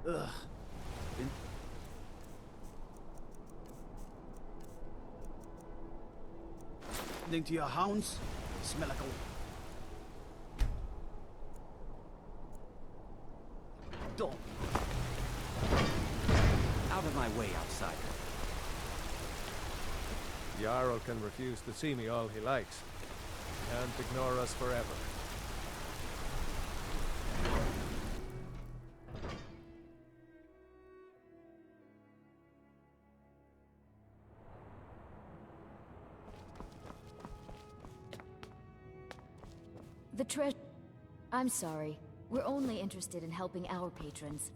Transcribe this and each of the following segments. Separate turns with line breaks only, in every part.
Ugh. Linked to your hounds? Smell like a... Don't. Out of my way, outsider.
Jarl can refuse to see me all he likes. Can't ignore us forever.
The treasure... I'm sorry. We're only interested in helping our patrons.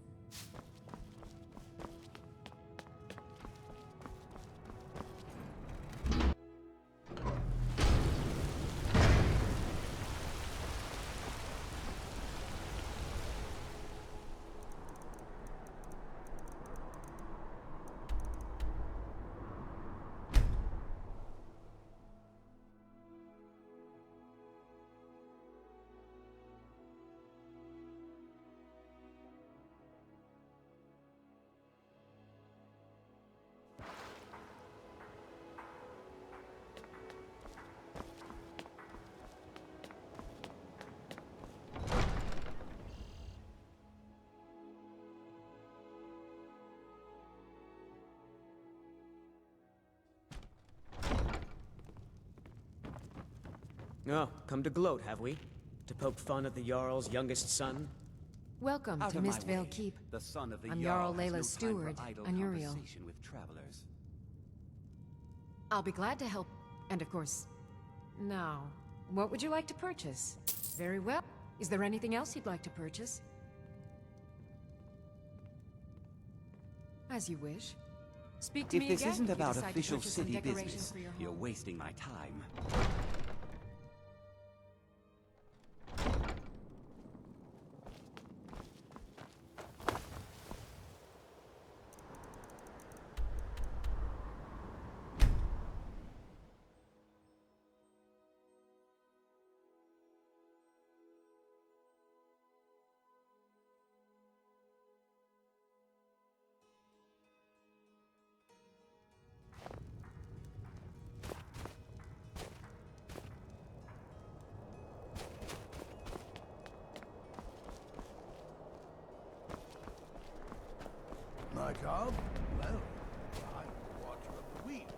Oh, come to gloat, have we? To poke fun at the Jarl's youngest son?
Welcome
Out
to
of my
Mistvale
way.
Keep.
The son of the
I'm
Jarl
Jarl
has no
Layla's
time for
steward,
idle
Anuriel.
conversation with travelers.
I'll be glad to help. And of course... Now, what would you like to purchase? Very well. Is there anything else you'd like to purchase? As you wish. Speak to
If
me
this
again
isn't
if you
about
decide to
official
purchase some
city
decorations
business,
for your
you're
home.
wasting my time.
My job? Well, I'm Watcher of the Wheel,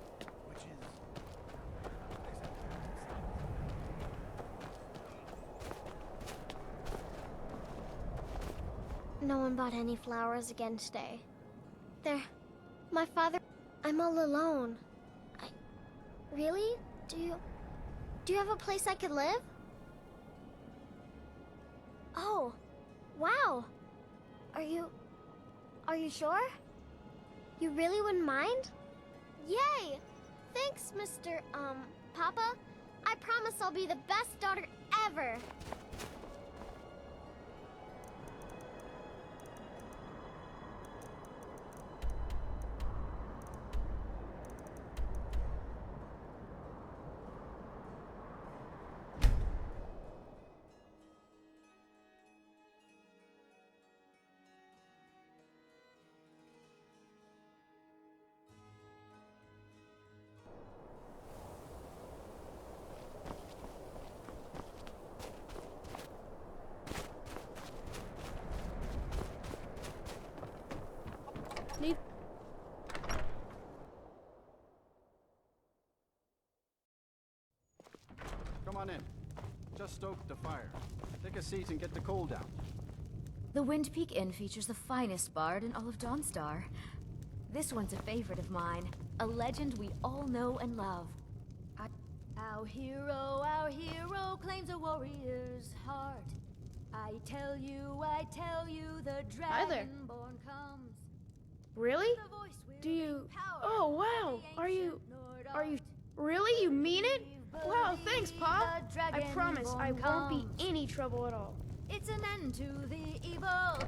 which is...
No one bought any flowers again today. There. My father... I'm all alone. Really? Do you have a place I could live? Oh. Wow. Are you sure? You really wouldn't mind? Yay! Thanks, Mr. Papa. I promise I'll be the best daughter ever.
Come on in. Just stoked the fire. Take a seat and get the coal down.
The Wind Peak Inn features the finest bard in all of Dawnstar. This one's a favorite of mine, a legend we all know and love. Our hero claims a warrior's heart. I tell you, the
Hi there.
dragonborn comes.
Really?
The voice will
Do you...
be power.
Oh, wow.
The
Are you...
ancient
Are you...
Nord
Really? You mean it? Wow, thanks,
believe
Pop.
the
I promise I
dragonborn
won't be
comes.
any trouble at all.
It's an end to the evil.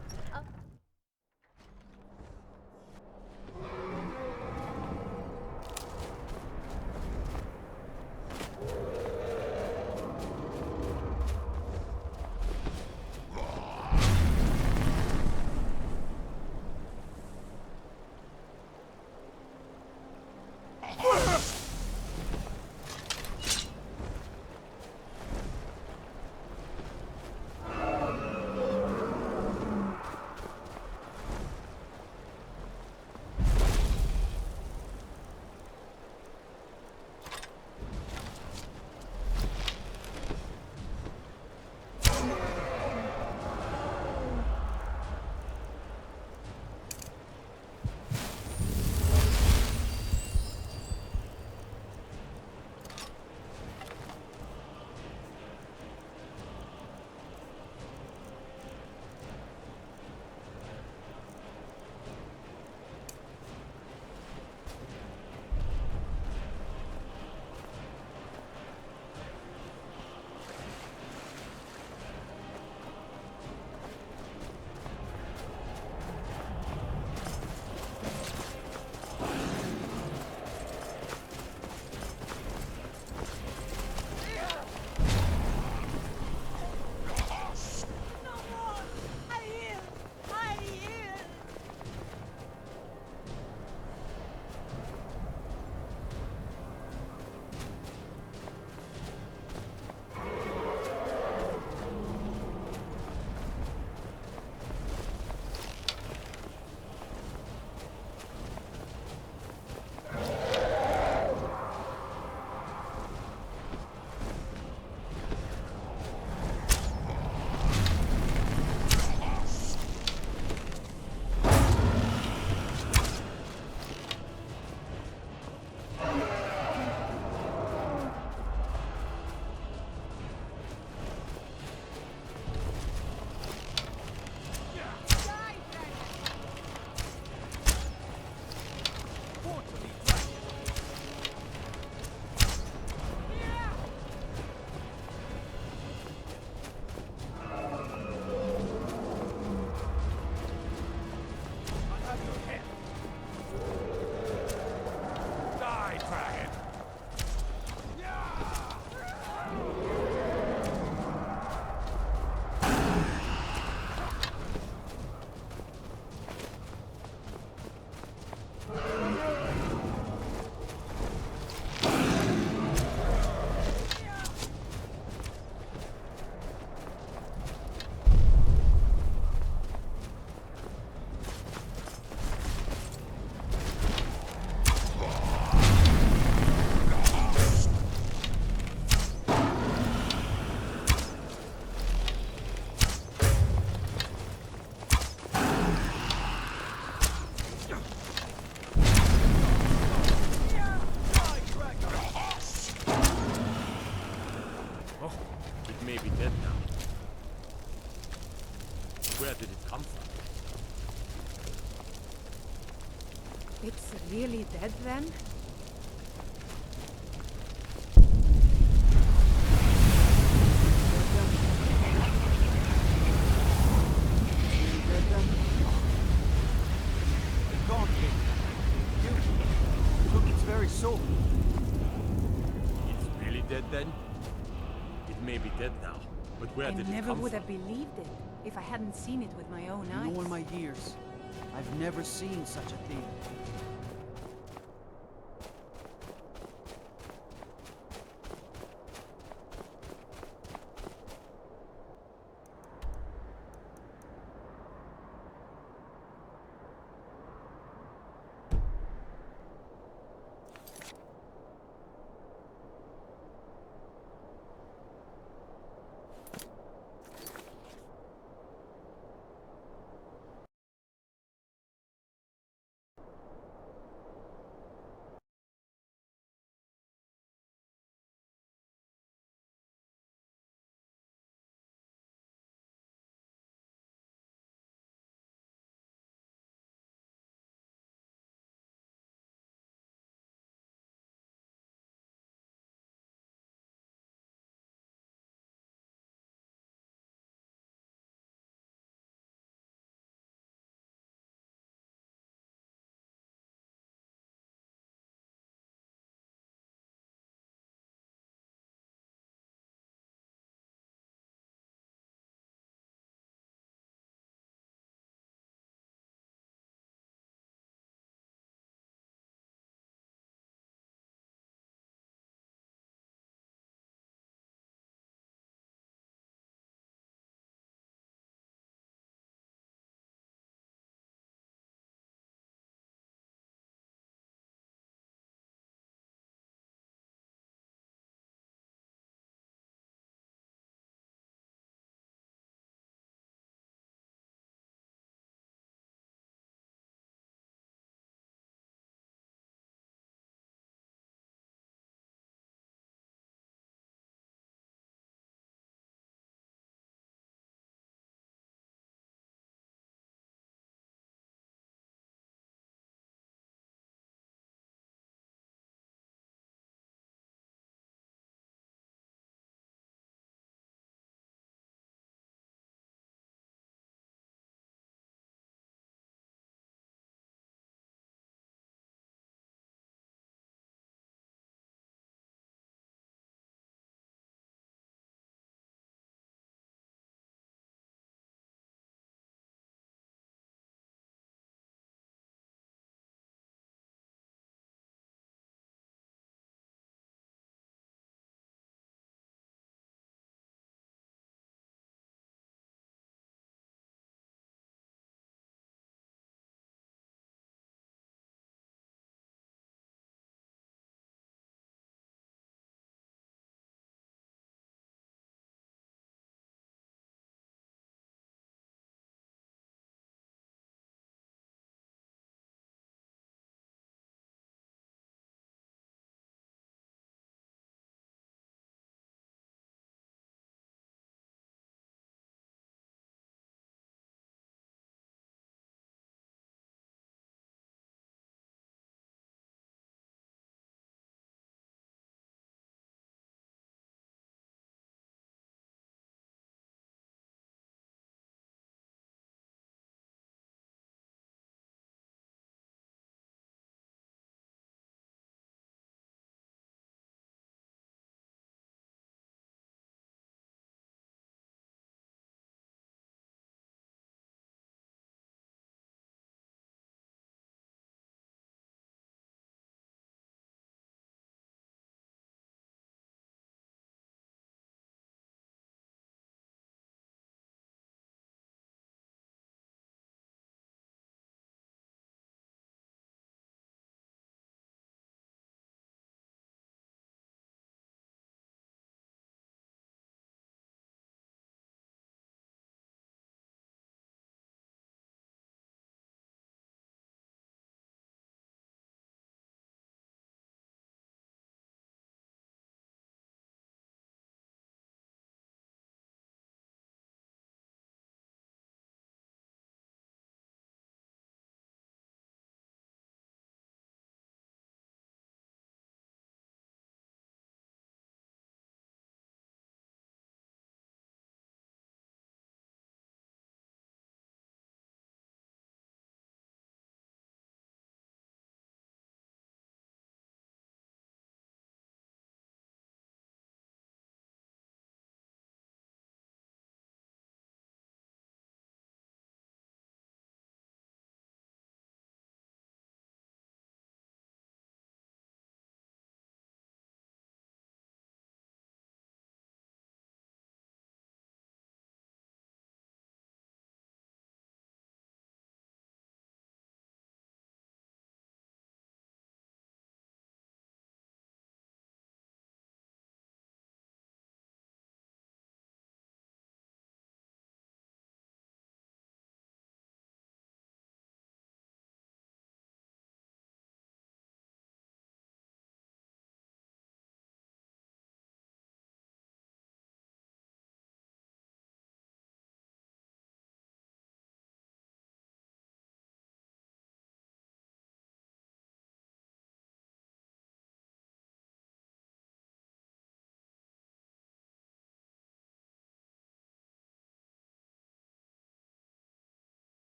It's really dead then?
It can't be. Look, it's very sore.
It's really dead then? It may be dead now, but where
I
did it
never
come
would
from?
have believed it if I hadn't seen it with my own eyes.
In all my years, I've never seen such a thing.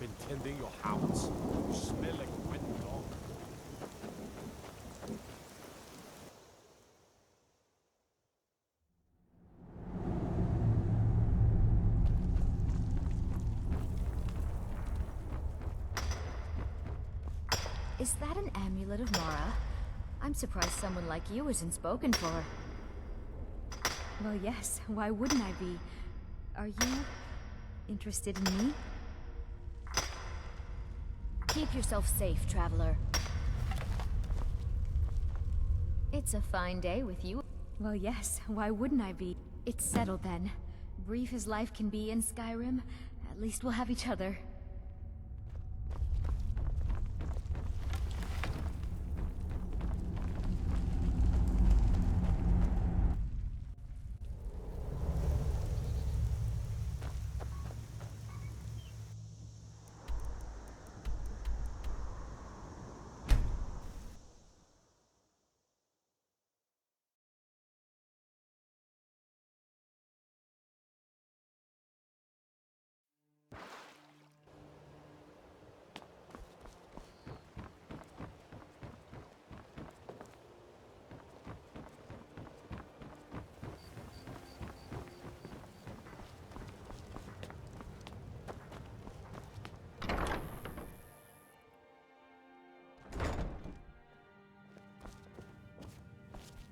Been tending your hounds? You smell like wet dog.
Is that an amulet of Mara? I'm surprised someone like you isn't spoken for. Well, yes, why wouldn't I be? Are you interested in me? Keep yourself safe, traveler. It's a fine day with you. Well, yes, why wouldn't I be? It's settled then. Brief as life can be in Skyrim, at least we'll have each other.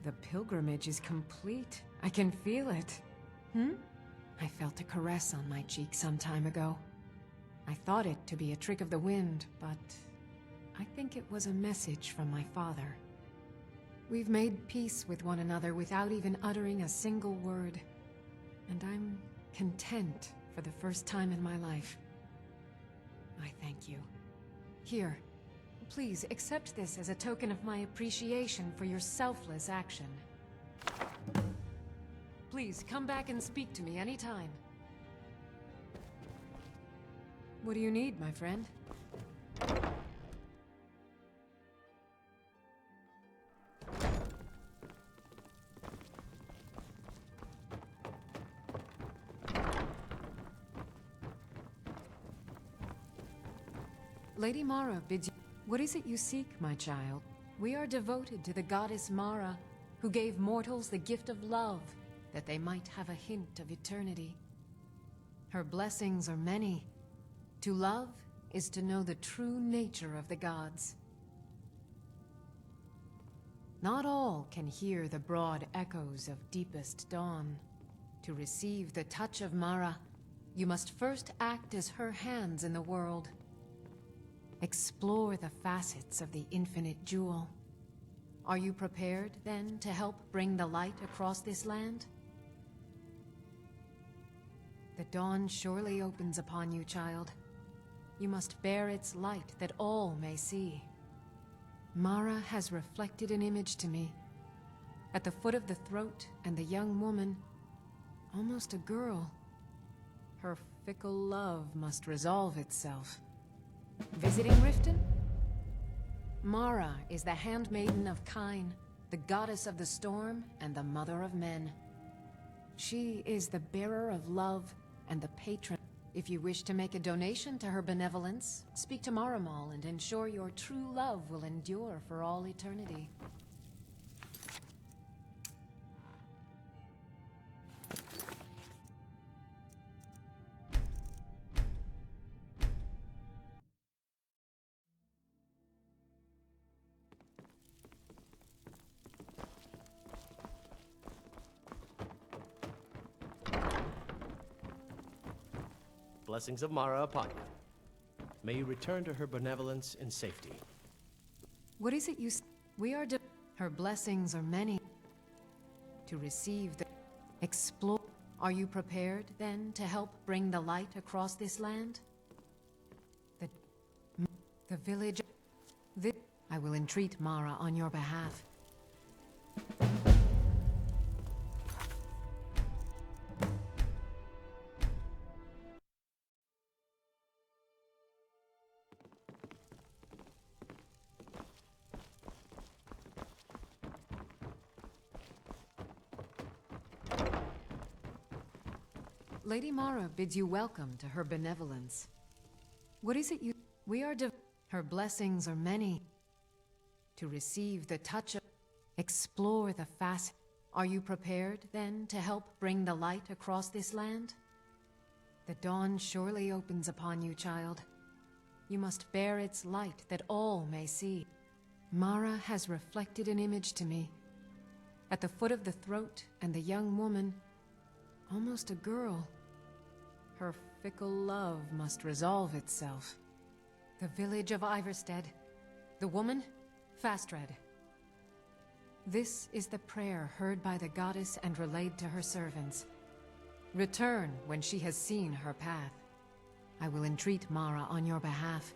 The pilgrimage is complete. I can feel it. I felt a caress on my cheek some time ago. I thought it to be a trick of the wind, but I think it was a message from my father. We've made peace with one another without even uttering a single word. And I'm content for the first time in my life. I thank you. Here, please accept this as a token of my appreciation for your selfless action. Please come back and speak to me anytime. What do you need, my friend? Lady Mara bids you... What is it you seek, my child? We are devoted to the goddess Mara, who gave mortals the gift of love, that they might have a hint of eternity. Her blessings are many. To love is to know the true nature of the gods. Not all can hear the broad echoes of deepest dawn. To receive the touch of Mara, you must first act as her hands in the world. Explore the facets of the infinite jewel. Are you prepared, then, to help bring the light across this land? The dawn surely opens upon you, child. You must bear its light that all may see. Mara has reflected an image to me. At the foot of the throat and the young woman, almost a girl. Her fickle love must resolve itself. Visiting Riften? Mara is the handmaiden of Kine, the goddess of the storm and the mother of men. She is the bearer of love and the patron. If you wish to make a donation to her benevolence, speak to Maramal and ensure your true love will endure for all eternity.
Blessings of Mara upon you. May you return to her benevolence in safety.
What is it you... We are... Her blessings are many. To receive the... Explore... Are you prepared, then, to help bring the light across this land? The village... I will entreat Mara on your behalf. Lady Mara bids you welcome to her benevolence. What is it you... We are Her blessings are many. To receive the touch of... Explore the fast... Are you prepared, then, to help bring the light across this land? The dawn surely opens upon you, child. You must bear its light that all may see. Mara has reflected an image to me. At the foot of the throat, and the young woman, almost a girl. Her fickle love must resolve itself. The village of Iverstead. The woman, Fastred. This is the prayer heard by the goddess and relayed to her servants. Return when she has seen her path. I will entreat Mara on your behalf.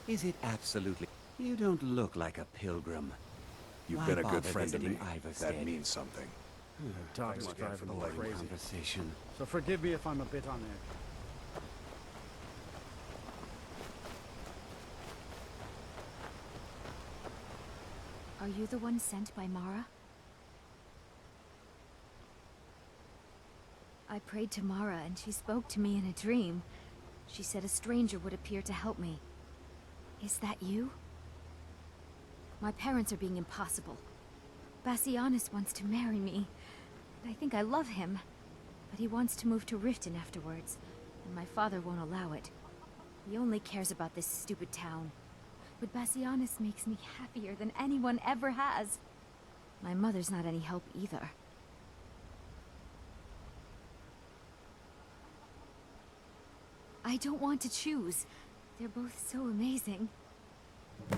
Is it absolutely... You don't look like a pilgrim.
You've
Why
been a good
bother
friend to me.
visiting
That
Iverstead?
means something.
Talk's
Thanks again for
driving
the
me
light
crazy.
Conversation.
So forgive me if I'm a bit on edge.
Are you the one sent by Mara? I prayed to Mara and she spoke to me in a dream. She said a stranger would appear to help me. Is that you? My parents are being impossible. Bassianus wants to marry me. And I think I love him. But he wants to move to Riften afterwards. And my father won't allow it. He only cares about this stupid town. But Bassianus makes me happier than anyone ever has. My mother's not any help either. I don't want to choose. They're both so amazing.
If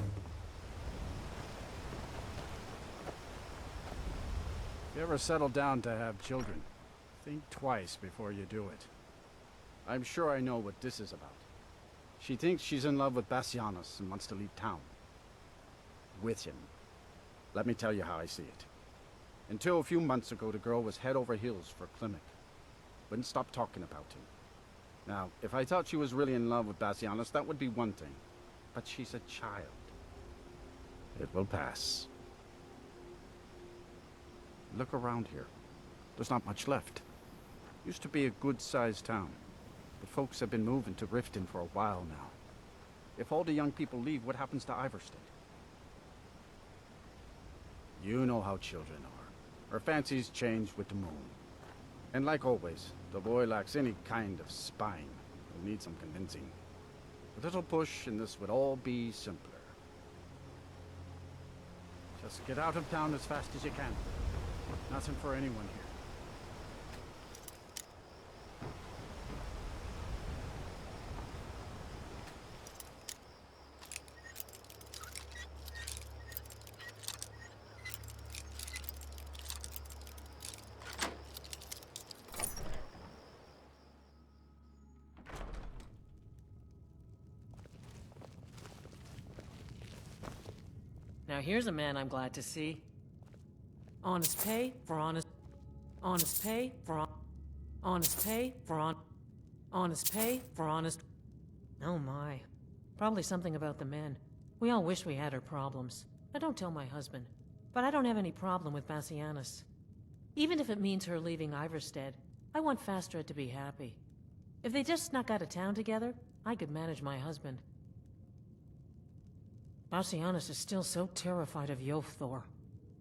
you ever settle down to have children, think twice before you do it. I'm sure I know what this is about. She thinks she's in love with Bassianus and wants to leave town. With him. Let me tell you how I see it. Until a few months ago, the girl was head over heels for Klimek. Wouldn't stop talking about him. Now, if I thought she was really in love with Bassianus, that would be one thing. But she's a child. It will pass. Look around here. There's not much left. Used to be a good-sized town. But folks have been moving to Riften for a while now. If all the young people leave, what happens to Iverstead? You know how children are. Her fancies change with the moon. And like always, the boy lacks any kind of spine. He'll need some convincing. A little push and this would all be simpler. Just get out of town as fast as you can. Nothing for anyone here.
Now here's a man I'm glad to see. Honest pay for honest... Honest pay for honest pay for honest pay for honest... Oh my. Probably something about the men. We all wish we had our problems. I don't tell my husband. But I don't have any problem with Bassianus. Even if it means her leaving Iverstead, I want Fastred to be happy. If they just snuck out of town together, I could manage my husband. Bassianus is still so terrified of Yofthor.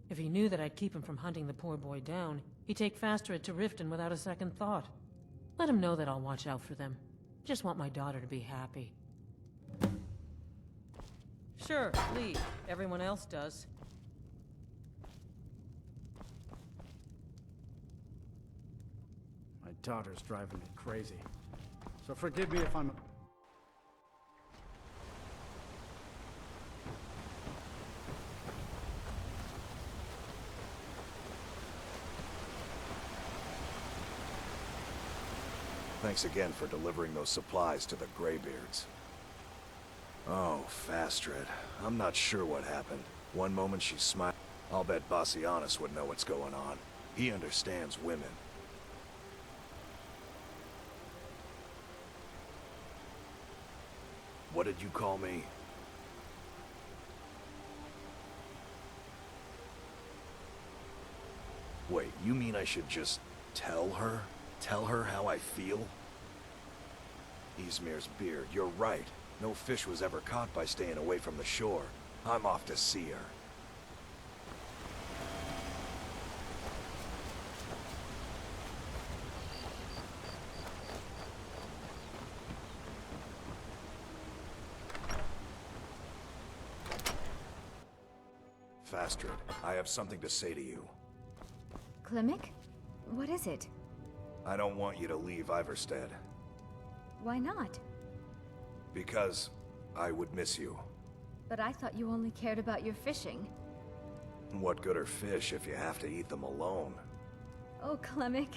If he knew that I'd keep him from hunting the poor boy down, he'd take Fastred to Riften without a second thought. Let him know that I'll watch out for them. Just want my daughter to be happy. Sure, leave. Everyone else does.
My daughter's driving me crazy. So forgive me if I'm...
Thanks again for delivering those supplies to the Greybeards. Oh, Fastred. I'm not sure what happened. One moment she's smiling. I'll bet Bassianus would know what's going on. He understands women. What did you call me? Wait, you mean I should just tell her? Tell her how I feel? Izmir's beard, you're right. No fish was ever caught by staying away from the shore. I'm off to see her. Fastred, I have something to say to you.
Klimek? What is it?
I don't want you to leave Iverstead.
Why not?
Because I would miss you.
But I thought you only cared about your fishing.
What good are fish if you have to eat them alone?
Oh, Klimek.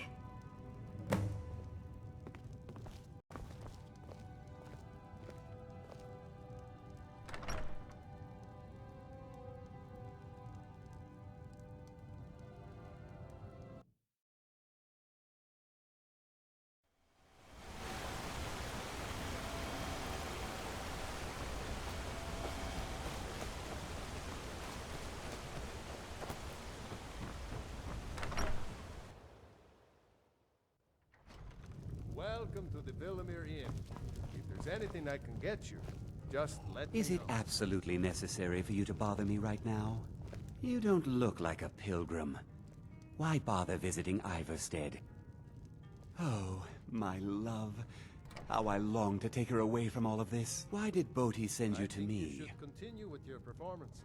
Welcome to the Villamere Inn. If there's anything I can get you, just let me know.
Is it absolutely necessary for you to bother me right now? You don't look like a pilgrim. Why bother visiting Iverstead? Oh, my love. How I long to take her away from all of this. Why did Bodhi send you to me?
You should continue with your performances.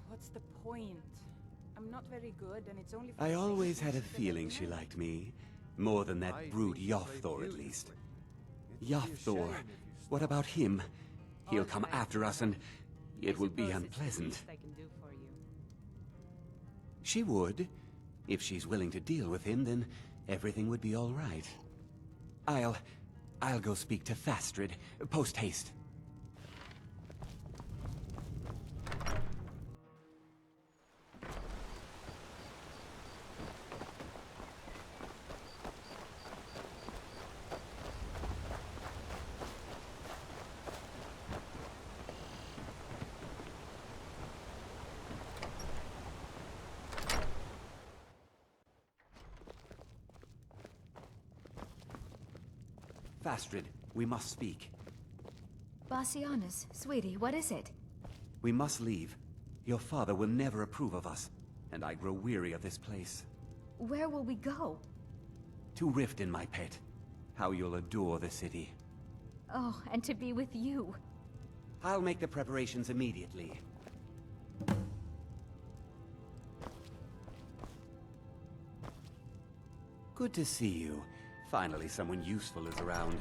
What's the point? I'm not very good, and it's only for
I
the sake
always
of
had a
that
feeling
I
she
know.
liked me. More than that
I
brute
think you played
Yothor, at least.
beautifully. It would be a
Yothor.
shame if you
What
stopped.
about him? He'll
All
come
right.
after us and it
I
will be
suppose it's the
unpleasant.
least I can do for you.
She would. If she's willing to deal with him, then everything would be all right. I'll go speak to Fastred. Post haste. Fastred, we must speak.
Bassianus, sweetie, what is it?
We must leave. Your father will never approve of us, and I grow weary of this place.
Where will we go?
To Riften, my pet. How you'll adore the city.
Oh, and to be with you.
I'll make the preparations immediately. Good to see you. Finally, someone useful is around.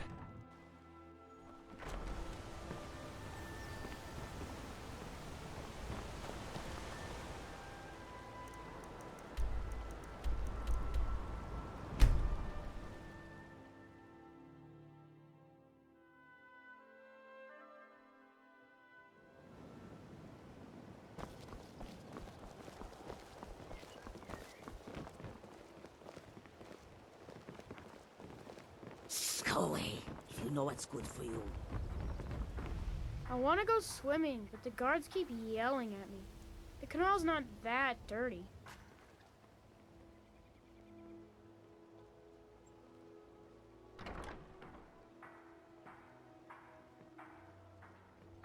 Go away, if you know what's good for you.
I want to go swimming, but the guards keep yelling at me. The canal's not that dirty.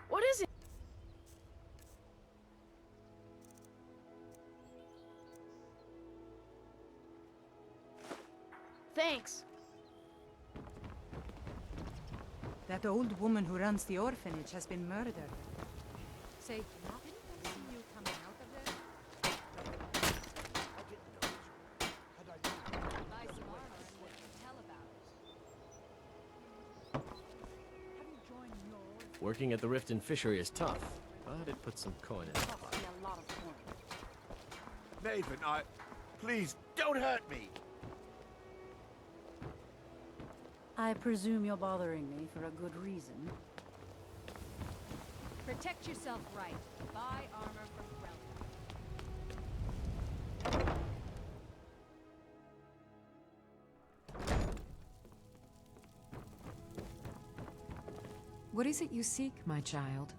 What is it? Thanks.
That old woman who runs the orphanage has been murdered. Say, nothing can see you coming out of there?
Buy some armor and we can tell about it.
Working at the Riften fishery is tough, but it puts some coin in the pot.
Cost me a lot of coin.
Nathan, please, don't hurt me!
I presume you're bothering me for a good reason.
Protect yourself right. Buy armor from Relic.
What is it you seek, my child?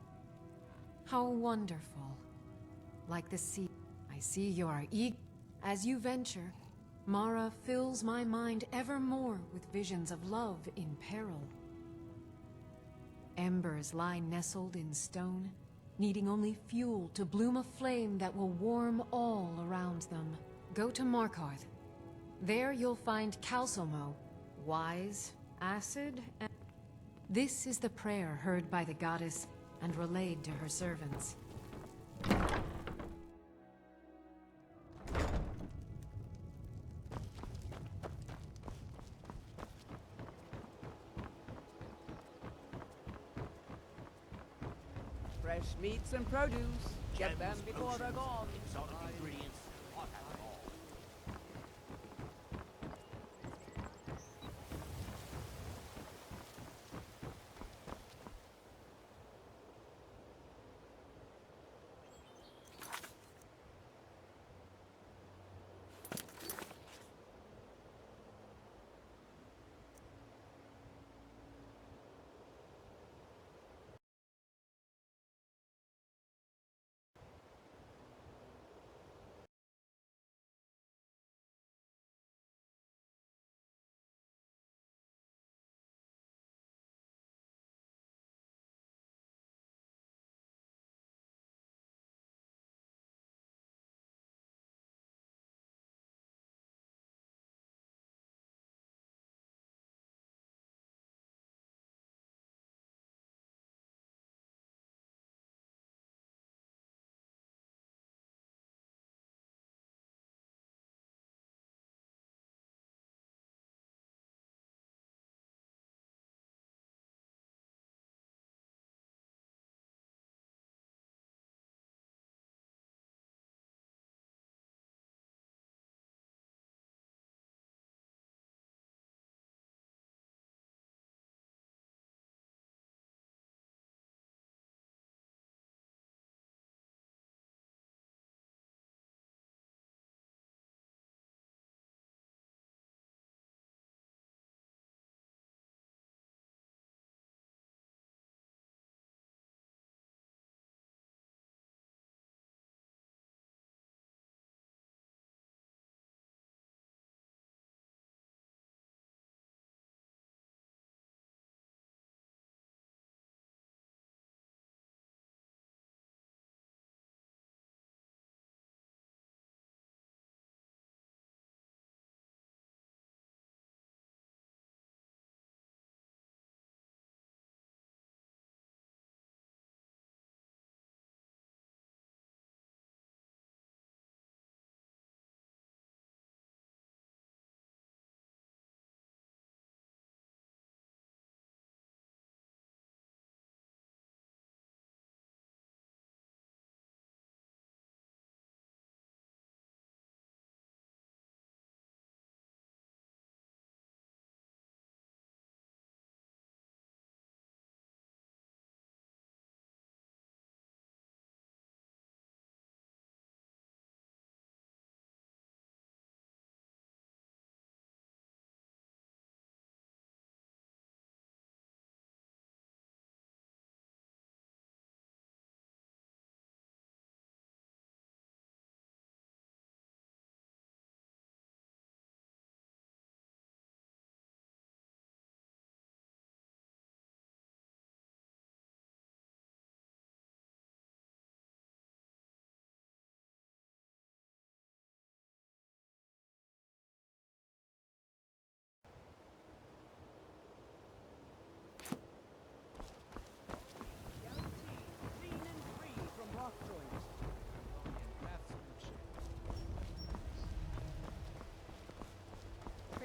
How wonderful. Like the sea, I see you are eager. As you venture, Mara fills my mind ever more with visions of love in peril. Embers lie nestled in stone, needing only fuel to bloom a flame that will warm all around them. Go to Markarth. There you'll find Calcelmo, wise, acid, and... This is the prayer heard by the goddess and relayed to her servants.
Fresh meats and produce. Get them before they're gone.
Exotic ingredients, what have it all.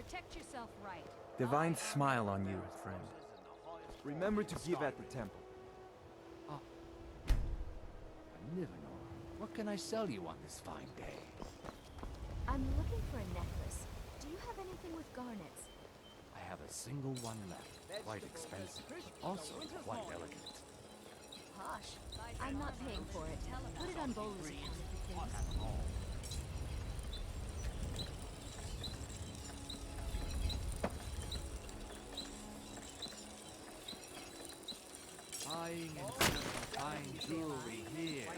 Protect yourself right.
Divine smile on you, friend. Remember to give at the temple.
Oh. Nivenor, what can I sell you on this fine day?
I'm looking for a necklace. Do you have anything with garnets?
I
have a single one left. Quite expensive. Also quite elegant.
Hush. I'm not paying for it. Put it on Bowler's account if you please.
Buying and selling fine jewelry here.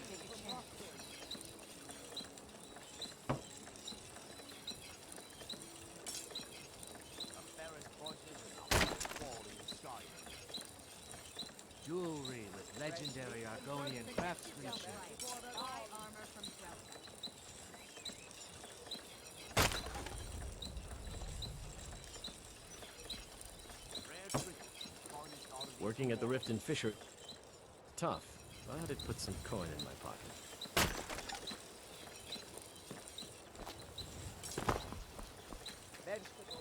Jewelry with legendary Argonian craftsmanship.
Buy armor from Grellic.
Working at the Rift and Fisher. Tough, but it put some coin in my pocket.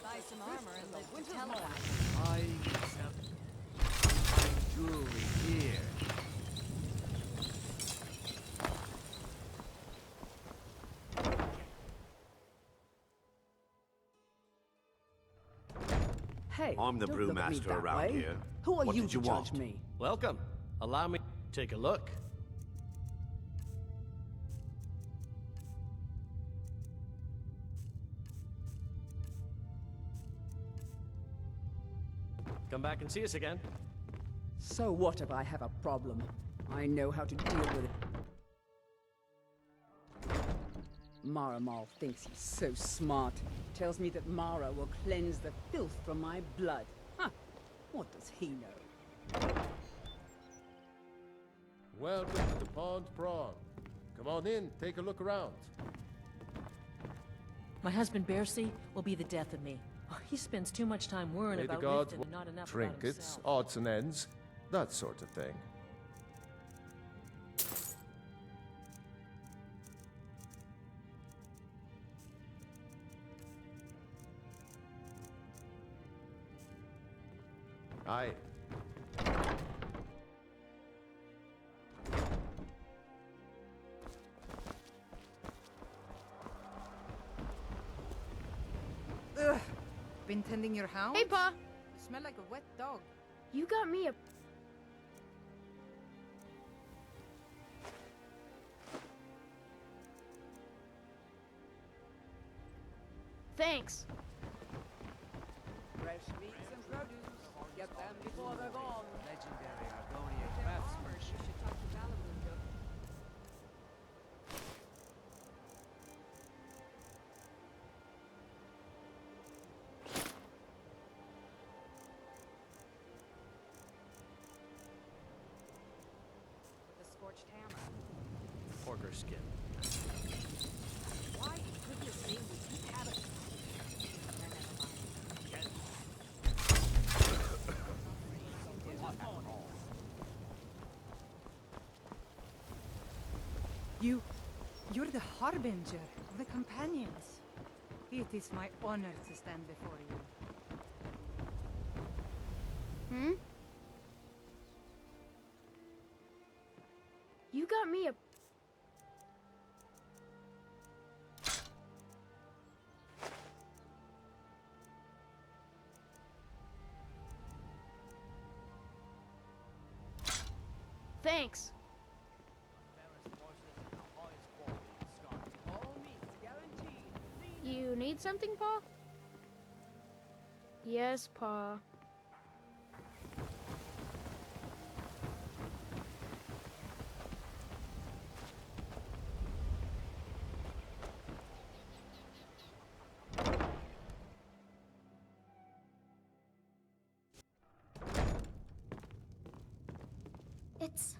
Buy some armor and live to tell about it.
Buying and selling fine jewelry here.
Hey,
I'm the
don't look at me
brewmaster
that
around
way.
here.
Who are
What
you
did
to
you
judge
want?
me?
Welcome. Allow me to take a look. Come back and see us again.
So what if I have a problem? I know how to deal with it. Mara Mal thinks he's so smart. Tells me that Mara will cleanse the filth from my blood. Huh. What does he know?
Welcome to the Pond Prawn. Come on in, take a look around.
My husband Bercy will be the death of me. Oh, he spends too much time worrying
May the
about
gods
Riften and not enough about
trinkets,
himself.
odds and ends, that sort of thing. Aye.
Ugh. Been tending your house?
Hey, Pa!
You smell like a wet dog.
You got me a... Thanks.
Fresh meats and produce. Get them before they're gone. Legendary Argonian craftsmanship. You should talk to Valamundo.
With a scorched hammer.
Porker skin.
Why in goodness name would you have it?
You're the harbinger of the companions. It is my honor to stand before you.
Hmm? You got me a... Thanks. You need something, Pa? Yes, Pa.
It's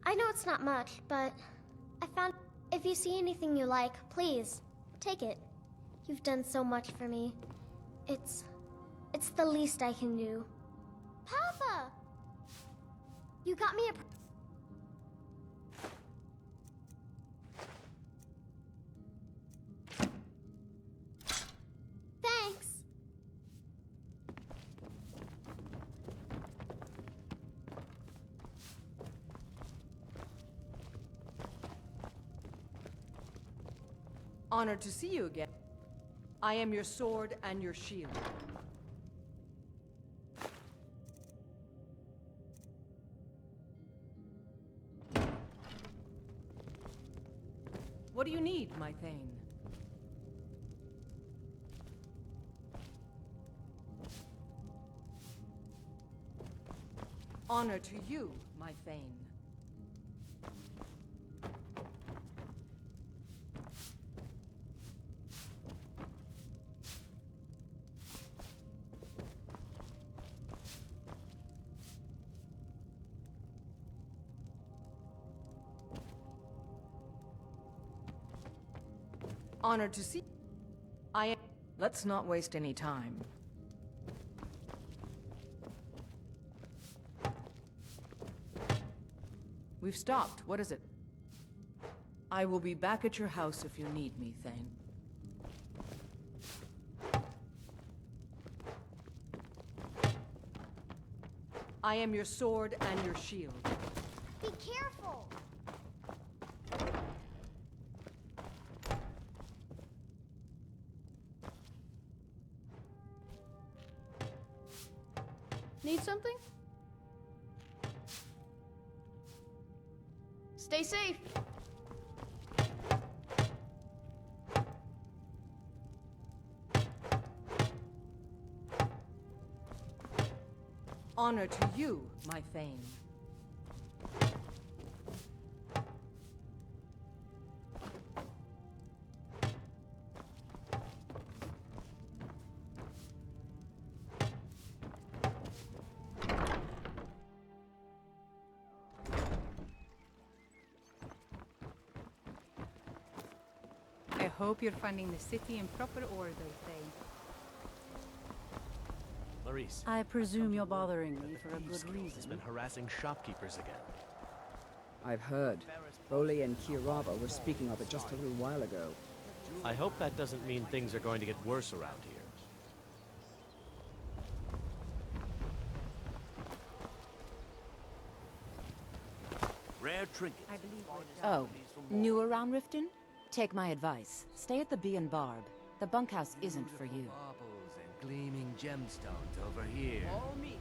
I know it's not much, but I found if you see anything you like, please take it. You've done so much for me. It's the least I can do. Papa! You got me a Thanks.
Honored to see you again. I am your sword and your shield. What do you need, my Thane? Honor to you, my Thane. Honor to see. I am. Let's not waste any time. We've stopped. What is it? I will be back at your house if you need me, Thane. I am your sword and your shield.
Be careful!
Need something? Stay safe.
Honor to you, my Thane.
I hope you're finding the city in proper order, Thane.
Maurice.
I presume you're bothering me for a good
Has
reason.
been harassing shopkeepers again.
I've heard. Boley and Kirava were speaking of it just a little while ago.
I hope that doesn't mean things are going to get worse around here.
Rare trinket.
Oh, new around Riften? Take my advice. Stay at the Bee and Barb. The bunkhouse isn't for you.
Baubles and gleaming gemstones over here.
All meat.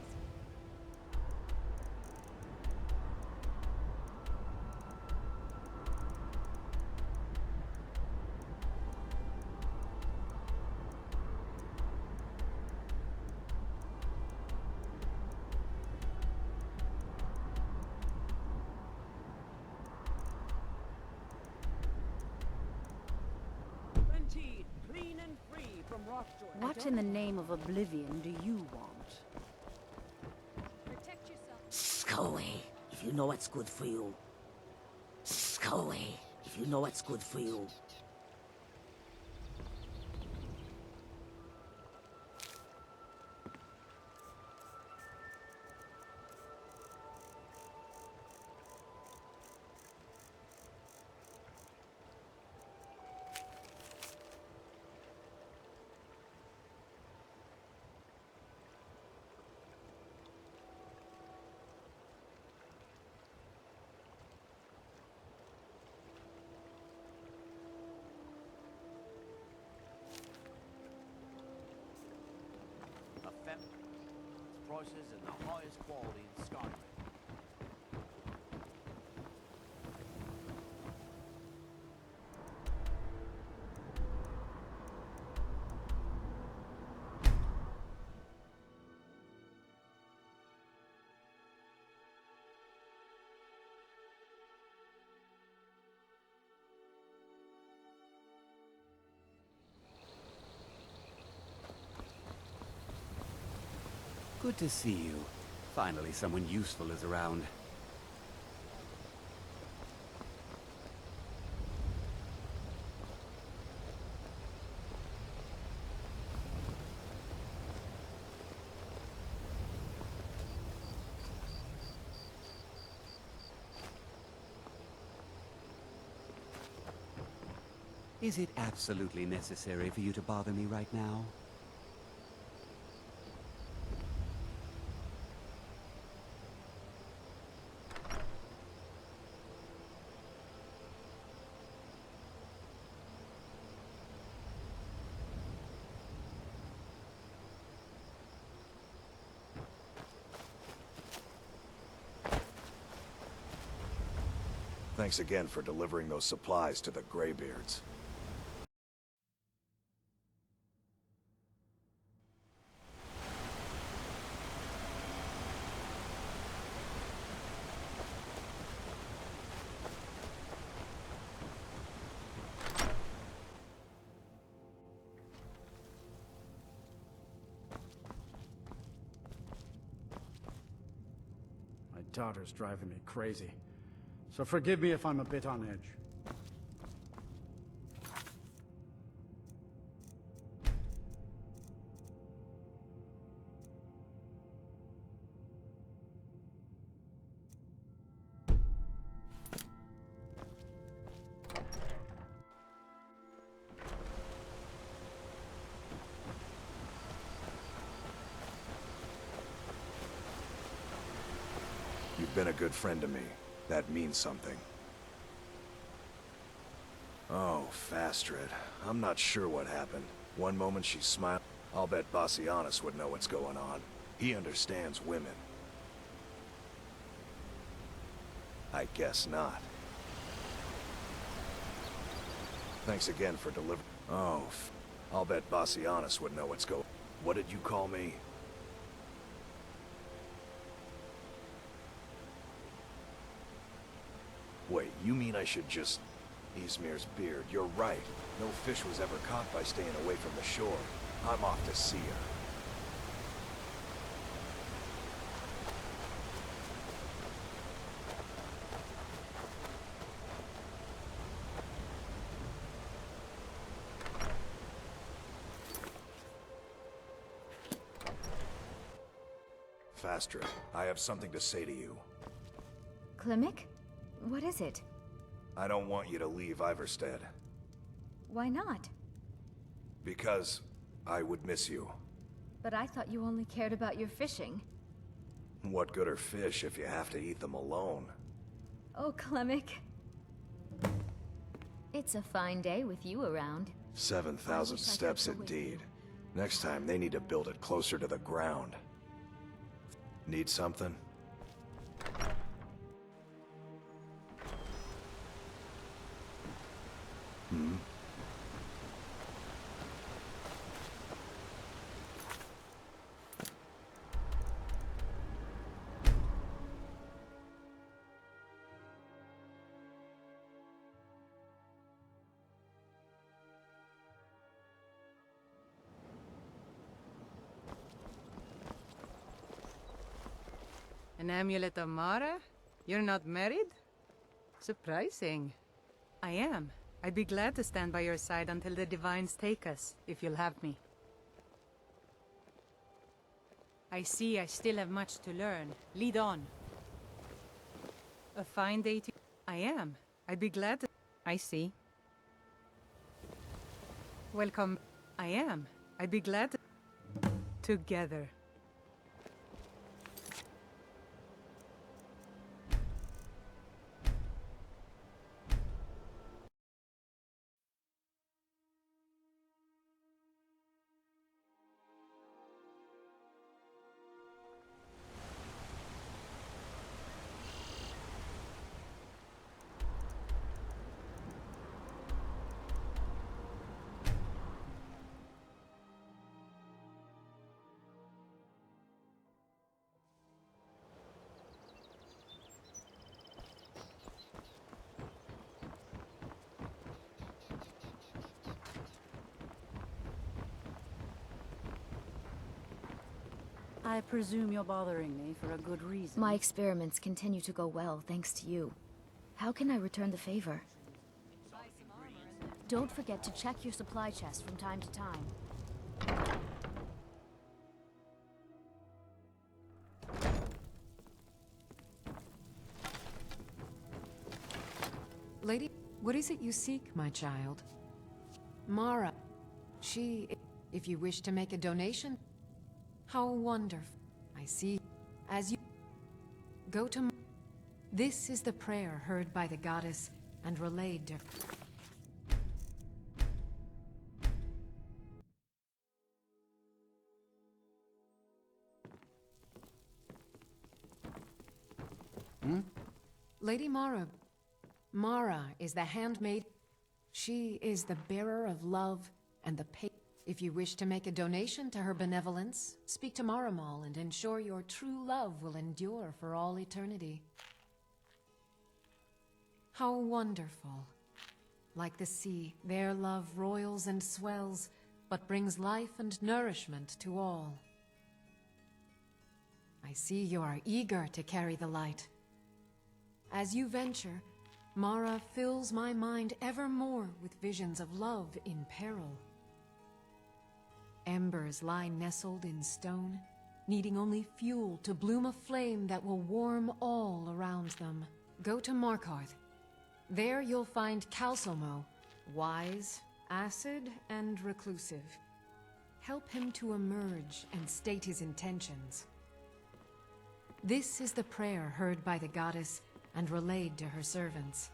Guaranteed, clean and free from Rockjoy.
What in the name of oblivion do you want?
Protect yourself.
Go away if you know what's good for you. Go away if you know what's good for you.
Prices and the highest quality in Skyrim.
Good to see you. Finally, someone useful is around. Is it absolutely necessary for you to bother me right now?
Thanks again for delivering those supplies to the Greybeards.
My daughter's driving me crazy, so forgive me if I'm a bit on edge.
You've been a good friend to me. That means something. Oh, Fastred. I'm not sure what happened. One moment she smiled. I'll bet Bassianus would know what's going on. He understands women. I guess not. Thanks again for delivering. Oh, I'll bet Bassianus would know what's going on. What did you call me? Wait, you mean I should just... Ysmir's beard, you're right. No fish was ever caught by staying away from the shore. I'm off to see her. Fastred, I have something to say to you.
Klimek? What is it?
I don't want you to leave Iverstead.
Why not?
Because I would miss you.
But I thought you only cared about your fishing.
What good are fish if you have to eat them alone?
Oh, Klimek. It's a fine day with you around.
7,000 steps indeed. Next time they need to build it closer to the ground. Need something? Hmm?
An amulet of Mara? You're not married? Surprising. I am. I'd be glad to stand by your side until the Divines take us, if you'll have me. I see I still have much to learn. Lead on. A fine day to... I am. I'd be glad to... I see. Welcome. I am. I'd be glad to... Together.
I presume you're bothering me for a good reason.
My experiments continue to go well, thanks to you. How can I return the favor? Don't forget to check your supply chest from time to time.
Lady, what is it you seek, my child? Mara. She... If you wish to make a donation... How wonderful. I see. As you... Go to... This is the prayer heard by the goddess and relayed to...
Hmm?
Lady Mara, Mara is the handmaid. She is the bearer of love and the pay. If you wish to make a donation to her benevolence, speak to Maramal and ensure your true love will endure for all eternity. How wonderful. Like the sea, their love roils and swells, but brings life and nourishment to all. I see you are eager to carry the light. As you venture, Mara fills my mind ever more with visions of love in peril. Embers lie nestled in stone, needing only fuel to bloom a flame that will warm all around them. Go to Markarth. There you'll find Calsomo, wise, acid, and reclusive. Help him to emerge and state his intentions. This is the prayer heard by the goddess and relayed to her servants.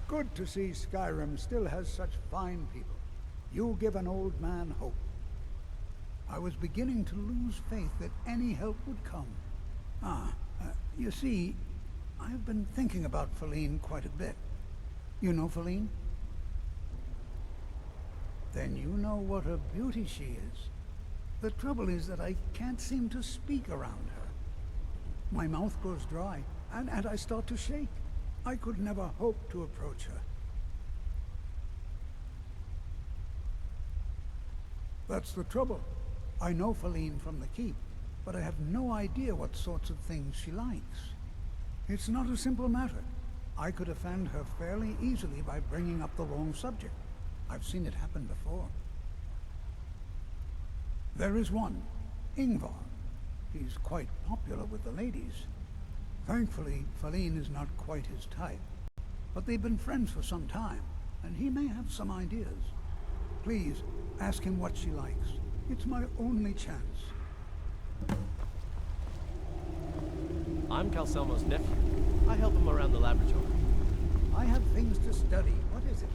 Good to see Skyrim still has such fine people. You give an old man hope. I was beginning to lose faith that any help would come. You see, I've been thinking about Feline quite a bit. You know Feline? Then you know what a beauty she is. The trouble is that I can't seem to speak around her. My mouth goes dry, and I start to shake. I could never hope to approach her. That's the trouble. I know Feline from the keep, but I have no idea what sorts of things she likes. It's not a simple matter. I could offend her fairly easily by bringing up the wrong subject. I've seen it happen before. There is one, Ingvar. He's quite popular with the ladies. Thankfully, Feline is not quite his type. But they've been friends for some time, and he may have some ideas. Please, ask him what she likes. It's my only chance.
I'm Calselmo's nephew. I help him around the laboratory.
I have things to study. What is it?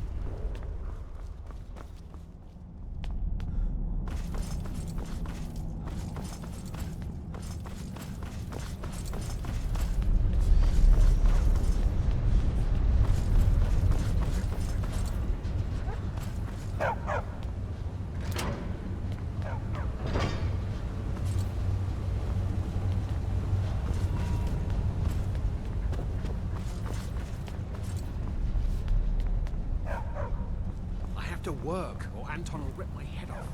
Work, or Anton will rip my head off.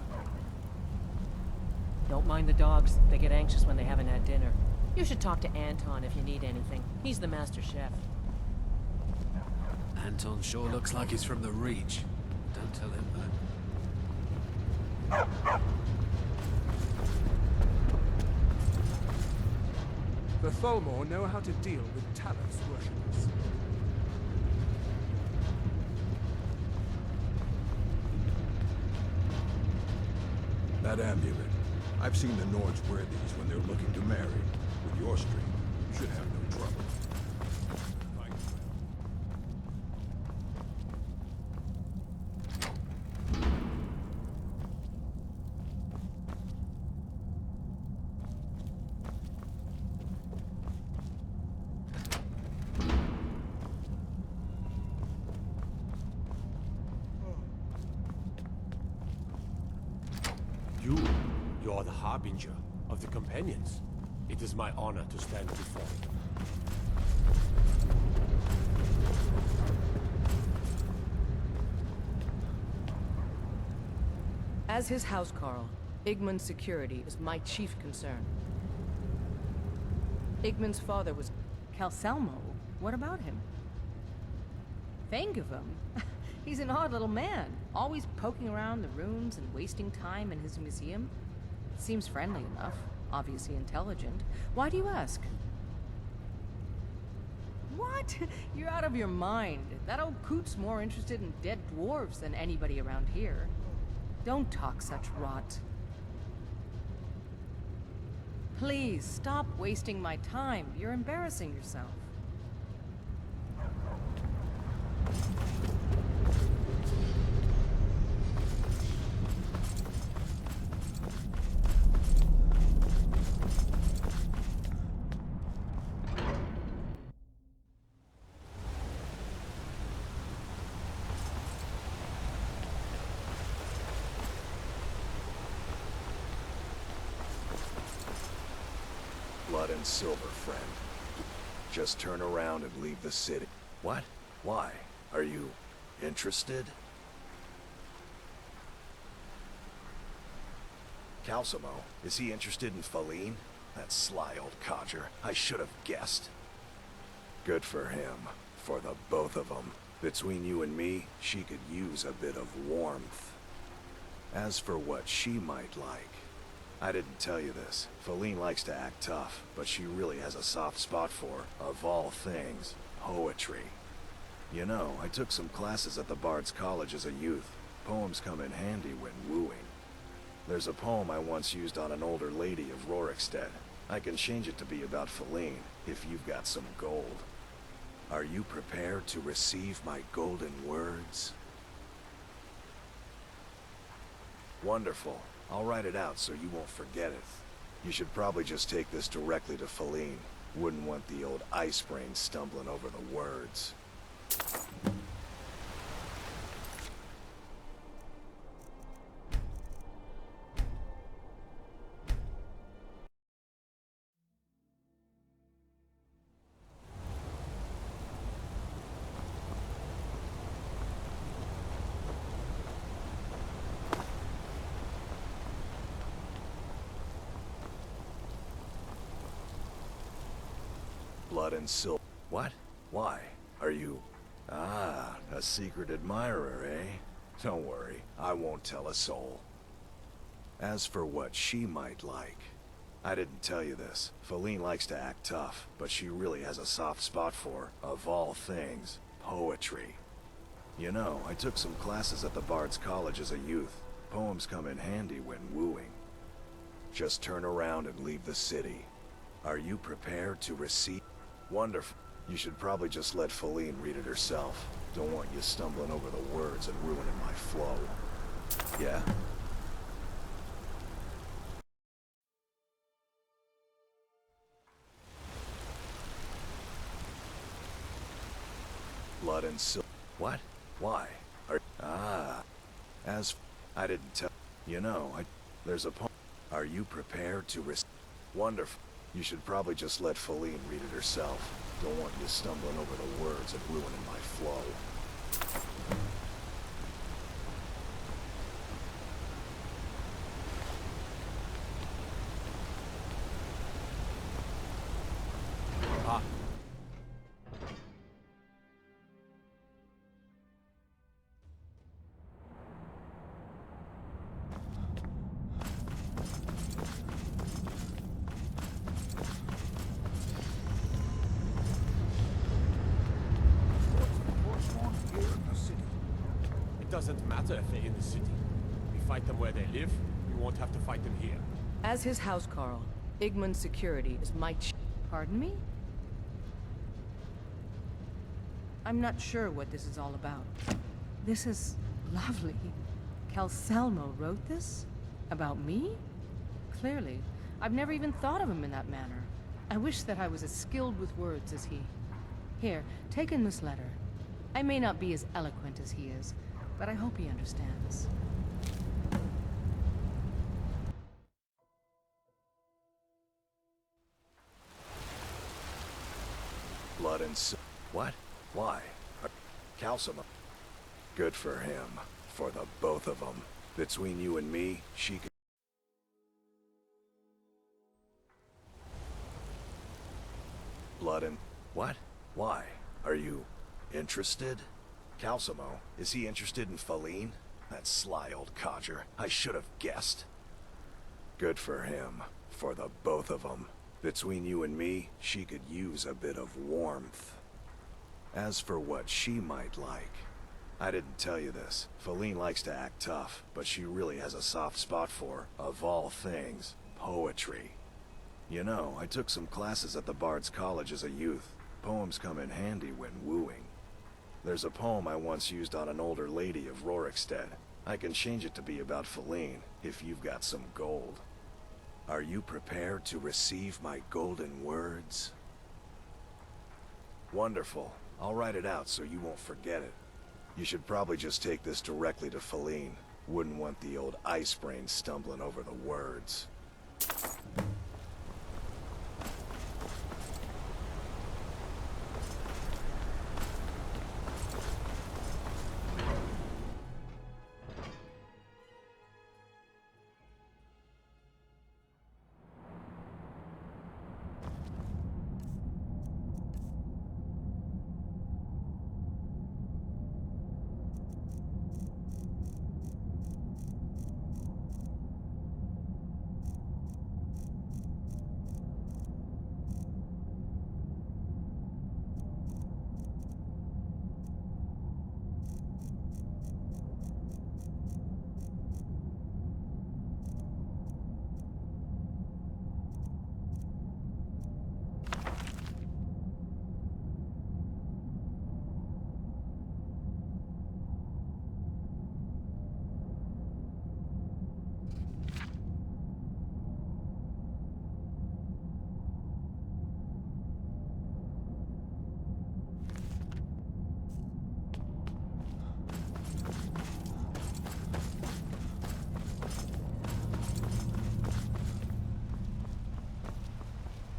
Don't mind the dogs. They get anxious when they haven't had dinner. You should talk to Anton if you need anything. He's the master chef.
Anton sure looks like he's from the Reach. Don't tell him that.
The Tholmor know how to deal with Talos worshippers.
That amulet. I've seen the Nords wear these when they're looking to marry. With your streak, you should have no trouble.
You're the harbinger of the companions. It is my honor to stand before you.
As his housecarl, Igman's security is my chief concern. Igman's father was Calsalmo. What about him? Think of him. He's an odd little man, always poking around the rooms and wasting time in his museum. Seems friendly enough, obviously intelligent. Why do you ask? What? You're out of your mind. That old coot's more interested in dead dwarves than anybody around here. Don't talk such rot. Please, stop wasting my time. You're embarrassing yourself.
Blood and silver, friend. Just turn around and leave the city. What? Why? Are you interested? Calsimo, is he interested in Faline? That sly old codger. I should have guessed. Good for him. For the both of them. Between you and me, she could use a bit of warmth. As for what she might like, I didn't tell you this. Faline likes to act tough, but she really has a soft spot for, of all things, poetry. You know, I took some classes at the Bard's College as a youth. Poems come in handy when wooing. There's a poem I once used on an older lady of Rorikstead. I can change it to be about Faline, if you've got some gold. Are you prepared to receive my golden words? Wonderful. I'll write it out so you won't forget it. You should probably just take this directly to Faline. Wouldn't want the old ice brain stumbling over the words. Blood and silver. What? Why? Are you... Ah, a secret admirer, eh? Don't worry, I won't tell a soul. As for what she might like, I didn't tell you this. Faline likes to act tough, but she really has a soft spot for, of all things, poetry. You know, I took some classes at the Bard's College as a youth. Poems come in handy when wooing. Just turn around and leave the city. Are you prepared to receive... Wonderful. You should probably just let Faline read it herself. Don't want you stumbling over the words and ruining my flow. Yeah? Blood and silver. What? Why? Ah. I didn't tell... You know, there's a poem. Are you prepared to Wonderful. You should probably just let Faline read it herself. Don't want you stumbling over the words and ruining my flow.
Ah. It doesn't matter if they're in the city. We fight them where they live, we won't have to fight them here.
As his housecarl, Igman's security is my Pardon me? I'm not sure what this is all about. This is lovely. Calsalmo wrote this? About me? Clearly. I've never even thought of him in that manner. I wish that I was as skilled with words as he. Here, take in this letter. I may not be as eloquent as he is, but I hope he understands.
Blood and What? Why? Calcimo. Good for him. For the both of them. Between you and me, she could... Blood and... What? Why? Are you interested? Calcimo, is he interested in Faline? That sly old codger. I should have guessed. Good for him. For the both of them. Between you and me, she could use a bit of warmth. As for what she might like, I didn't tell you this. Faline likes to act tough, but she really has a soft spot for, of all things, poetry. You know, I took some classes at the Bard's College as a youth. Poems come in handy when wooing. There's a poem I once used on an older lady of Rorikstead. I can change it to be about Faline, if you've got some gold. Are you prepared to receive my golden words? Wonderful. I'll write it out so you won't forget it. You should probably just take this directly to Faline. Wouldn't want the old ice brain stumbling over the words.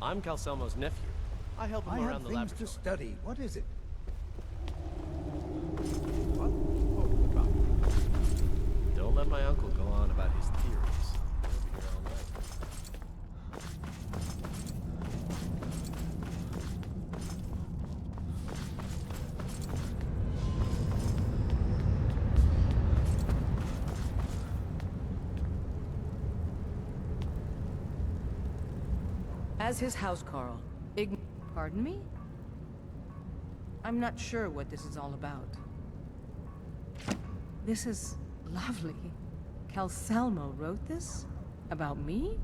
I'm Calcelmo's nephew. I help him
I
around
have
the
things
laboratory.
to study. What is it?
Don't let my uncle go on about his theories. He'll be here all night.
As his housecarl, Pardon me? I'm not sure what this is all about. This is lovely. Calcelmo wrote this? About me?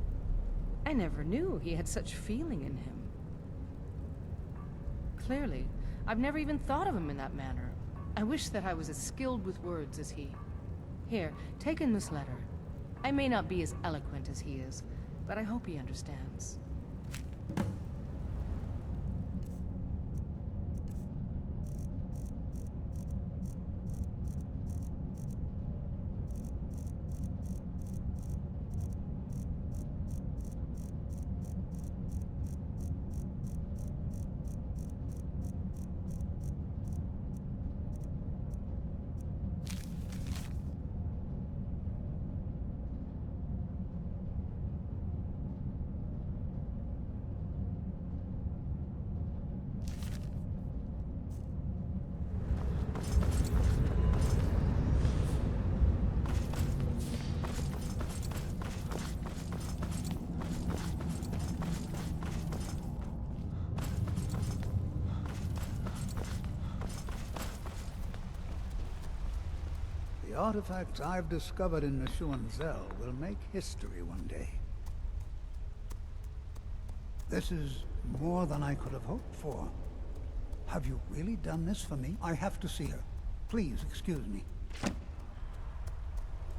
I never knew he had such feeling in him. Clearly, I've never even thought of him in that manner. I wish that I was as skilled with words as he. Here, take in this letter. I may not be as eloquent as he is, but I hope he understands.
The artifacts I've discovered in Nishuan Zell will make history one day. This is more than I could have hoped for. Have you really done this for me? I have to see her. Please excuse me.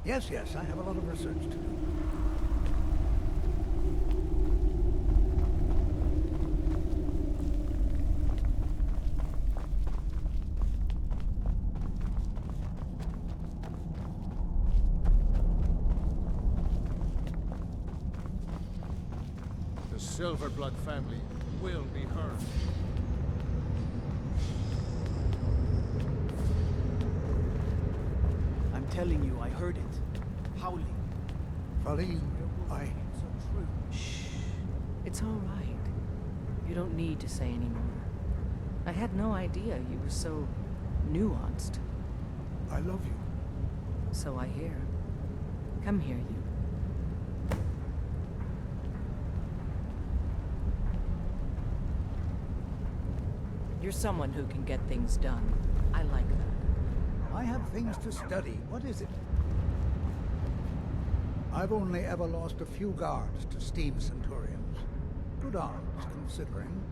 Yes, I have a lot of research to do.
The Silverblood family will be heard.
I'm telling you, I heard it.
Valine,
Shh. It's all right. You don't need to say anymore. I had no idea you were so nuanced.
I love you.
So I hear. Come here, you. You're someone who can get things done. I like that.
I have things to study. What is it? I've only ever lost a few guards to steam centurions. Good odds, considering.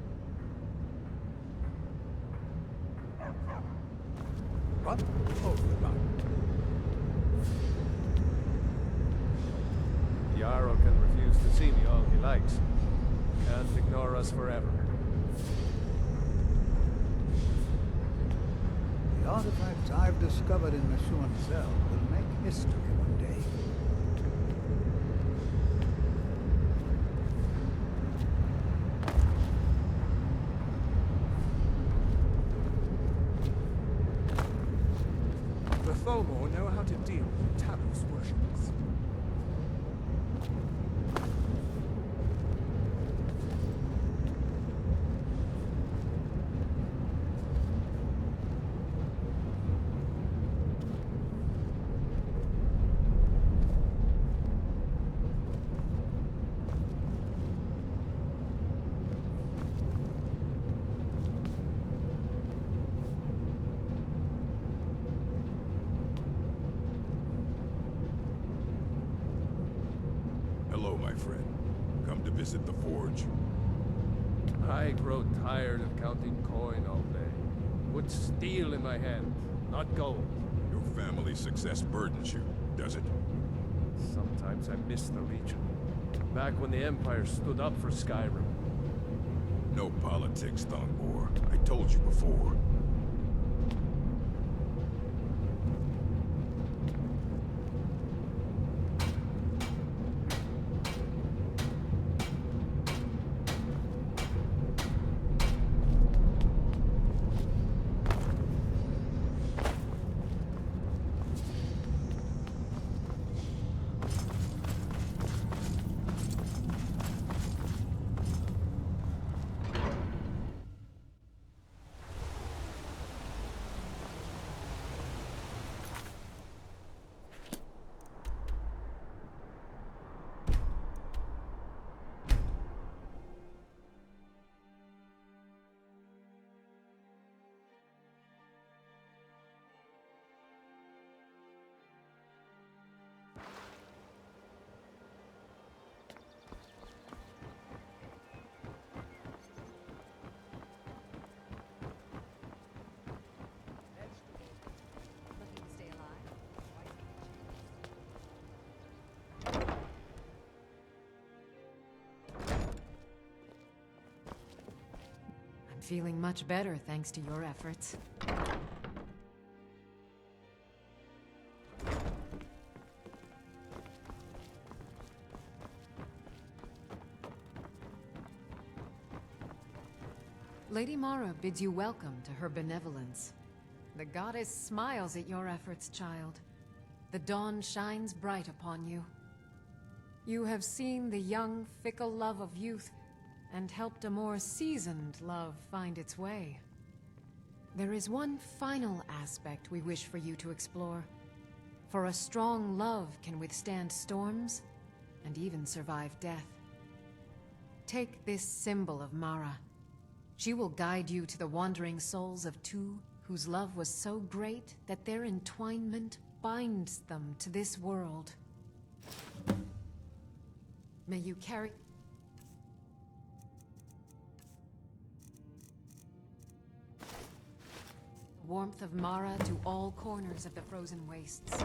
What? Oh, goodbye.
Jarl can refuse to see me all he likes. Can't ignore us forever.
The artifacts I've discovered in Meshuan's cell will make history one day.
The Tholmor know how to deal with Talos worshippers.
Hello, my friend. Come to visit the forge?
I grow tired of counting coin all day. Put steel in my hand, not gold.
Your family's success burdens you, does it?
Sometimes I miss the Legion. Back when the Empire stood up for Skyrim.
No politics, Thongbor. I told you before.
Feeling much better thanks to your efforts. Lady Mara bids you welcome to her benevolence. The goddess smiles at your efforts, child. The dawn shines bright upon you. You have seen the young, fickle love of youth and helped a more seasoned love find its way. There is one final aspect we wish for you to explore. For a strong love can withstand storms and even survive death. Take this symbol of Mara. She will guide you to the wandering souls of two whose love was so great that their entwinement binds them to this world. May you carry the warmth of Mara to all corners of the frozen wastes.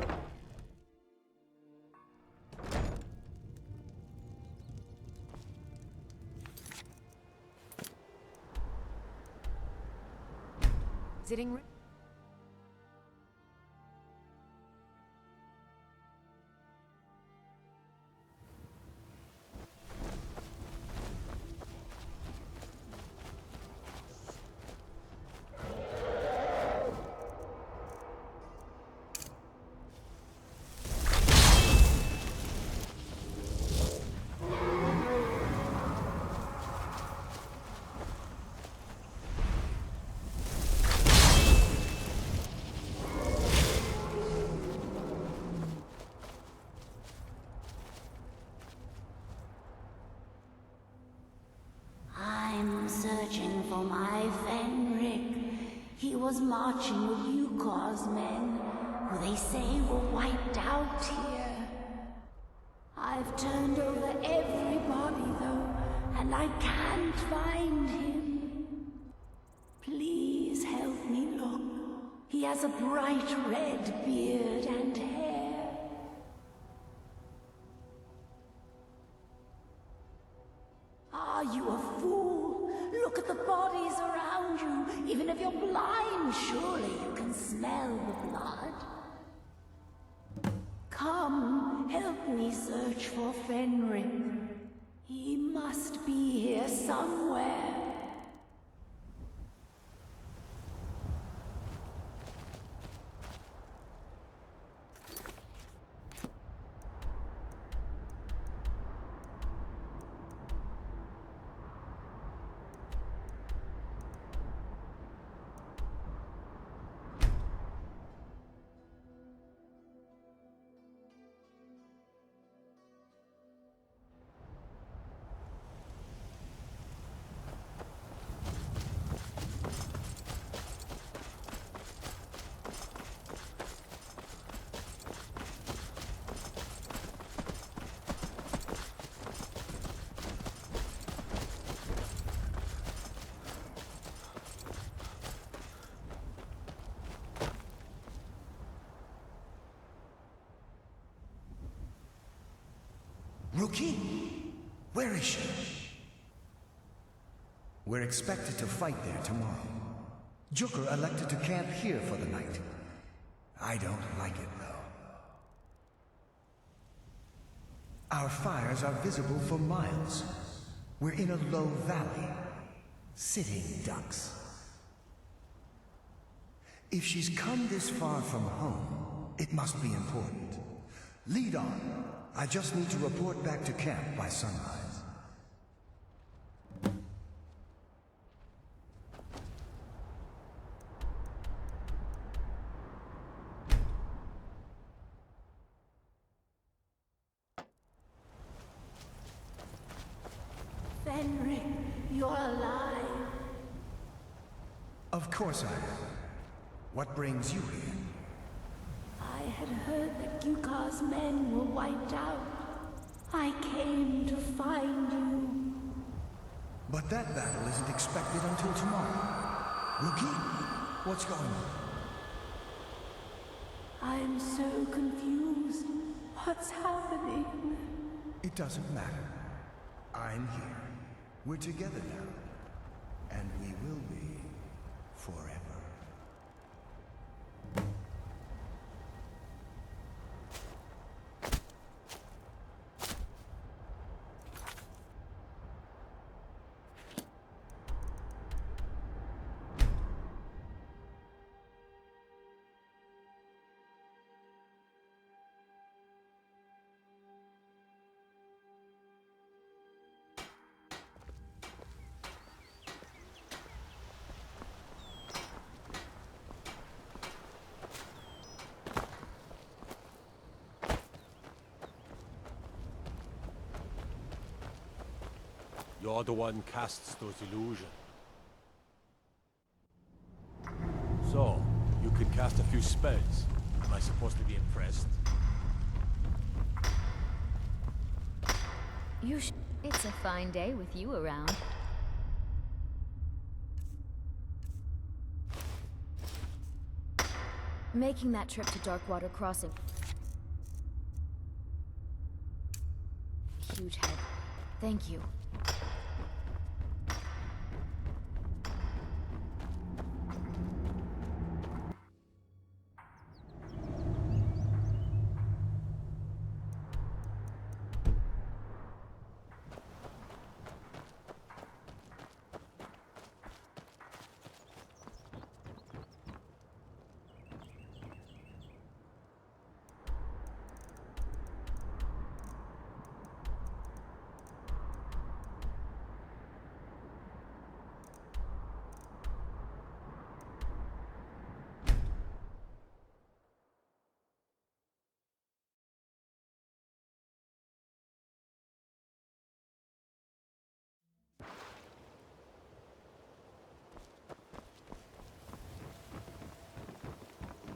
Sitting.
was marching with Yukor's men, who they say were wiped out here. I've turned over every body, though, and I can't find him. Please help me look. He has a bright red beard and hair. Are you a fool? Look at the bodies around you. Even if you're blind, surely you can smell the blood. Come, help me search for Fenric. He must be here somewhere.
Rookie? Where is she? We're expected to fight there tomorrow. Jukur elected to camp here for the night. I don't like it, though. Our fires are visible for miles. We're in a low valley. Sitting ducks. If she's come this far from home, it must be important. Lead on. I just need to report back to camp by sunrise.
Fenric, you're alive.
Of course I am. What brings you here?
I had heard that Yukar's men were wiped out. I came to find you.
But that battle isn't expected until tomorrow. Rookie, what's going on?
I'm so confused. What's happening?
It doesn't matter. I'm here. We're together now. And we will be forever.
You're the one casts those illusions. So, you can cast a few spells. Am I supposed to be impressed?
It's a fine day with you around. Making that trip to Darkwater Crossing. Huge help. Thank you.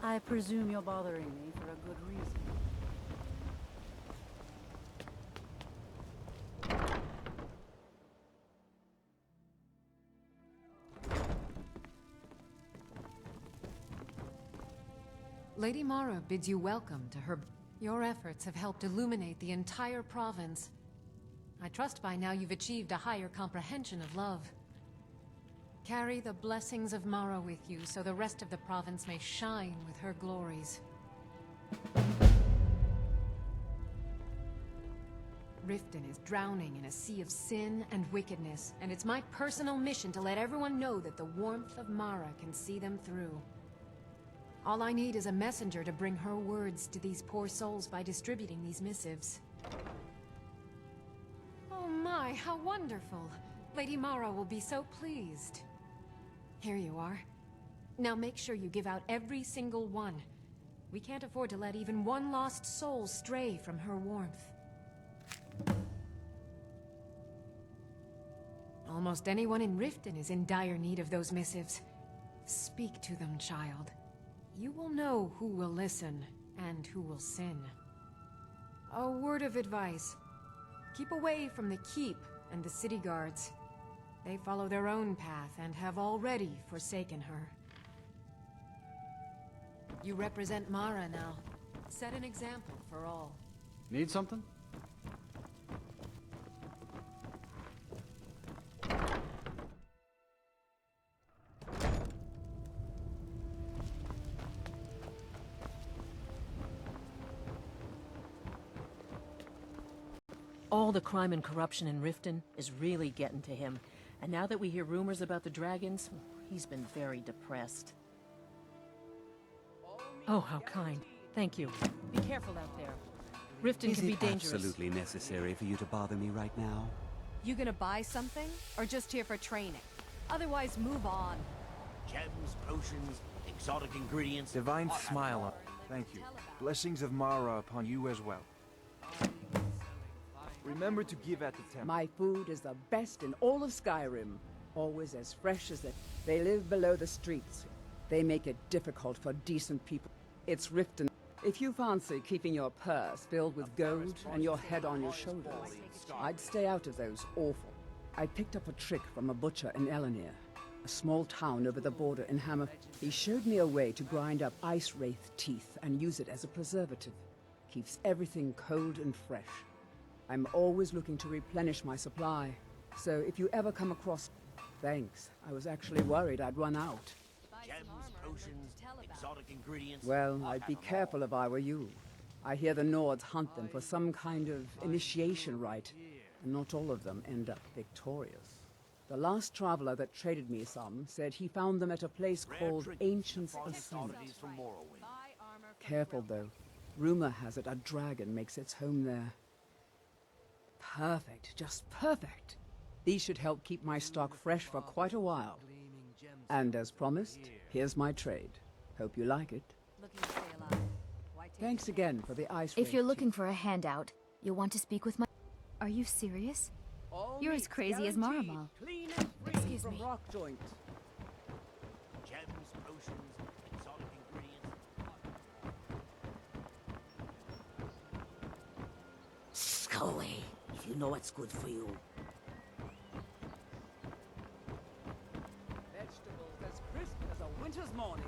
I presume you're bothering me for a good reason.
Lady Mara bids you welcome to her... Your efforts have helped illuminate the entire province. I trust by now you've achieved a higher comprehension of love. Carry the blessings of Mara with you so the rest of the province may shine with her glories. Riften is drowning in a sea of sin and wickedness, and it's my personal mission to let everyone know that the warmth of Mara can see them through. All I need is a messenger to bring her words to these poor souls by distributing these missives. Oh my, how wonderful! Lady Mara will be so pleased. Here you are. Now make sure you give out every single one. We can't afford to let even one lost soul stray from her warmth. Almost anyone in Riften is in dire need of those missives. Speak to them, child. You will know who will listen and who will sin. A word of advice. Keep away from the Keep and the city guards. They follow their own path and have already forsaken her. You represent Mara now. Set an example for all.
Need something?
All the crime and corruption in Riften is really getting to him. And now that we hear rumors about the dragons, he's been very depressed. Oh, how kind. Thank you. Be careful out there. Riften can be dangerous.
Is it absolutely necessary for you to bother me right now?
You gonna buy something? Or just here for training? Otherwise, move on.
Gems, potions, exotic ingredients.
Divine smile on. Thank you. Blessings of Mara upon you as well. Remember to give at the temple.
My food is the best in all of Skyrim. Always as fresh as it. They live below the streets. They make it difficult for decent people. It's Riften. If you fancy keeping your purse filled with gold and your head on your shoulders, I'd stay out of those awful. I picked up a trick from a butcher in Elenir, a small town over the border in Hammer. He showed me a way to grind up ice wraith teeth and use it as a preservative. Keeps everything cold and fresh. I'm always looking to replenish my supply, so if you ever come across... Thanks. I was actually worried I'd run out.
Gems, potions, exotic ingredients.
Well, I'd be careful if I were you. I hear the Nords hunt them for some kind of initiation rite, and not all of them end up victorious. The last traveler that traded me some said he found them at a place called Ancient's Ascent. Careful, though. Rumor has it a dragon makes its home there. Perfect, just perfect. These should help keep my stock fresh for quite a while. And as promised, here's my trade. Hope you like it. Thanks again for the ice.
If you're looking for a handout, you'll want to speak with my... Are you serious? You're as crazy as Maramal. Excuse me.
Rock joint.
Gems, potions, exotic ingredients.
Go away. You know what's good for you.
Vegetables as crisp as a winter's morning.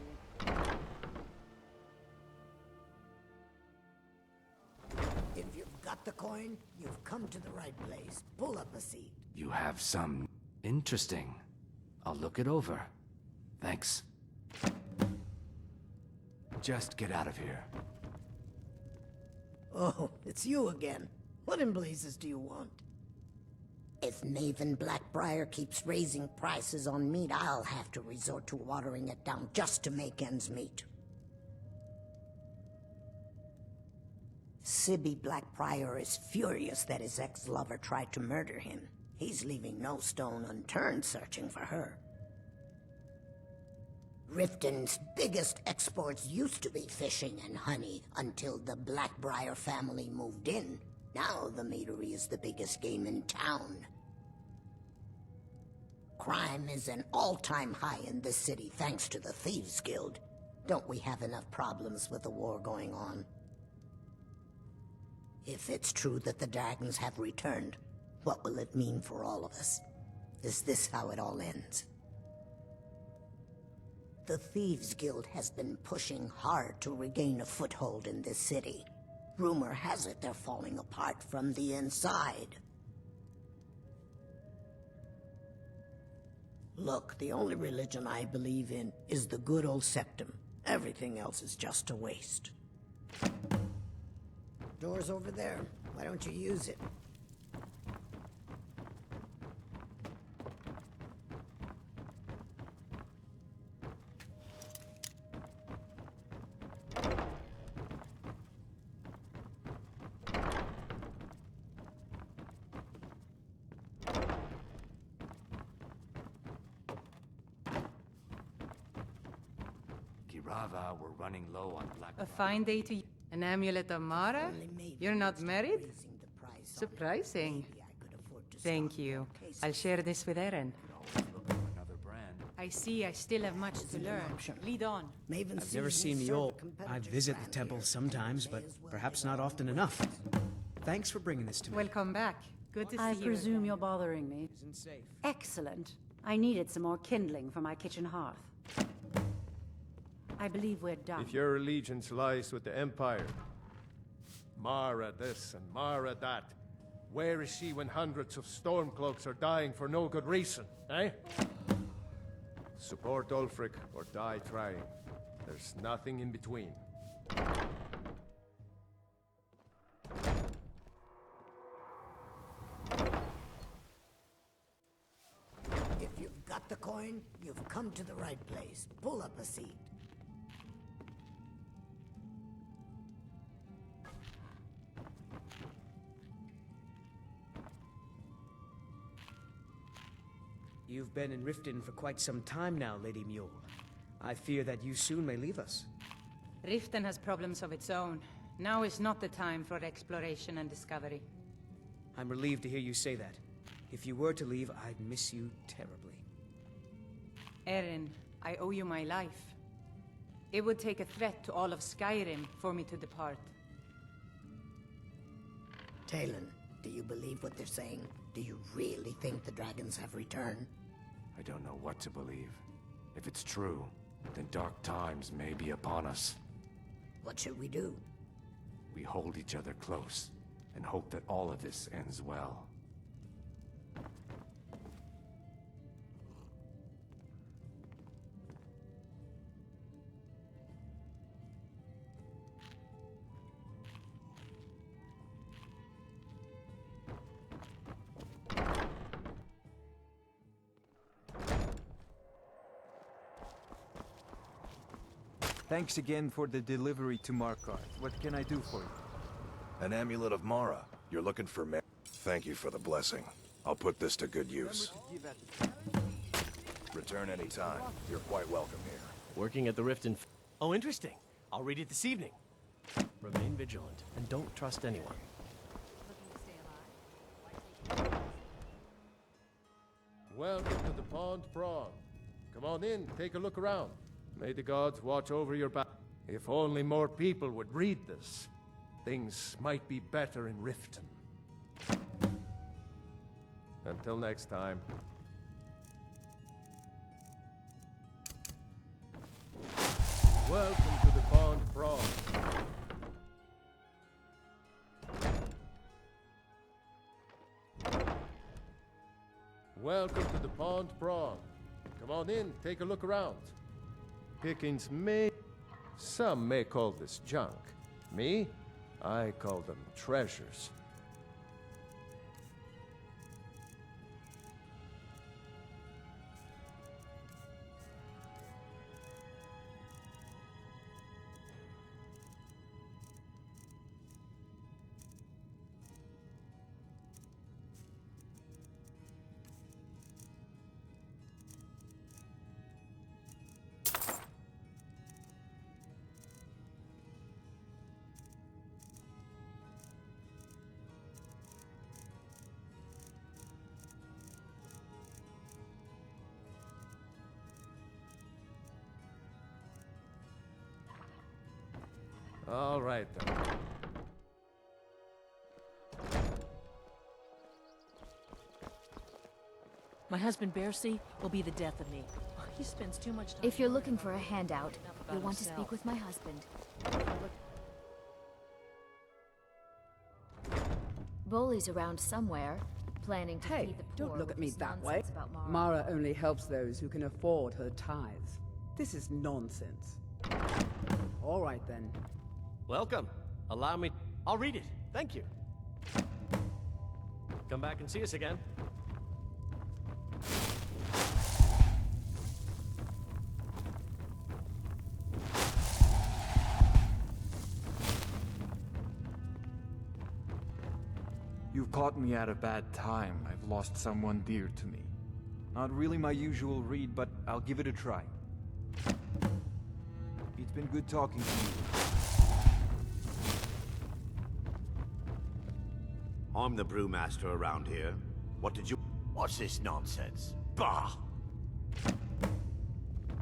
If you've got the coin, you've come to the right place. Pull up a seat.
You have some... interesting. I'll look it over. Thanks. Just get out of here.
Oh, it's you again. What in blazes do you want? If Nathan Blackbriar keeps raising prices on meat, I'll have to resort to watering it down just to make ends meet. Sibby Blackbriar is furious that his ex-lover tried to murder him. He's leaving no stone unturned searching for her. Riften's biggest exports used to be fishing and honey until the Blackbriar family moved in. Now the meadery is the biggest game in town. Crime is an all-time high in this city thanks to the Thieves Guild.
Don't we have enough problems with the war going on? If it's true that the dragons have returned, what will it mean for all of us? Is this how it all ends? The Thieves Guild has been pushing hard to regain a foothold in this city. Rumor has it they're falling apart from the inside. Look, the only religion I believe in is the good old septum. Everything else is just a waste. Door's over there. Why don't you use it?
Kirava, we're running low on black.
A fine day to... An amulet of Mara? You're not married? Surprising. Thank you. I'll share this with Eren. I see I still have much to learn. Lead on.
I've never seen Mule. I visit the temple sometimes, but perhaps not often enough. Thanks for bringing this to me.
Welcome back. Good to see you.
I presume you're bothering me.
Isn't safe.
Excellent. I needed some more kindling for my kitchen hearth. I believe we're done.
If your allegiance lies with the Empire, Mara this and Mara that, where is she when hundreds of Stormcloaks are dying for no good reason, eh? Support Ulfric or die trying. There's nothing in between.
If you've got the coin, you've come to the right place. Pull up a seat.
You've been in Riften for quite some time now, Lady Mule. I fear that you soon may leave us.
Riften has problems of its own. Now is not the time for exploration and discovery.
I'm relieved to hear you say that. If you were to leave, I'd miss you terribly.
Eren, I owe you my life. It would take a threat to all of Skyrim for me to depart.
Talon, do you believe what they're saying? Do you really think the dragons have returned?
I don't know what to believe. If it's true, then dark times may be upon us.
What should we do?
We hold each other close and hope that all of this ends well.
Thanks again for the delivery to Markarth. What can I do for you?
An amulet of Mara. You're looking for me. Thank you for the blessing. I'll put this to good use. Return any time. You're quite welcome here.
Working at the Riften... Oh, interesting. I'll read it this evening. Remain vigilant, and don't trust anyone.
Welcome to the Pond Prawn. Come on in, take a look around. May the gods watch over your back. If only more people would read this, things might be better in Riften. Until next time. Welcome to the Pond Prawn. Welcome to the Pond Prawn. Come on in, take a look around. Pickings some may call this junk. Me? I call them treasures. All right, then.
My husband Bercy will be the death of me. He spends too much time.
If you're looking for a handout,
about
you'll want to
himself.
speak with my husband. Boley's around somewhere, planning to
Hey,
feed the poor.
don't look
with
at me
his
that way.
nonsense about Mara.
Mara only helps those who can afford her tithes. This is nonsense. All right, then.
Welcome. Allow me... I'll read it. Thank you. Come back and see us again.
You've caught me at a bad time. I've lost someone dear to me. Not really my usual read, but I'll give it a try. It's been good talking to you.
I'm the brewmaster around here. What did you... What's this nonsense? Bah!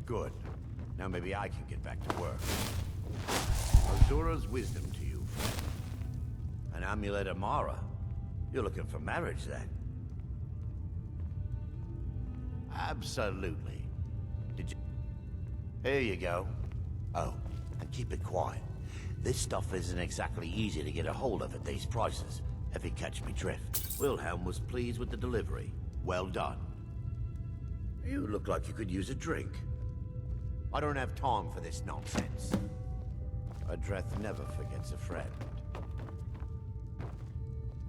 Good. Now maybe I can get back to work. Azura's wisdom to you, friend. An amulet of Mara. You're looking for marriage, then? Absolutely. Did you... Here you go. Oh, and keep it quiet. This stuff isn't exactly easy to get a hold of at these prices, if you catch me drift. Wilhelm was pleased with the delivery. Well done. You look like you could use a drink. I don't have time for this nonsense. A Dreth never forgets a friend.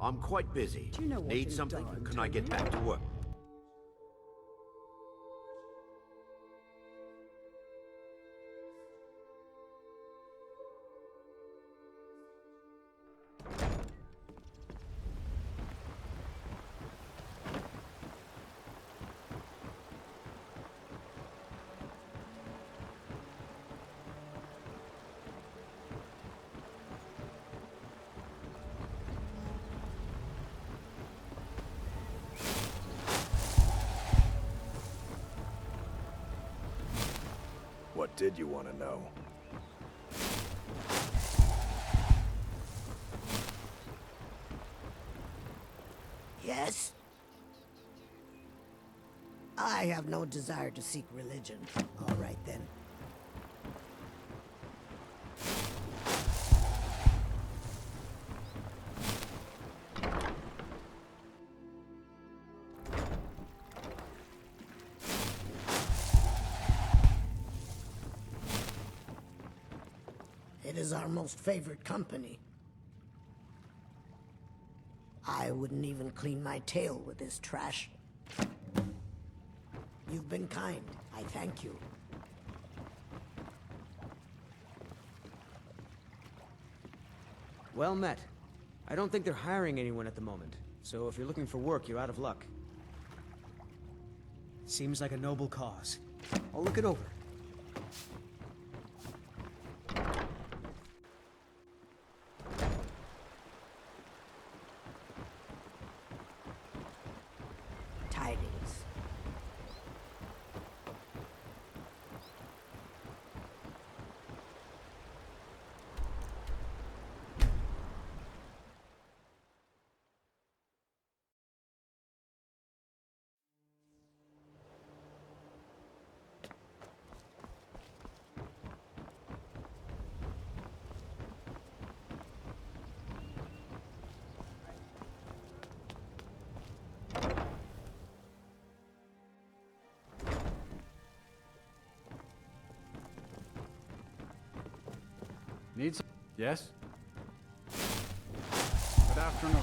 I'm quite busy.
Do you know what
Need
you've
something?
done,
Can I get
Tony?
back to work?
What did you want to know?
Yes? I have no desire to seek religion. All right, then. It is our most favored company. I wouldn't even clean my tail with this trash. You've been kind. I thank you.
Well met. I don't think they're hiring anyone at the moment, so if you're looking for work, you're out of luck. Seems like a noble cause. I'll look it over.
Tidings.
Need some? Yes? Good afternoon.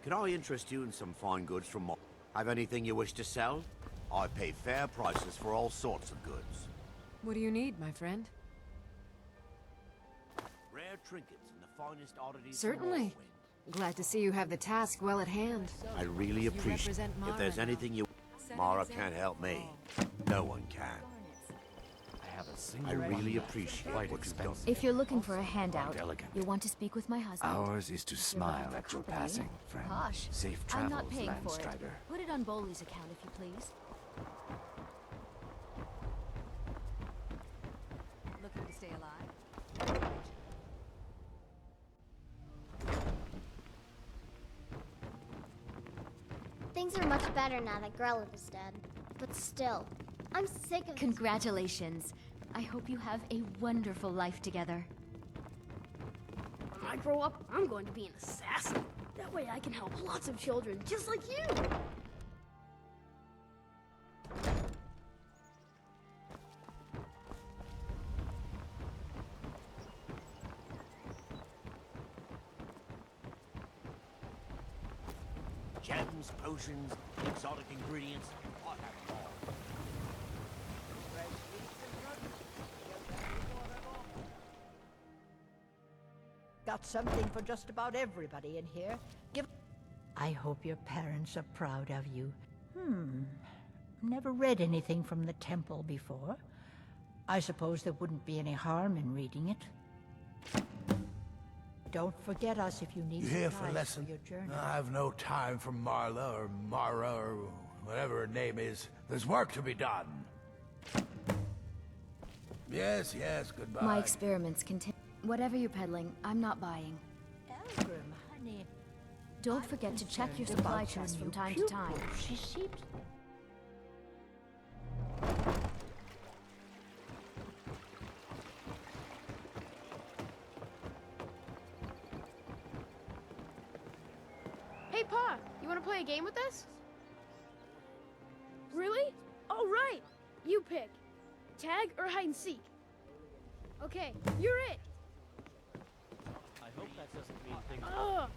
Can I interest you in some fine goods from my... Have anything you wish to sell? I pay fair prices for all sorts of goods.
What do you need, my friend?
Rare trinkets and the finest oddities.
Certainly. Glad to see you have the task well at hand.
I really appreciate it. If there's anything you... Mara can't help me. No one can. I really appreciate what you've done.
If you're looking for a handout, you'll want to speak with my husband.
Ours is to smile at your passing, friend.
Posh.
Safe
I'm
travels,
not paying for it.
Landstrider.
Put it on Bowley's account if you please.
Looking to stay alive?
Things are much better now that Grella is dead. But still, I'm sick of
Congratulations. I hope you have a wonderful life together.
When I grow up, I'm going to be an assassin. That way I can help lots of children just like you.
Gems, potions, exotic ingredients. I have them all.
Got something for just about everybody in here. I hope your parents are proud of you. Never read anything from the temple before. I suppose there wouldn't be any harm in reading it. Don't forget us if you need
You here for a
supplies
lesson?
your journey.
I've no time for Marla or Mara or whatever her name is. There's work to be done. Yes, goodbye.
My experiments continue. Whatever you're peddling, I'm not buying.
Elgrim, honey.
Don't forget to check your supply chest from time to time.
She seems...
Hey, Pa, you want to play a game with us? Really? All right. You pick. Tag or hide and seek. Okay, you're it.
I hope that doesn't mean things
Ugh.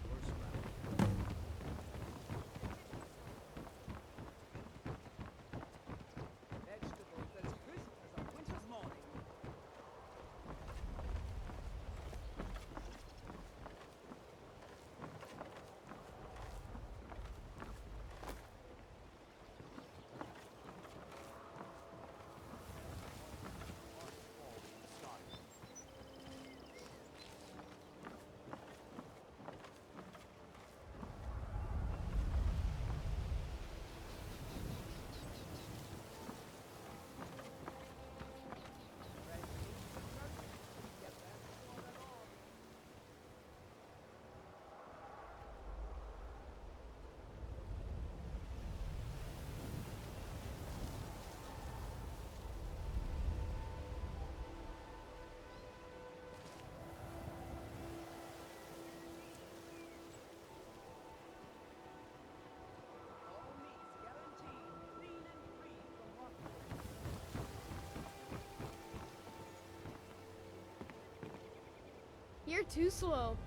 You're too slow.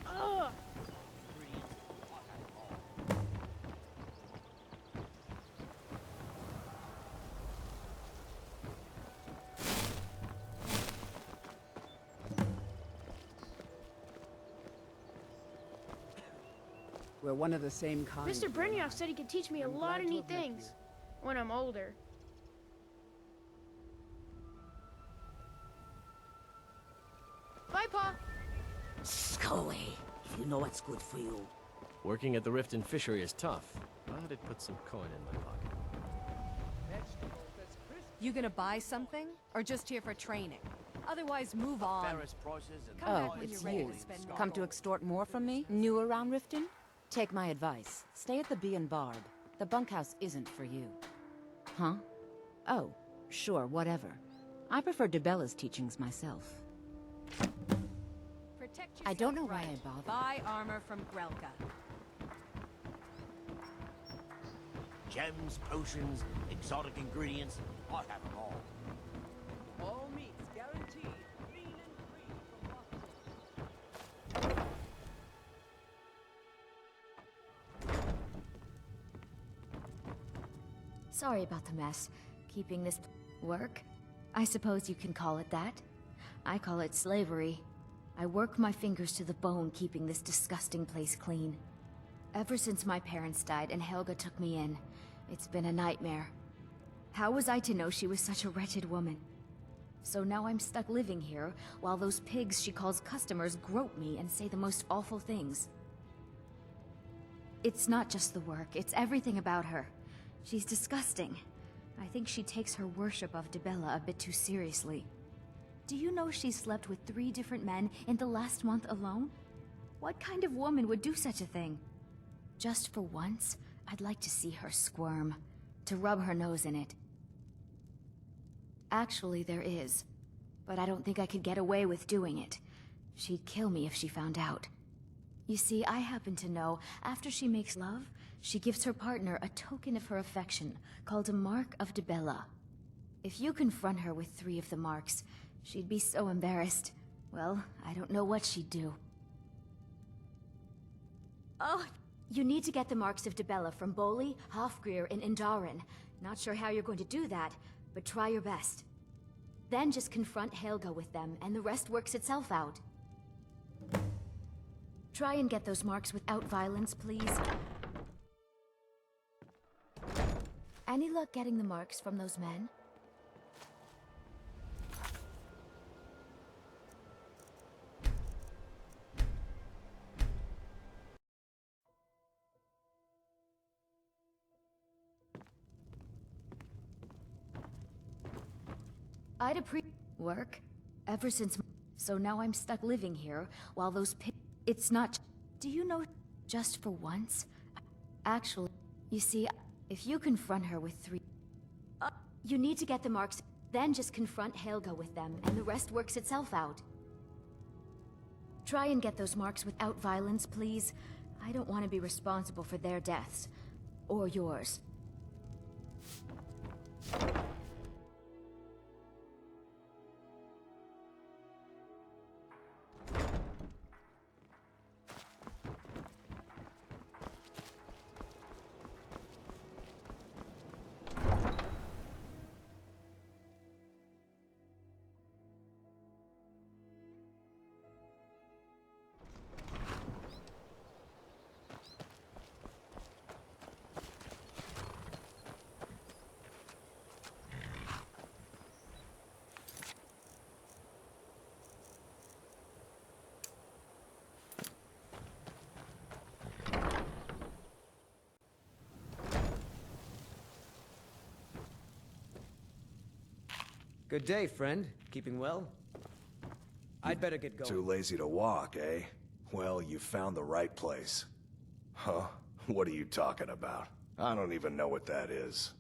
Ugh.
We're one of the same kind.
Mr. Brynjolf said he could teach me a lot of neat things when I'm older. Bye, Pa.
Go away. You know what's good for you.
Working at the Rift and Fishery is tough, but it puts some coin in my pocket.
You gonna buy something, or just here for training? Otherwise, move on. Come back when you're ready to spend more
Come to extort more from me? New around Riften? Take my advice. Stay at the Bee and Barb. The bunkhouse isn't for you. Huh? Oh, sure, whatever. I prefer DeBella's teachings myself.
Protect
I don't know
yourself
why
right.
I bother.
Buy armor from Grelka.
Gems, potions, exotic ingredients. I have them all.
All meats guaranteed. Clean and free from
Sorry about the mess. Keeping this work? I suppose you can call it that. I call it slavery. I work my fingers to the bone keeping this disgusting place clean. Ever since my parents died and Helga took me in, it's been a nightmare. How was I to know she was such a wretched woman? So now I'm stuck living here, while those pigs she calls customers grope me and say the most awful things. It's not just the work, it's everything about her. She's disgusting. I think she takes her worship of Dibella a bit too seriously. Do you know she slept with 3 different men in the last month alone? What kind of woman would do such a thing? Just for once, I'd like to see her squirm, to rub her nose in it. Actually, there is, but I don't think I could get away with doing it. She'd kill me if she found out. You see, I happen to know, after she makes love, she gives her partner a token of her affection, called a Mark of Dibella. If you confront her with 3 of the marks, she'd be so embarrassed. Well, I don't know what she'd do. Oh, you need to get the marks of Dibella from Boli, Hofgrir, and Indaren. Not sure how you're going to do that, but try your best. Then just confront Helga with them, and the rest works itself out. Try and get those marks without violence, please. Any luck getting the marks from those men? I'd work ever since, so now I'm stuck living here while those it's not. Do you know, just for once? Actually, you see, if you confront her with 3, you need to get the marks, then just confront Helga with them, and the rest works itself out. Try and get those marks without violence, please. I don't want to be responsible for their deaths, or yours.
Good day, friend. Keeping well? I'd better get going.
Too lazy to walk, eh? Well, you found the right place. Huh? What are you talking about? I don't even know what that is.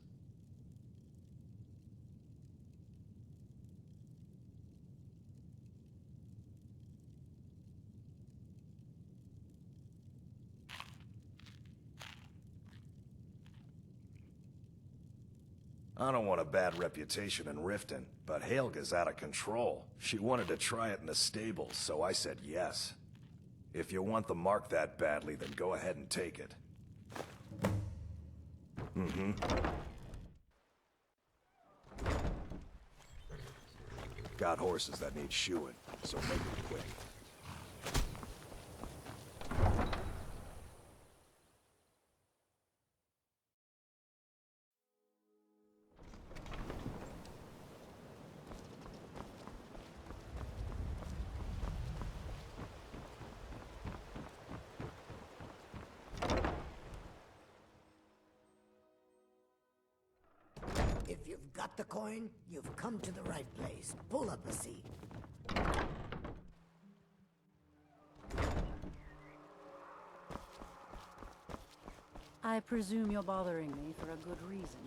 I don't want a bad reputation in Riften, but Helga's out of control. She wanted to try it in the stables, so I said yes. If you want the mark that badly, then go ahead and take it. Mm-hmm. Got horses that need shoeing, so make it quick.
If you've got the coin, you've come to the right place. Pull up a seat.
I presume you're bothering me for a good reason.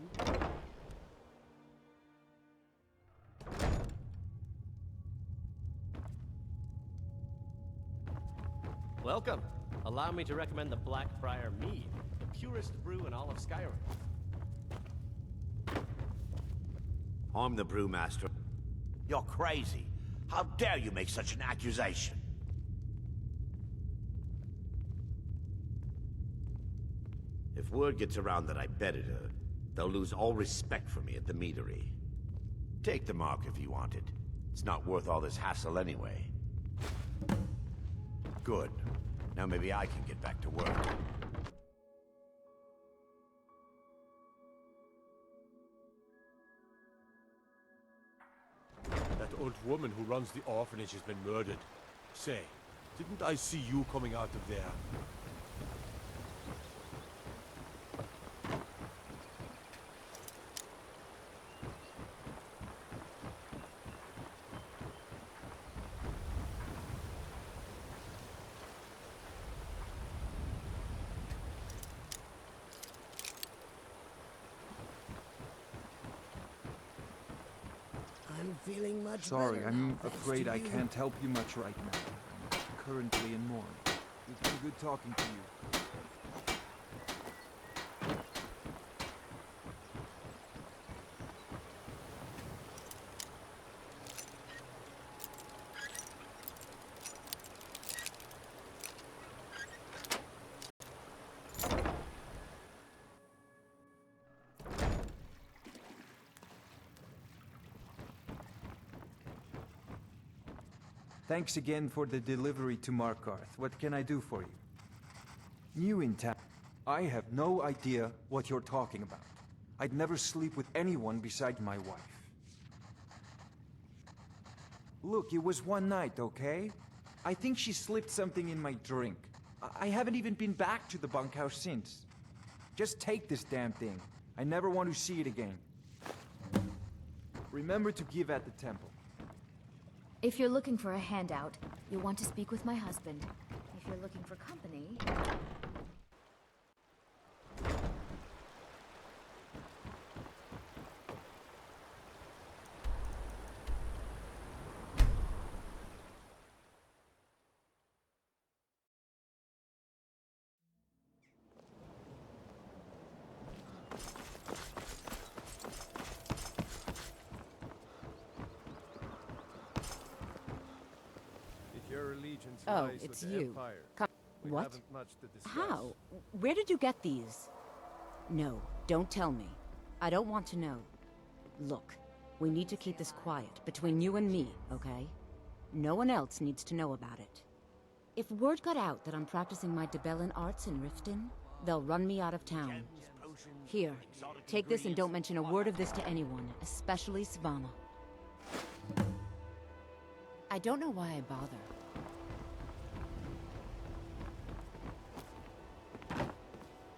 Welcome. Allow me to recommend the Blackbriar Mead, the purest brew in all of Skyrim.
I'm the brewmaster. You're crazy. How dare you make such an accusation? If word gets around that I bedded her, they'll lose all respect for me at the meadery. Take the mark if you want it. It's not worth all this hassle anyway. Good. Now maybe I can get back to work.
That old woman who runs the orphanage has been murdered. Say, didn't I see you coming out of there?
I'm feeling much
Sorry,
better
I'm
now, thanks
afraid
to
I
you.
can't help you much right now. I'm currently in mourning. It's been good talking to you. Thanks again for the delivery to Markarth. What can I do for you? New in town. I have no idea what you're talking about. I'd never sleep with anyone besides my wife. Look, it was one night, okay? I think she slipped something in my drink. I haven't even been back to the bunkhouse since. Just take this damn thing. I never want to see it again. Remember to give at the temple.
If you're looking for a handout, you'll want to speak with my husband. If you're looking for company...
Your allegiance
Oh,
lies
it's
with the
you.
Empire.
Come.
We
What?
haven't much to discuss.
How? Where did you get these? No, don't tell me. I don't want to know. Look, we need to keep this quiet between you and me, okay? No one else needs to know about it. If word got out that I'm practicing my Debellan arts in Riften, they'll run me out of town. Here, take this and don't mention a word of this to anyone, especially Savannah. I don't know why I bother.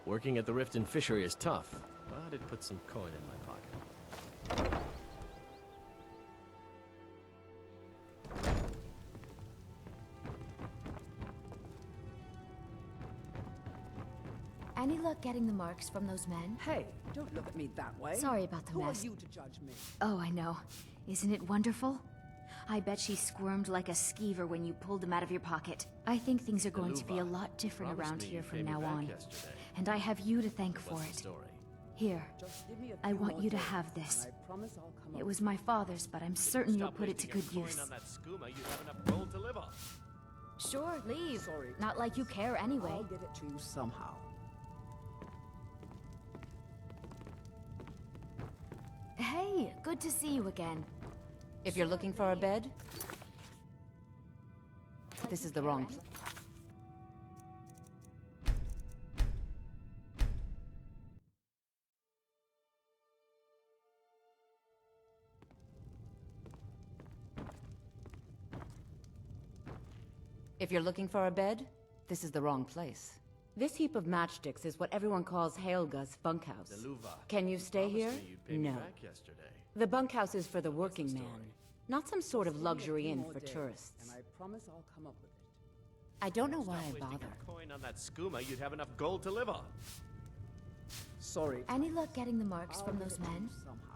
Working at the Riften fishery is tough, but it puts some coin in my pocket.
Any luck getting the marks from those men?
Hey, don't look at me that way.
Sorry about the
Who
mess.
are you to judge me?
Oh, I know. Isn't it wonderful? I bet she squirmed like a skeever when you pulled them out of your pocket. I think things are going to be a lot different around here from now on. And I have you to thank for it. Here, I want you to have this. It was my father's, but I'm certain you'll put it to good use. Sure, leave. Not like you care anyway.
I'll get it to you somehow.
Hey, good to see you again.
If you're looking for a bed, this is the wrong place. If you're looking for a bed, this is the wrong place. This heap of matchsticks is what everyone calls Helga's bunkhouse. Can you stay here? No. The bunkhouse is for the working man, not some sort of luxury inn for tourists.
And I promise I'll come up with it.
I don't know why I bother.
Coin on that skooma, you'd have enough gold to live on.
Sorry.
Any luck getting the marks from those men?
Somehow.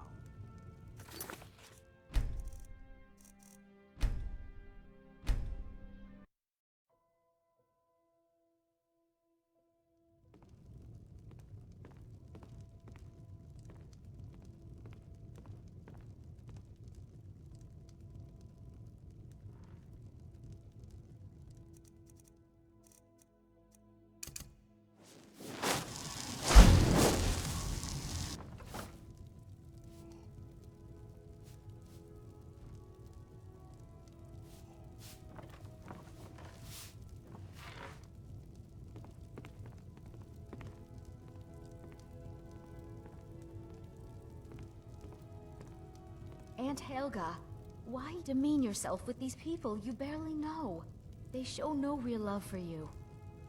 Aunt Helga, why demean yourself with these people you barely know? They show no real love for you.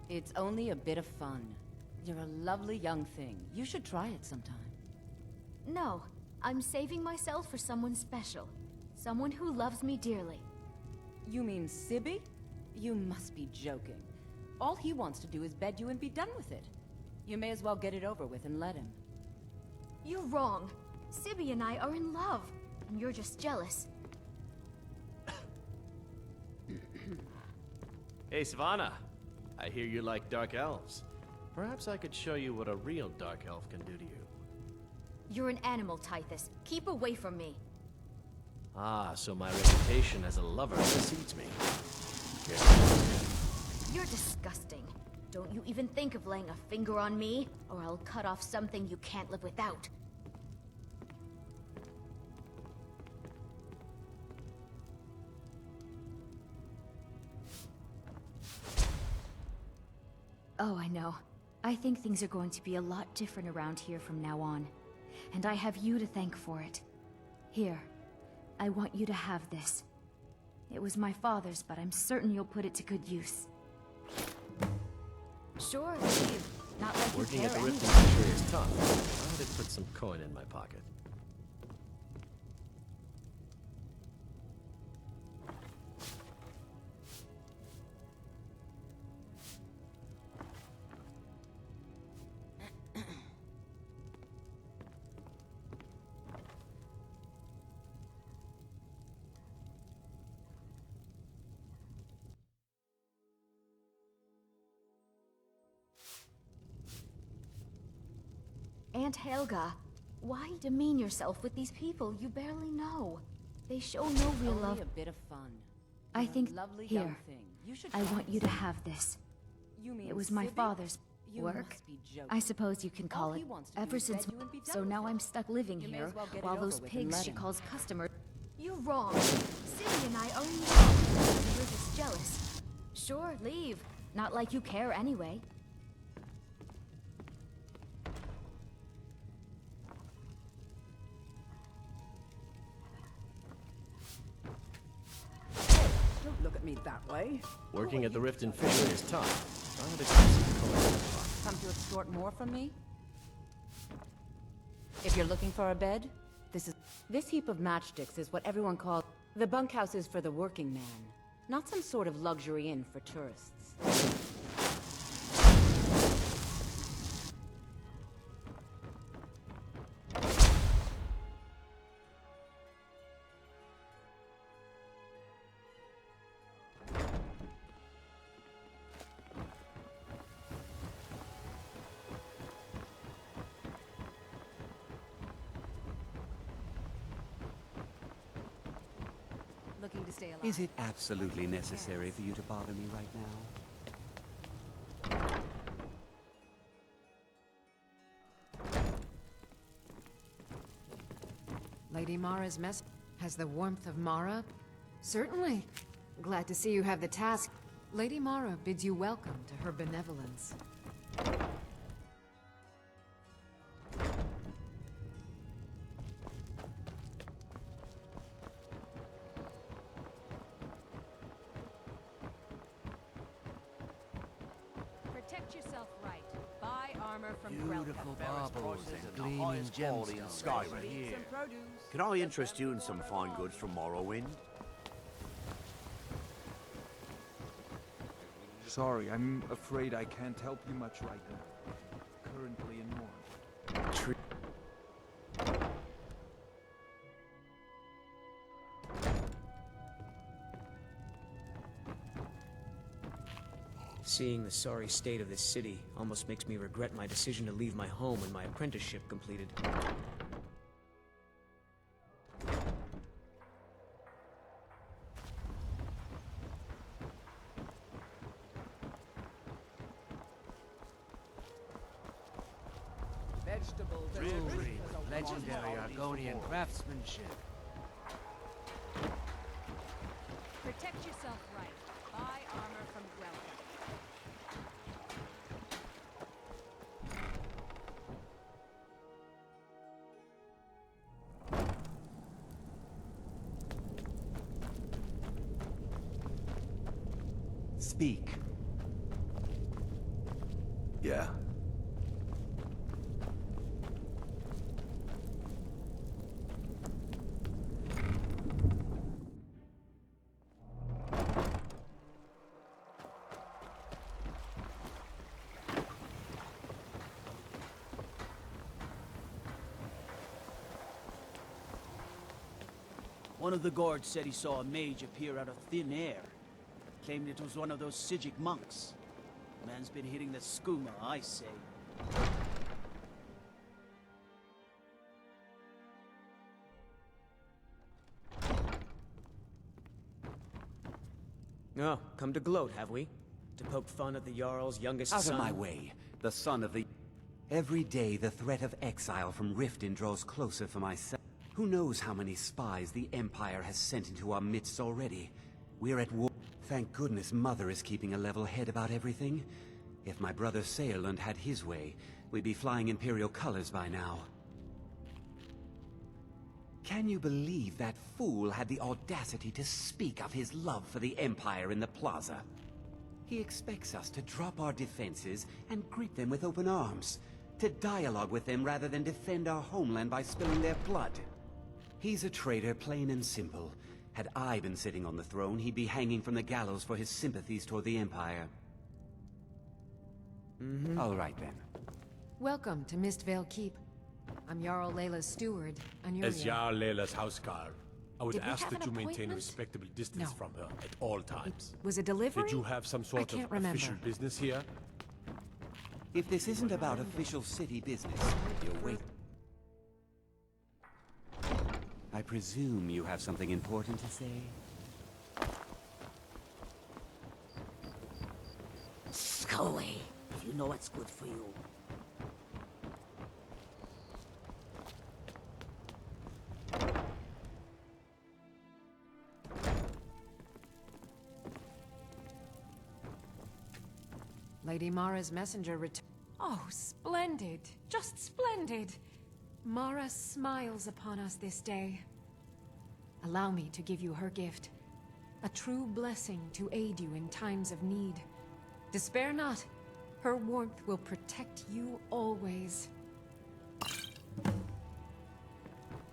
It's only a bit of fun. You're a lovely young thing. You should try it sometime.
No, I'm saving myself for someone special. Someone who loves me dearly.
You mean Sibby? You must be joking. All he wants to do is bed you and be done with it. You may as well get it over with and let him.
You're wrong. Sibby and I are in love, and you're just jealous.
Hey, Savannah. I hear you like dark elves. Perhaps I could show you what a real dark elf can do to you.
You're an animal, Tithus. Keep away from me.
Ah, so my reputation as a lover precedes me.
You're disgusting. Don't you even think of laying a finger on me, or I'll cut off something you can't live without. Oh, I know. I think things are going to be a lot different around here from now on. And I have you to thank for it. Here, I want you to have this. It was my father's, but I'm certain you'll put it to good use. Sure, leave. Not like you
Working
care
at the
anyway.
Riften Fishery is tough. How did it put some coin in my pocket?
Aunt Helga, why demean yourself with these people you barely know? They show no real
Only
love.
a bit of fun.
I
You're a
think
lovely
here.
young thing. You should
I
try
want
it
you to
sometime.
have this.
You mean
It was my
Sibby?
father's
You
work.
must be joking.
I suppose you can call
All he
it.
wants to do
Ever
is
since.
bed you and be done
So
with
now
it.
I'm stuck living
You may
here
as well get it
while
over
those
with and
pigs
let
she
him.
calls customers. You're wrong. Sibby and I are in love. You're just jealous. Sure, leave. Not like you care anyway.
Don't look at me that way.
Working at the Riften Fishery is tough. How did it put some coin in my pocket?
Come to extort more from me? If you're looking for a bed, this heap of matchsticks is what everyone calls the bunkhouse is for the working man, not some sort of luxury inn for tourists.
Looking to stay alive.
Is it absolutely necessary for you to bother me right now?
Lady Mara's mess has the warmth of Mara? Certainly. Glad to see you have the task. Lady Mara bids you welcome to her benevolence.
Protect yourself right. Buy armor from
Beautiful
Grelka.
baubles and gleaming gems in Skyrim here. Can I interest you in some fine goods from Morrowind?
Sorry, I'm afraid I can't help you much right now. Currently in mourning.
Seeing the sorry state of this city almost makes me regret my decision to leave my home when my apprenticeship completed.
Vegetables and
Jewelry,
fruit is a
legendary
wonderful
Argonian craftsmanship.
Protect yourself right. Buy armor from Grelka.
Speak.
Yeah.
One of the guards said he saw a mage appear out of thin air. Claimed it was one of those Sijic monks. Man's been hitting the skooma, I say.
Oh, come to gloat, have we? To poke fun at the Jarl's youngest
Out
son?
of my way, the son of the... Every day the threat of exile from Riften draws closer for myself. Who knows how many spies the Empire has sent into our midst already? We're at war. Thank goodness Mother is keeping a level head about everything. If my brother Saerlund had his way, we'd be flying Imperial colors by now. Can you believe that fool had the audacity to speak of his love for the Empire in the plaza? He expects us to drop our defenses and greet them with open arms, to dialogue with them rather than defend our homeland by spilling their blood. He's a traitor, plain and simple. Had I been sitting on the throne, he'd be hanging from the gallows for his sympathies toward the Empire. All right, then.
Welcome to Mistvale Keep. I'm Jarl Layla's steward, Anuria.
As Jarl Layla's houseguard, I would
Did we
ask
have
that
an
you maintain a
appointment?
respectable distance
No.
from her at all times.
Was a delivery?
Did you have some sort
I
of
can't remember.
official business here?
If this isn't about official city business, you'll wait. I presume you have something important to say?
Scully, you know what's good for you.
Lady Mara's messenger returned. Oh, splendid. Just splendid. Mara smiles upon us this day. Allow me to give you her gift. A true blessing to aid you in times of need. Despair not. Her warmth will protect you always.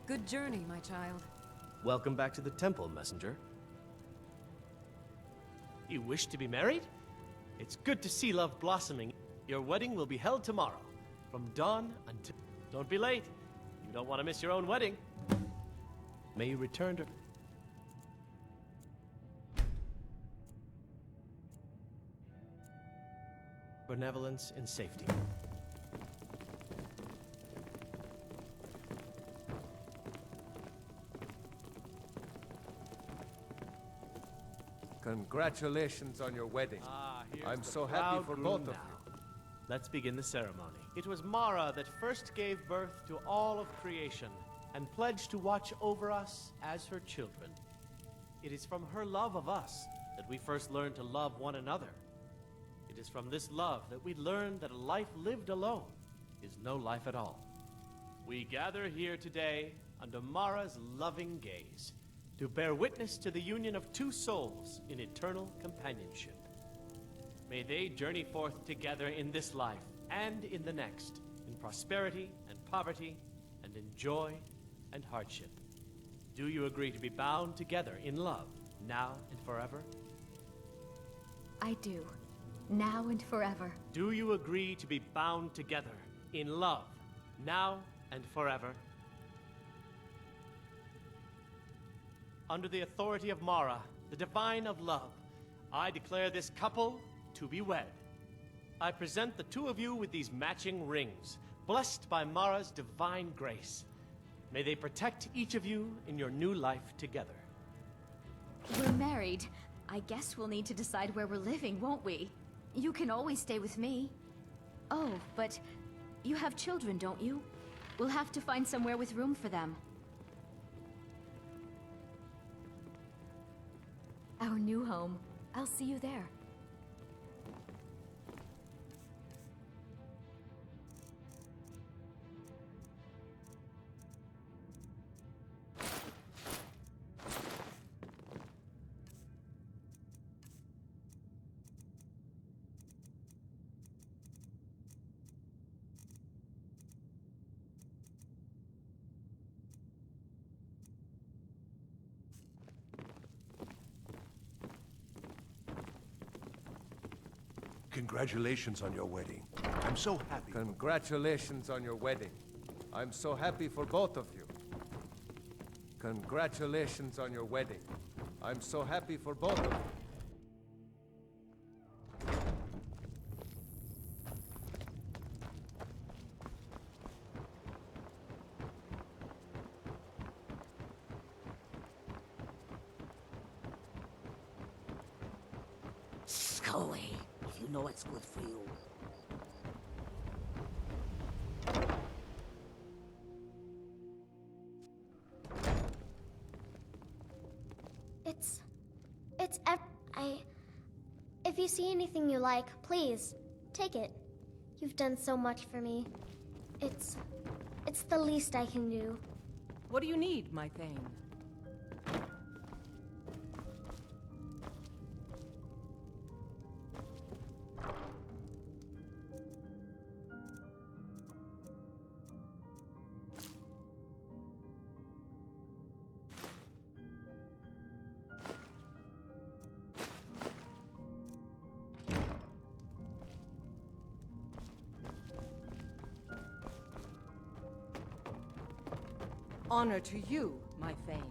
Good journey, my child.
Welcome back to the temple, messenger. You wish to be married? It's good to see love blossoming. Your wedding will be held tomorrow, from dawn until... Don't be late. You don't want to miss your own wedding. May you return to... benevolence and safety.
Congratulations on your wedding. I'm
the
so happy
proud
for
groom
both of
now.
you.
Let's begin the ceremony. It was Mara that first gave birth to all of creation and pledged to watch over us as her children. It is from her love of us that we first learned to love one another. It is from this love that we learn that a life lived alone is no life at all. We gather here today under Mara's loving gaze to bear witness to the union of two souls in eternal companionship. May they journey forth together in this life and in the next, in prosperity and poverty, and in joy and hardship. Do you agree to be bound together in love, now and forever?
I do. Now and forever.
Do you agree to be bound together in love, now and forever? Under the authority of Mara, the divine of love, I declare this couple to be wed. I present the two of you with these matching rings, blessed by Mara's divine grace. May they protect each of you in your new life together.
We're married. I guess we'll need to decide where we're living, won't we? You can always stay with me. Oh, but you have children, don't you? We'll have to find somewhere with room for them. Our new home. I'll see you there.
Congratulations on your wedding. I'm so happy.
Congratulations on your wedding. I'm so happy for both of you. Congratulations on your wedding. I'm so happy for both of you.
Scully, you know what's good for you.
If you see anything you like, please, take it. You've done so much for me. It's the least I can do.
What do you need, my Thane? Honor to you, my Thane.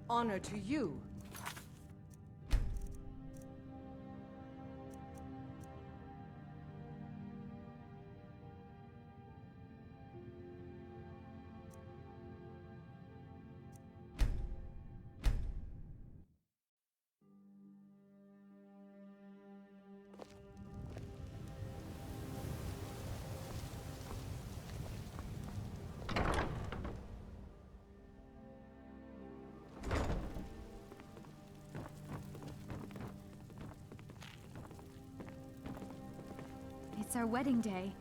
Honor to you.
It's our wedding day.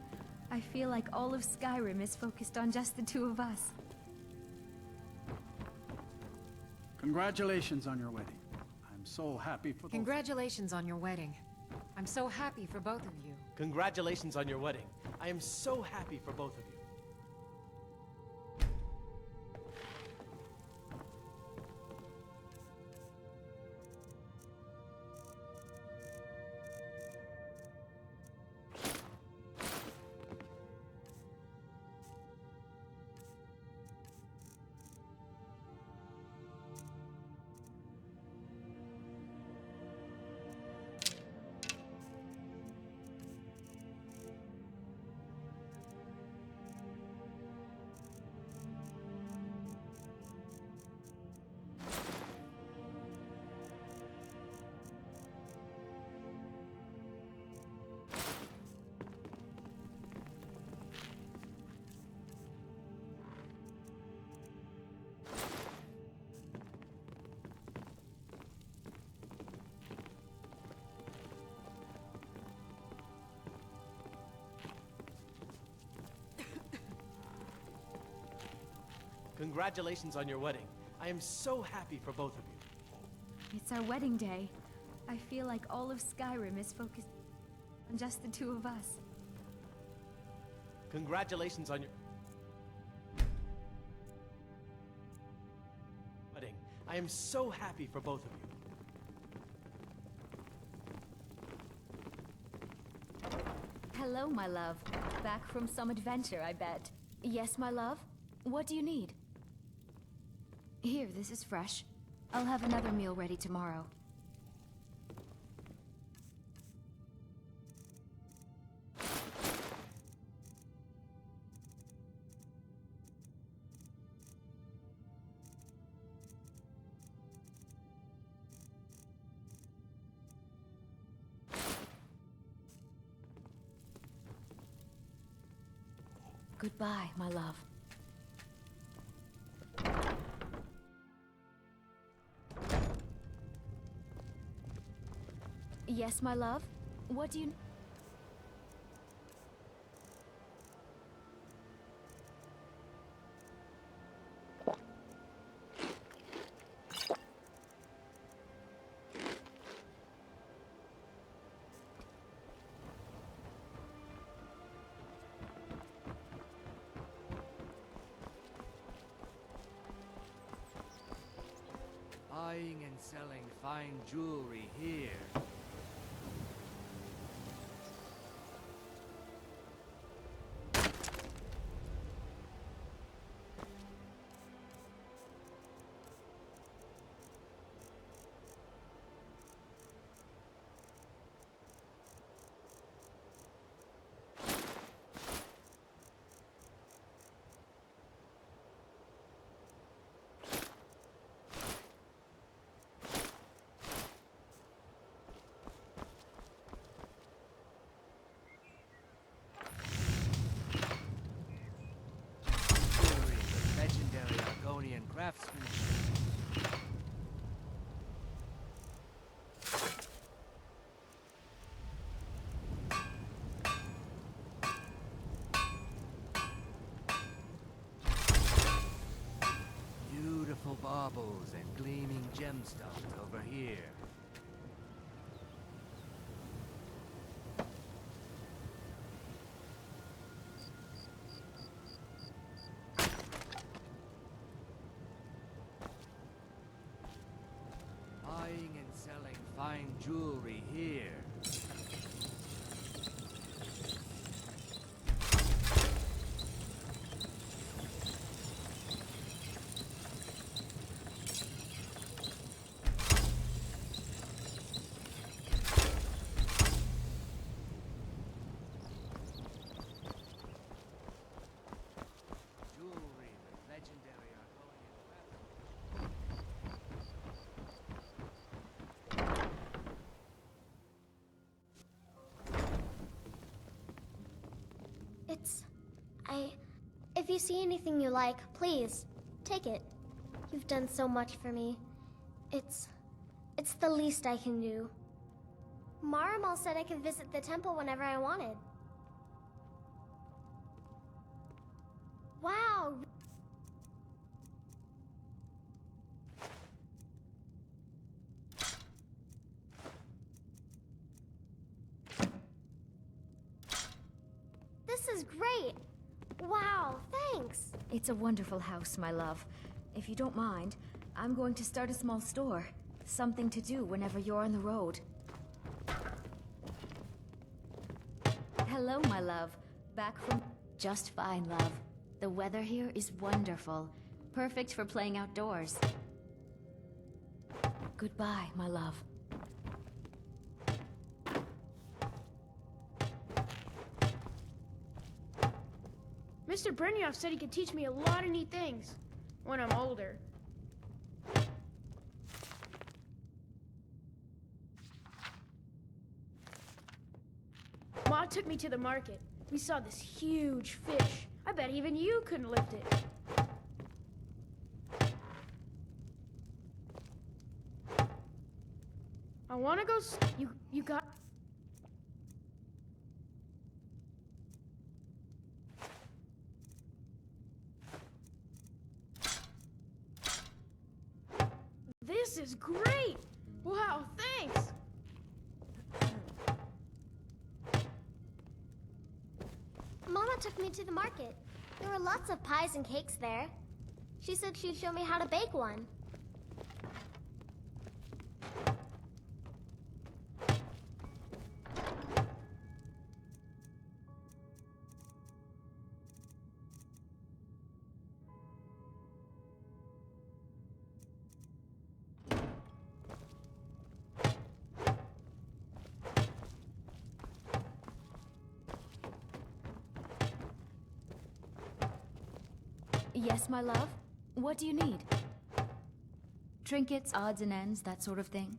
I feel like all of Skyrim is focused on just the two of us.
Congratulations on your wedding. I'm so happy for
Congratulations on your wedding. I'm so happy for both of you.
Congratulations on your wedding. I am so happy for both of you. Congratulations on your wedding. I am so happy for both of you.
It's our wedding day. I feel like all of Skyrim is focused. Just the two of us.
Congratulations on your wedding. I am so happy for both of you.
Hello, my love. Back from some adventure, I bet. Yes, my love? What do you need? Here, this is fresh. I'll have another meal ready tomorrow. Goodbye, my love. Yes, my love? What do you...
Buying and selling fine jewelry here. Craftsmanship. Beautiful baubles and gleaming gemstones over here. Buying and selling fine jewelry here. Jewelry with legendary
If you see anything you like, please, take it. You've done so much for me. It's the least I can do. Marimal said I could visit the temple whenever I wanted. Wow! This is great! Wow, thanks!
It's a wonderful house, my love. If you don't mind, I'm going to start a small store. Something to do whenever you're on the road. Hello, my love. Back from... Just fine, love. The weather here is wonderful. Perfect for playing outdoors. Goodbye, my love.
Mr. Brynjolf said he could teach me a lot of neat things when I'm older. Ma took me to the market. We saw this huge fish. I bet even you couldn't lift it. I want to go you got... This is great! Wow, thanks!
took me to the market. There were lots of pies and cakes there. She said she'd show me how to bake one.
Yes, my love? What do you need? Trinkets, odds and ends, that sort of thing?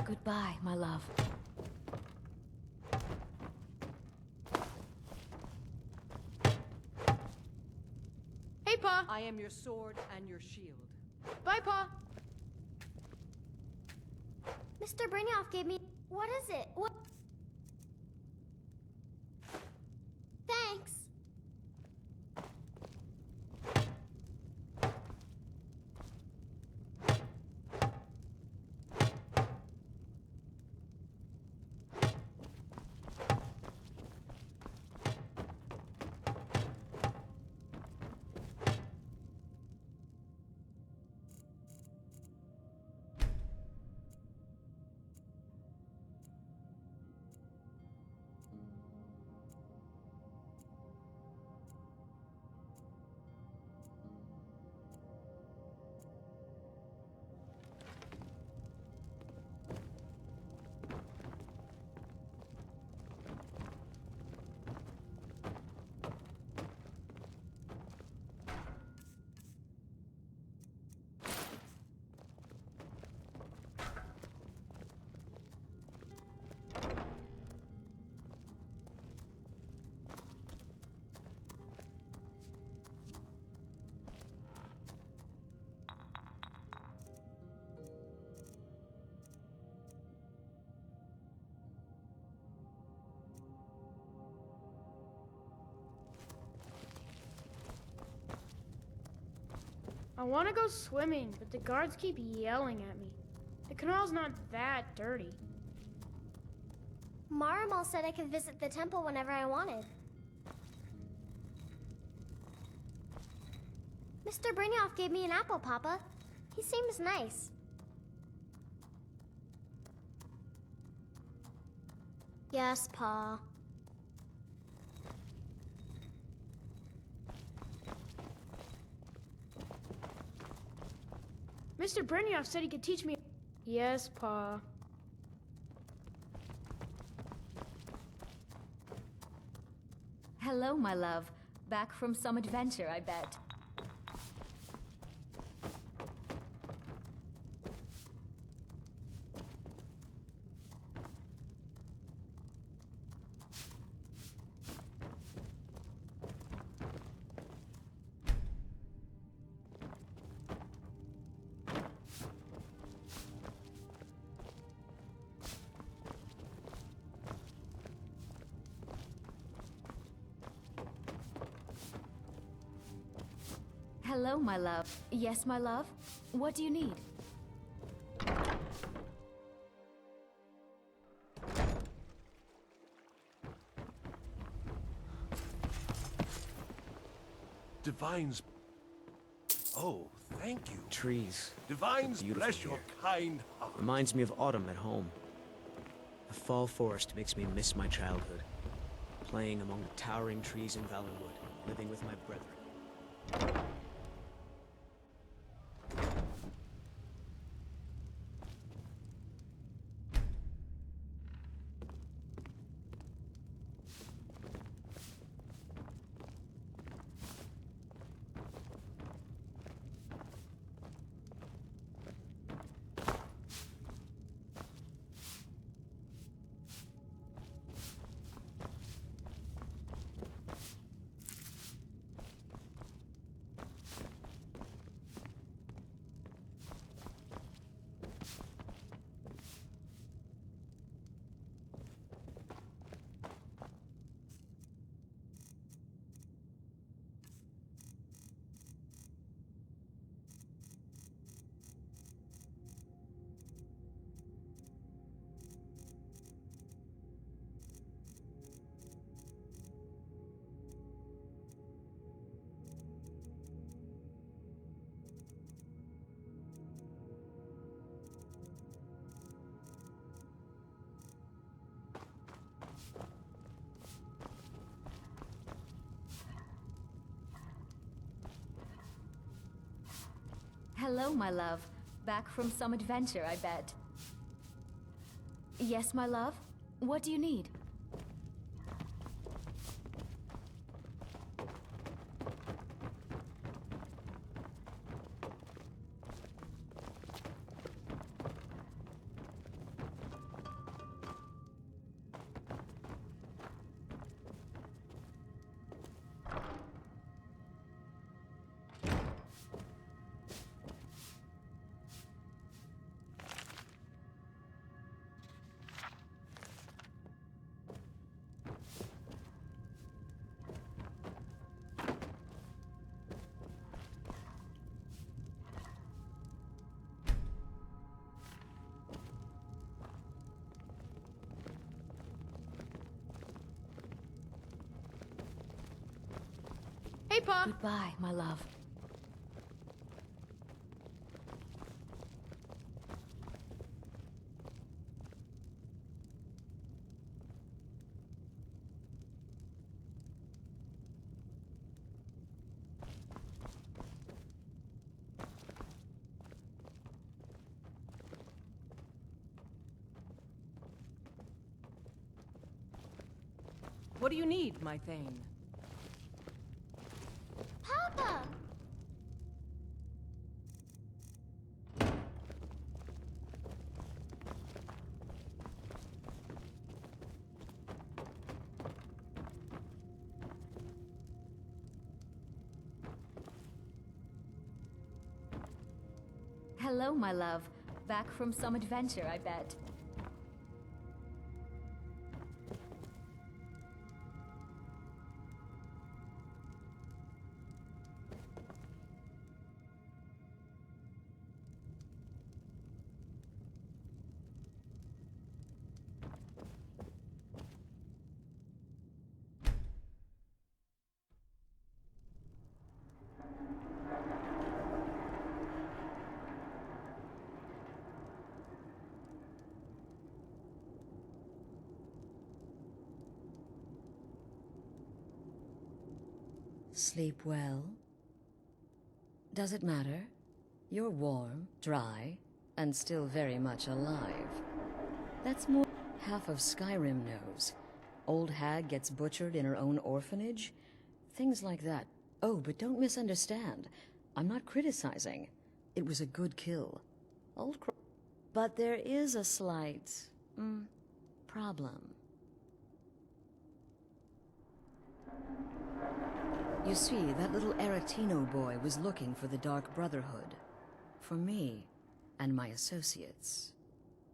Goodbye, my love.
Hey, Pa!
I am your sword and your shield.
Bye, Pa!
Mr. Brynjolf gave me... What is it? What? Thanks.
I want to go swimming, but the guards keep yelling at me. The canal's not that dirty.
Marimal said I could visit the temple whenever I wanted. Mr. Brynjolf gave me an apple, Papa. He seems nice. Yes, Pa.
Mr. Brynjolf said he could teach me... Yes, Pa.
Hello, my love. Back from some adventure, I bet. Hello, my love. Yes, my love? What do you need?
Divine's... Oh, thank you.
Trees.
Divines
Beautiful
bless your
here.
kind heart.
Reminds me of autumn at home. The fall forest makes me miss my childhood. Playing among the towering trees in Valorwood, living with my brethren.
Hello, my love. Back from some adventure, I bet. Yes, my love? What do you need?
Hey, Pa!
Goodbye, my love.
What do you need, my Thane?
Papa!
Hello, my love. Back from some adventure, I bet.
Sleep well? Does it matter? You're warm, dry, and still very much alive. That's more half of Skyrim knows. Old hag gets butchered in her own orphanage? Things like that. Oh, but don't misunderstand. I'm not criticizing. It was a good kill. But there is a slight... problem. You see, that little Aretino boy was looking for the Dark Brotherhood. For me, and my associates.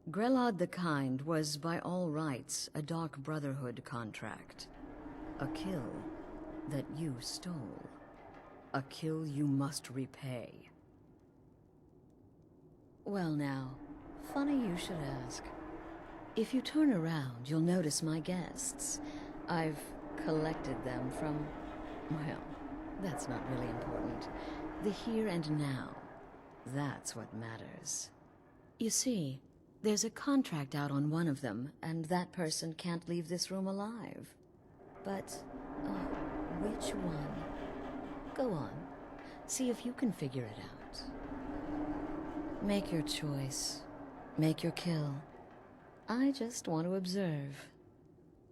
Grelod the Kind was, by all rights, a Dark Brotherhood contract. A kill that you stole. A kill you must repay. Well now, funny you should ask. If you turn around, you'll notice my guests. I've collected them from, well, that's not really important. The here and now. That's what matters. You see, there's a contract out on one of them, and that person can't leave this room alive. But, which one? Go on. See if you can figure it out. Make your choice. Make your kill. I just want to observe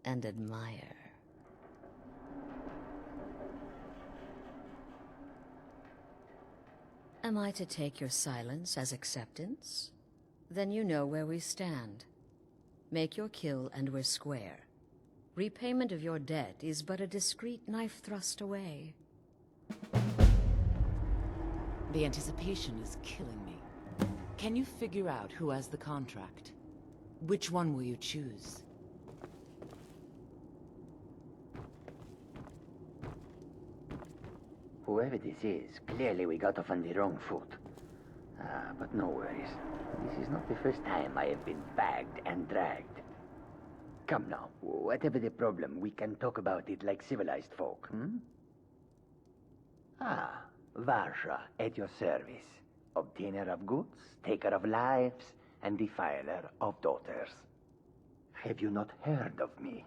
and admire. Am I to take your silence as acceptance? Then you know where we stand. Make your kill and we're square. Repayment of your debt is but a discreet knife thrust away.
The anticipation is killing me. Can you figure out who has the contract? Which one will you choose?
Whoever this is, clearly we got off on the wrong foot. But no worries. This is not the first time I have been bagged and dragged. Come now, whatever the problem, we can talk about it like civilized folk, hmm? Varsha, at your service. Obtainer of goods, taker of lives, and defiler of daughters. Have you not heard of me?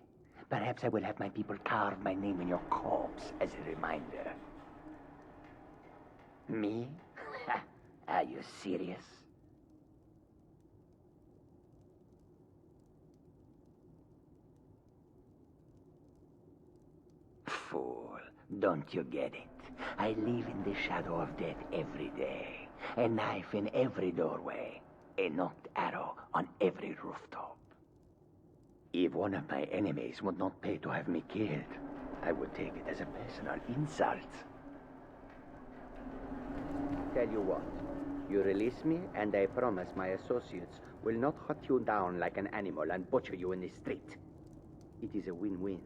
Perhaps I will have my people carve my name in your corpse as a reminder. Me? Are you serious? Fool, don't you get it? I live in the shadow of death every day. A knife in every doorway. A knocked arrow on every rooftop. If one of my enemies would not pay to have me killed, I would take it as a personal insult. Tell you what, you release me and I promise my associates will not hunt you down like an animal and butcher you in the street. It is a win-win.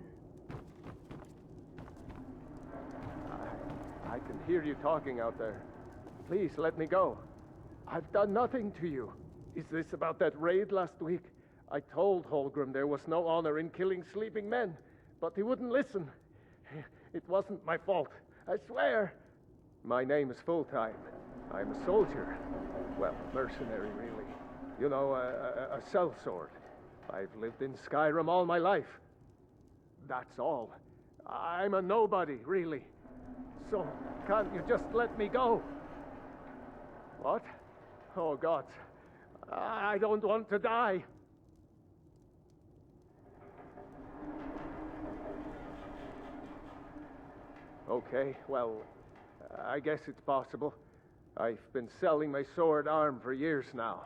I can hear you talking out there. Please let me go. I've done nothing to you. Is this about that raid last week? I told Holgrim there was no honor in killing sleeping men, but he wouldn't listen. It wasn't my fault, I swear. My name is Full-Time. I'm a soldier. Well, mercenary, really. You know, a sellsword. I've lived in Skyrim all my life. That's all. I'm a nobody, really. So, can't you just let me go? What? Oh, God. I don't want to die. Okay, well, I guess it's possible. I've been selling my sword arm for years now.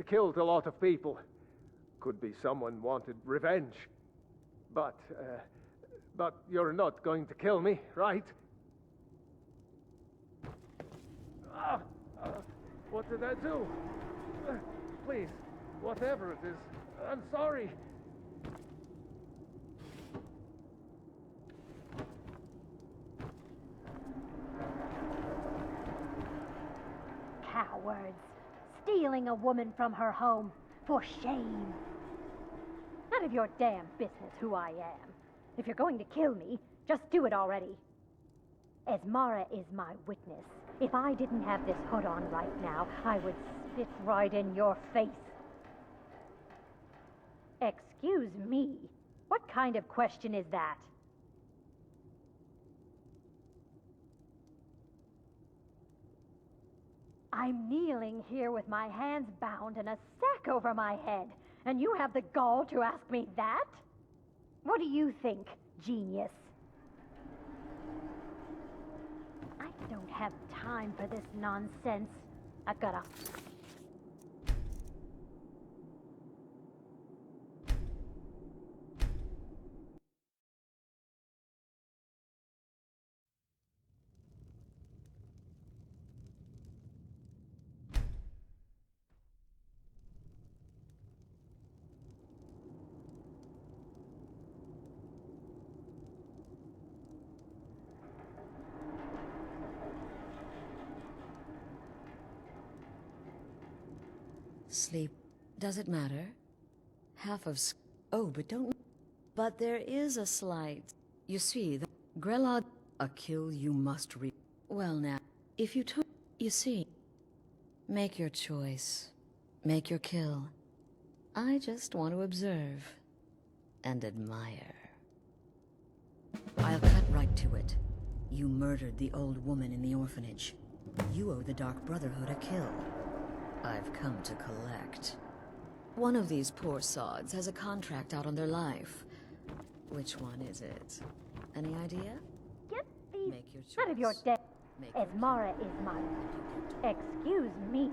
Killed a lot of people. Could be someone wanted revenge. But you're not going to kill me, right? What did I do? Please, whatever it is, I'm sorry.
Cowards. Stealing a woman from her home. For shame. None of your damn business who I am. If you're going to kill me, just do it already. Esmara is my witness. If I didn't have this hood on right now, I would spit right in your face. Excuse me. What kind of question is that? I'm kneeling here with my hands bound and a sack over my head, and you have the gall to ask me that? What do you think, genius? I don't have time for this nonsense. I've gotta...
Sleep. Does it matter? Half of Oh, but don't... But there is a slight... You see, the... Grelod... A kill you must Well now, if you took... You see... Make your choice. Make your kill. I just want to observe. And admire. I'll cut right to it. You murdered the old woman in the orphanage. You owe the Dark Brotherhood a kill. I've come to collect. One of these poor sods has a contract out on their life. Which one is it? Any idea?
Get these
Make your choice.
out of your debt. Esmara is mine. Excuse me.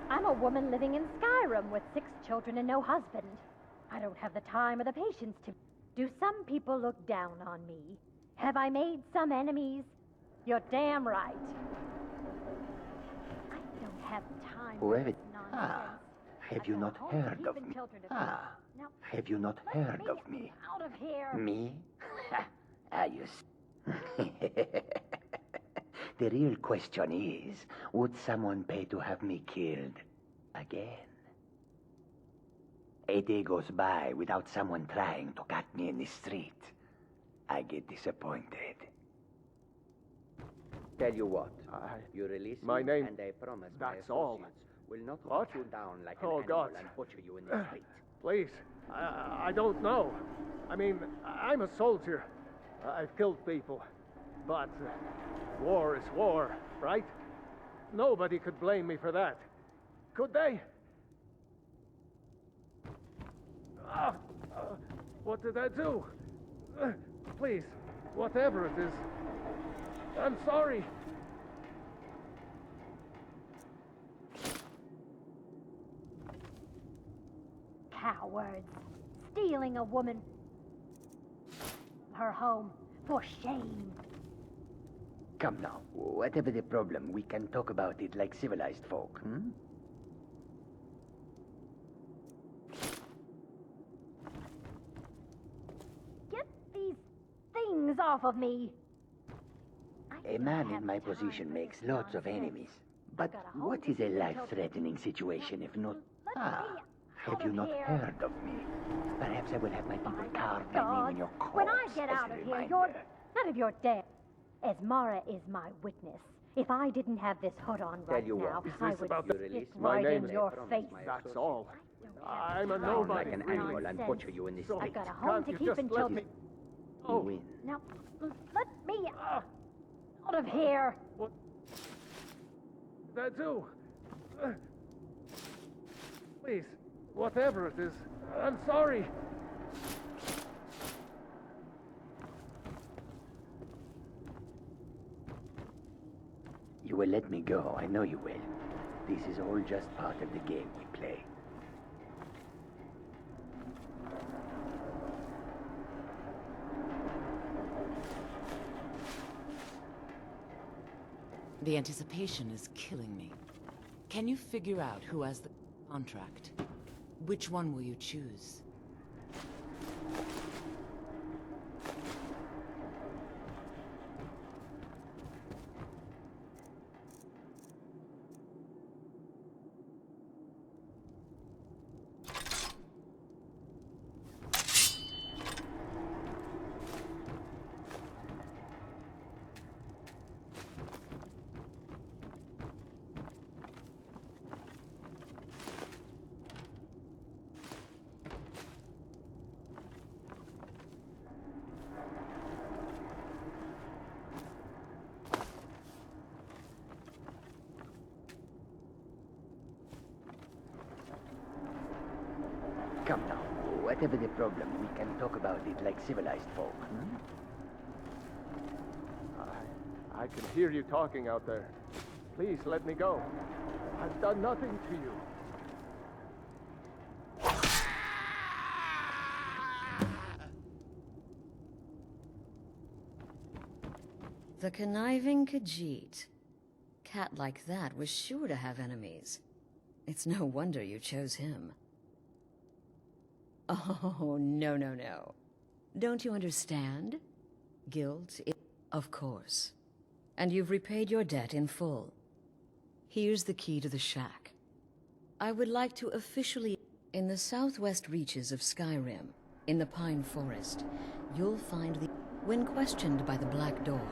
I'm a woman living in Skyrim with 6 children and no husband. I don't have the time or the patience to... Do some people look down on me? Have I made some enemies? You're damn right. I don't have time for this nonsense.
Have you not heard of me? Have you not heard of me?
Out of here.
Me? You The real question is, would someone pay to have me killed again? A day goes by without someone trying to cut me in the street. I get disappointed. Tell you what, you release
my
me
name,
and I promise
that's
my
all.
associates will not
What?
hunt you down like
Oh,
an animal
God.
and butcher you in the street.
Please, I don't know. I mean, I'm a soldier. I've killed people. But war is war, right? Nobody could blame me for that. Could they? What did I do? Please, whatever it is. I'm sorry.
Cowards. Stealing a woman... her home. For shame.
Come now, whatever the problem, we can talk about it like civilized folk, hmm?
Get these things off of me.
A man in my position makes lots of enemies. But what is a life-threatening situation if not... Have you not heard of me? Perhaps I will have my people carve my name in your corpse
When I get
as
out
a
of here,
reminder.
you're... None of your damn... Esmara is my witness. If I didn't have this hood on right
you
now,
what, is
I
this
would
about
stick
the-
it
My
right
name
in
is-
your face.
That's all. I'm a
time
nobody.
like an
really.
animal and butcher you in the
So,
I've got a
can't
home to
you
keep
just
and
let
children.
me... Oh,
Win.
Now, let me out of here.
what did I do? Please, whatever it is, I'm sorry.
You will let me go, I know you will. This is all just part of the game we play.
The anticipation is killing me. Can you figure out who has the contract? Which one will you choose?
Come now, whatever the problem, we can talk about it like civilized folk, hmm?
I can hear you talking out there. Please let me go. I've done nothing to you.
The conniving Khajiit. Cat like that was sure to have enemies. It's no wonder you chose him. Oh, no, no, no. Don't you understand? Guilt Of course. And you've repaid your debt in full. Here's the key to the shack. I would like to officially... In the southwest reaches of Skyrim, in the Pine Forest, you'll find the... When questioned by the Black Door,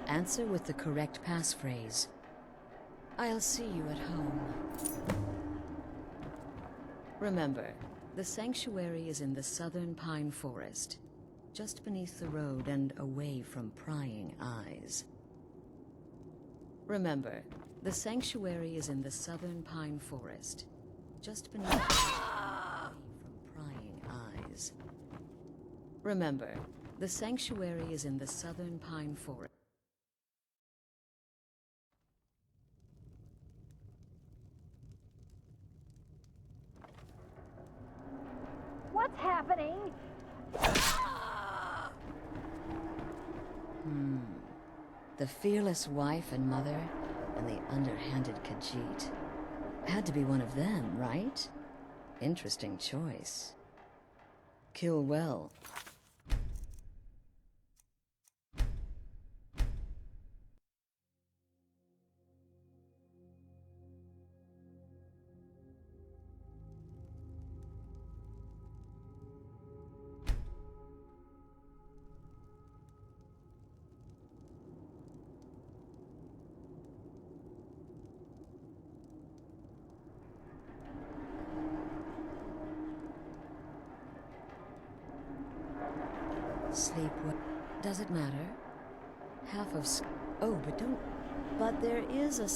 answer with the correct passphrase. I'll see you at home. Remember, the sanctuary is in the southern Pine Forest, just beneath the road and away from prying eyes. Remember, the sanctuary is in the southern Pine Forest, just beneath the road from prying eyes. Remember, the sanctuary is in the southern Pine Forest.
What's happening?
The fearless wife and mother, and the underhanded Khajiit. Had to be one of them, right? Interesting choice. Kill well. Sleep well. Does it matter? Half of oh, but don't... But there is a...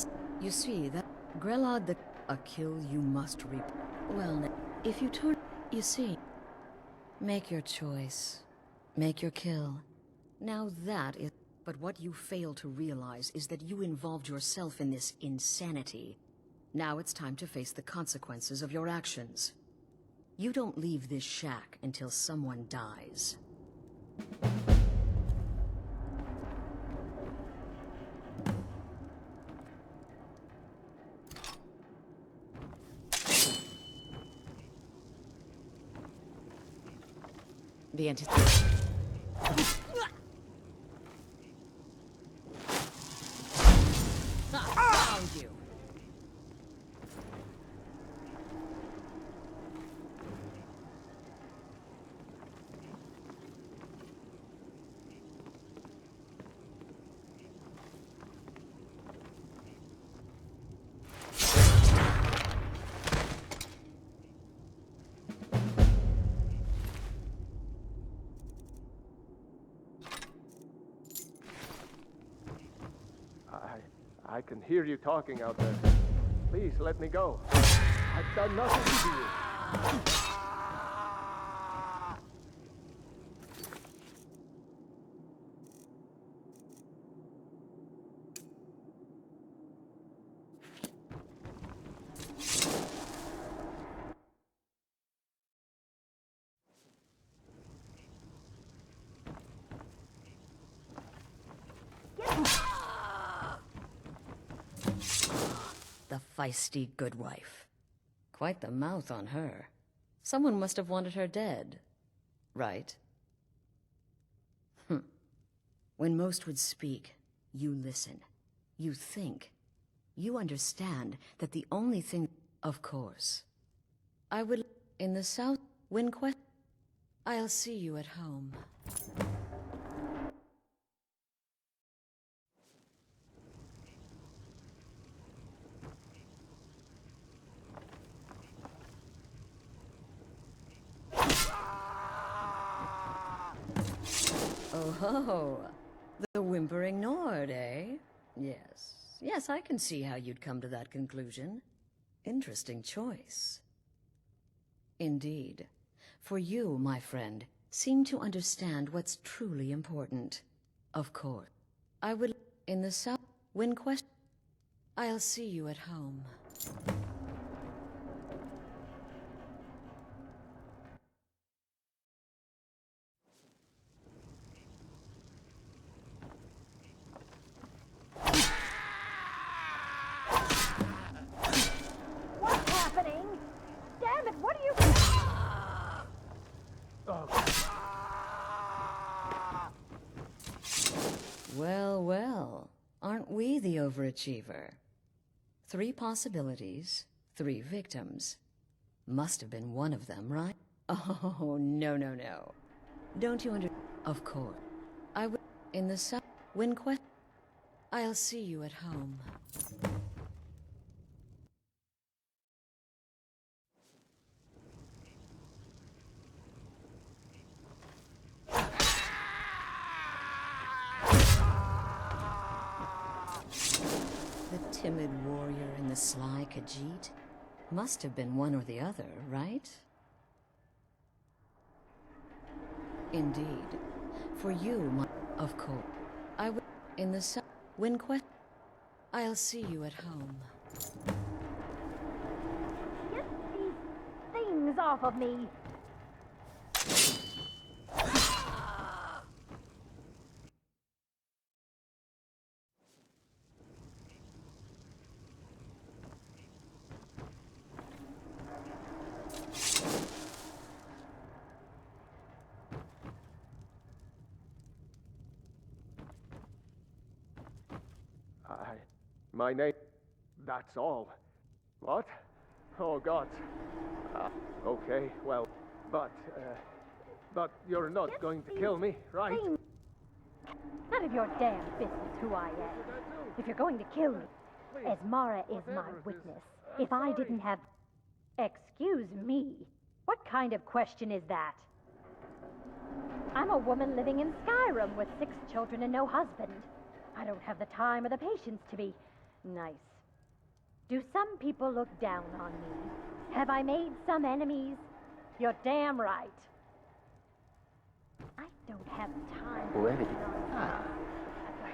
You see, that... Grelod the... A kill you must reap. Well, if you turn... You see... Make your choice. Make your kill. Now that is... But what you fail to realize is that you involved yourself in this insanity. Now it's time to face the consequences of your actions. You don't leave this shack until someone dies.
The entity. Found you.
I can hear you talking out there. Please let me go. I've done nothing to you.
The feisty good wife. Quite the mouth on her. Someone must have wanted her dead. Right? When most would speak, you listen. You think. You understand that the only thing... Of course. I would... In the south... When I'll see you at home. Oh, the whimpering Nord, eh? Yes. Yes, I can see how you'd come to that conclusion. Interesting choice. Indeed. For you, my friend, seem to understand what's truly important. Of course. I would... In the south... When I'll see you at home.
What's happening? Damn it, what are you...
Well, well. Aren't we the overachiever? 3 possibilities, 3 victims. Must have been one of them, right? Oh, no, no, no. Don't you Of course. I will... In the sun... When I'll see you at home. The timid warrior and the sly Khajiit? Must have been one or the other, right? Indeed. For you, of course. I will... In the sun... When I'll see you at home.
Get these things off of me!
My name... That's all. What? Oh, God. Okay, well, but you're not going to kill me, right?
None of your damn business who I am. If you're going to kill me, as Mara is my witness, if I didn't have... Excuse me, what kind of question is that? I'm a woman living in Skyrim with 6 children and no husband. I don't have the time or the patience to be nice. Do some people look down on me? Have I made some enemies? You're damn right. I don't have time for
Whoever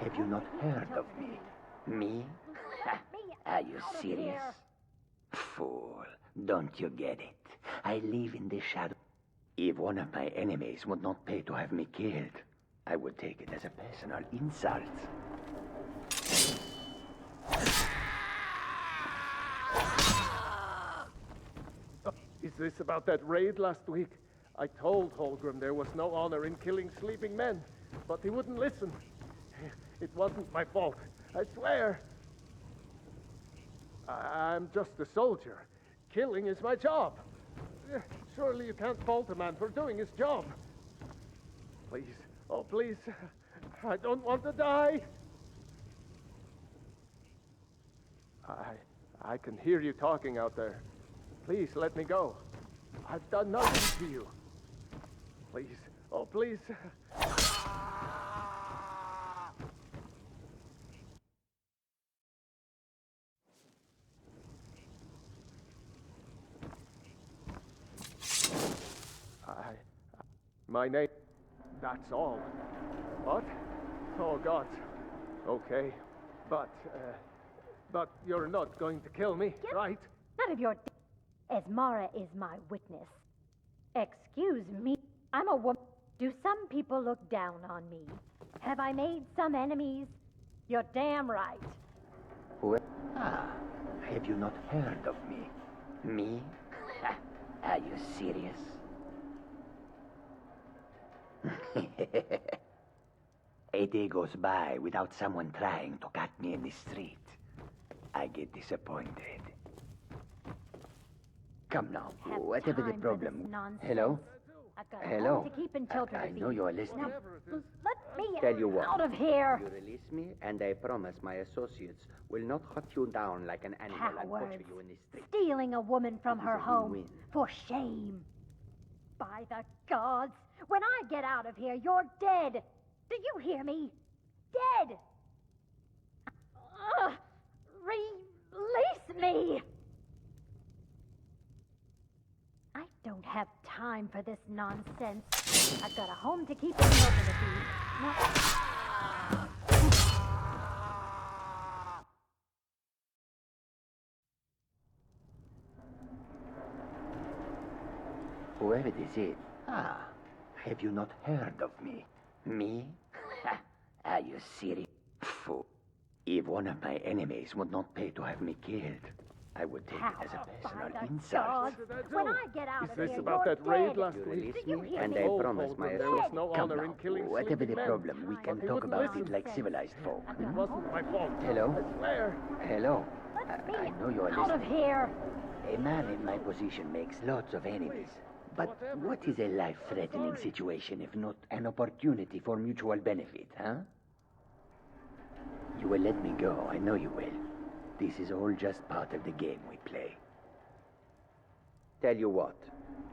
have you not heard of me? Me? Are you serious? Fool, don't you get it? I live in the shadow. If one of my enemies would not pay to have me killed, I would take it as a personal insult.
Is this about that raid last week? I told Holgrim there was no honor in killing sleeping men, but he wouldn't listen. It wasn't my fault, I swear. I'm just a soldier. Killing is my job. Surely you can't fault a man for doing his job. Please, oh please, I don't want to die. I can hear you talking out there. Please, let me go. I've done nothing to you. Please, oh please. My name... That's all. What? Oh, God. Okay. But you're not going to kill me, right?
None of your... As Mara is my witness. Excuse me. I'm a woman. Do some people look down on me? Have I made some enemies? You're damn right.
Have you not heard of me? Me? Are you serious? A day goes by without someone trying to cut me in the street. I get disappointed. Come now, whatever the problem. Hello? Hello? I know you are listening.
Let me
Tell you what.
out of here.
You release me, and I promise my associates will not hunt you down like an animal and butcher you in the street.
Stealing a woman from her home. For shame. By the gods, when I get out of here, you're dead. Do you hear me? Dead. Release me. I don't have time for this nonsense. I've got a home to keep and children to feed. Now...
Whoever this is, have you not heard of me? Me? Are you serious? Fool. If one of my enemies would not pay to have me killed, I would take it as a personal insult.
When I get out
of
here,
this about that raid last
You
week?
release me, and I promise my
there was
associates.
no
Come
honor
now,
in killing
whatever the
sleeping men.
problem, we can
He
talk
wouldn't
about
listen.
it like civilized folk.
It wasn't my fault.
Hello?
I swear.
Hello? I know you are
Out of
listening.
here.
A man in my position makes lots of enemies. But what is a life-threatening situation if not an opportunity for mutual benefit, huh? You will let me go, I know you will. This is all just part of the game we play. Tell you what,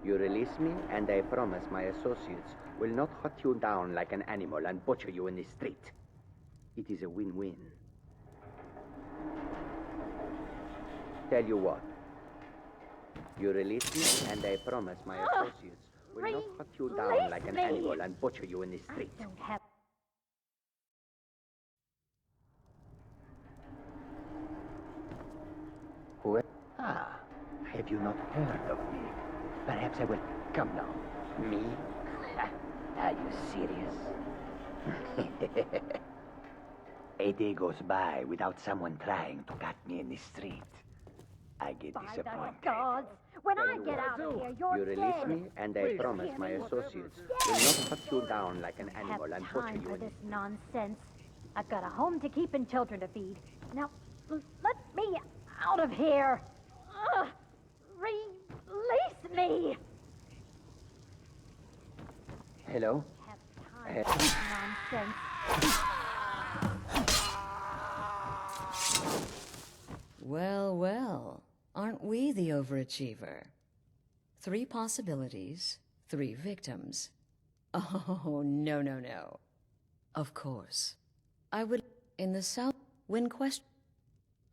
you release me and I promise my associates will not hunt you down like an animal and butcher you in the street. It is a win-win. Tell you what, you release me and I promise my associates will not hunt you down like an animal and butcher you in the street.
I don't have...
Who? Ah, have you not heard of me? Perhaps I will... Come now. Me? Are you serious? A day goes by without someone trying to cut me in the street. I get disappointed.
Gods, when I get out of here, you're
You release me, and I promise my associates will not cut you down like an animal and butcher you
for
in
this nonsense. I've got a home to keep and children to feed. Now, let me out of here. Release me.
Hello?
Have time for this nonsense.
Well, well, aren't we the overachiever? 3 possibilities, 3 victims. Oh, no, no, no. Of course. I would, in the South, win question.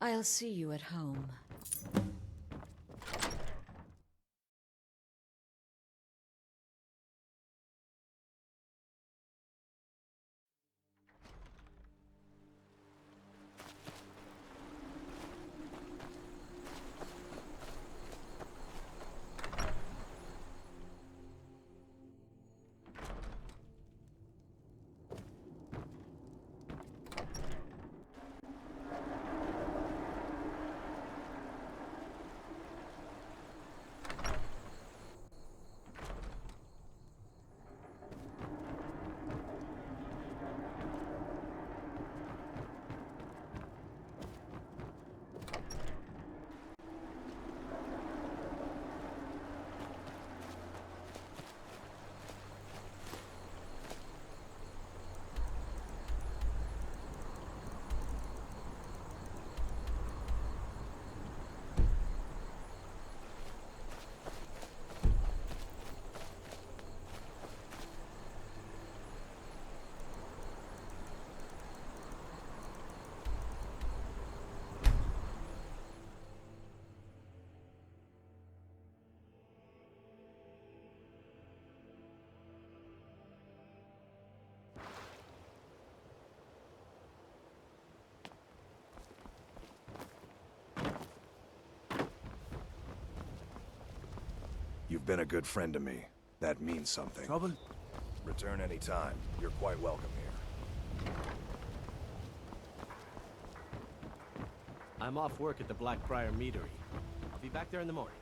I'll see you at home.
You've been a good friend to me. That means something.
Trouble?
Return any time. You're quite welcome here.
I'm off work at the Blackbriar Meadery. I'll be back there in the morning.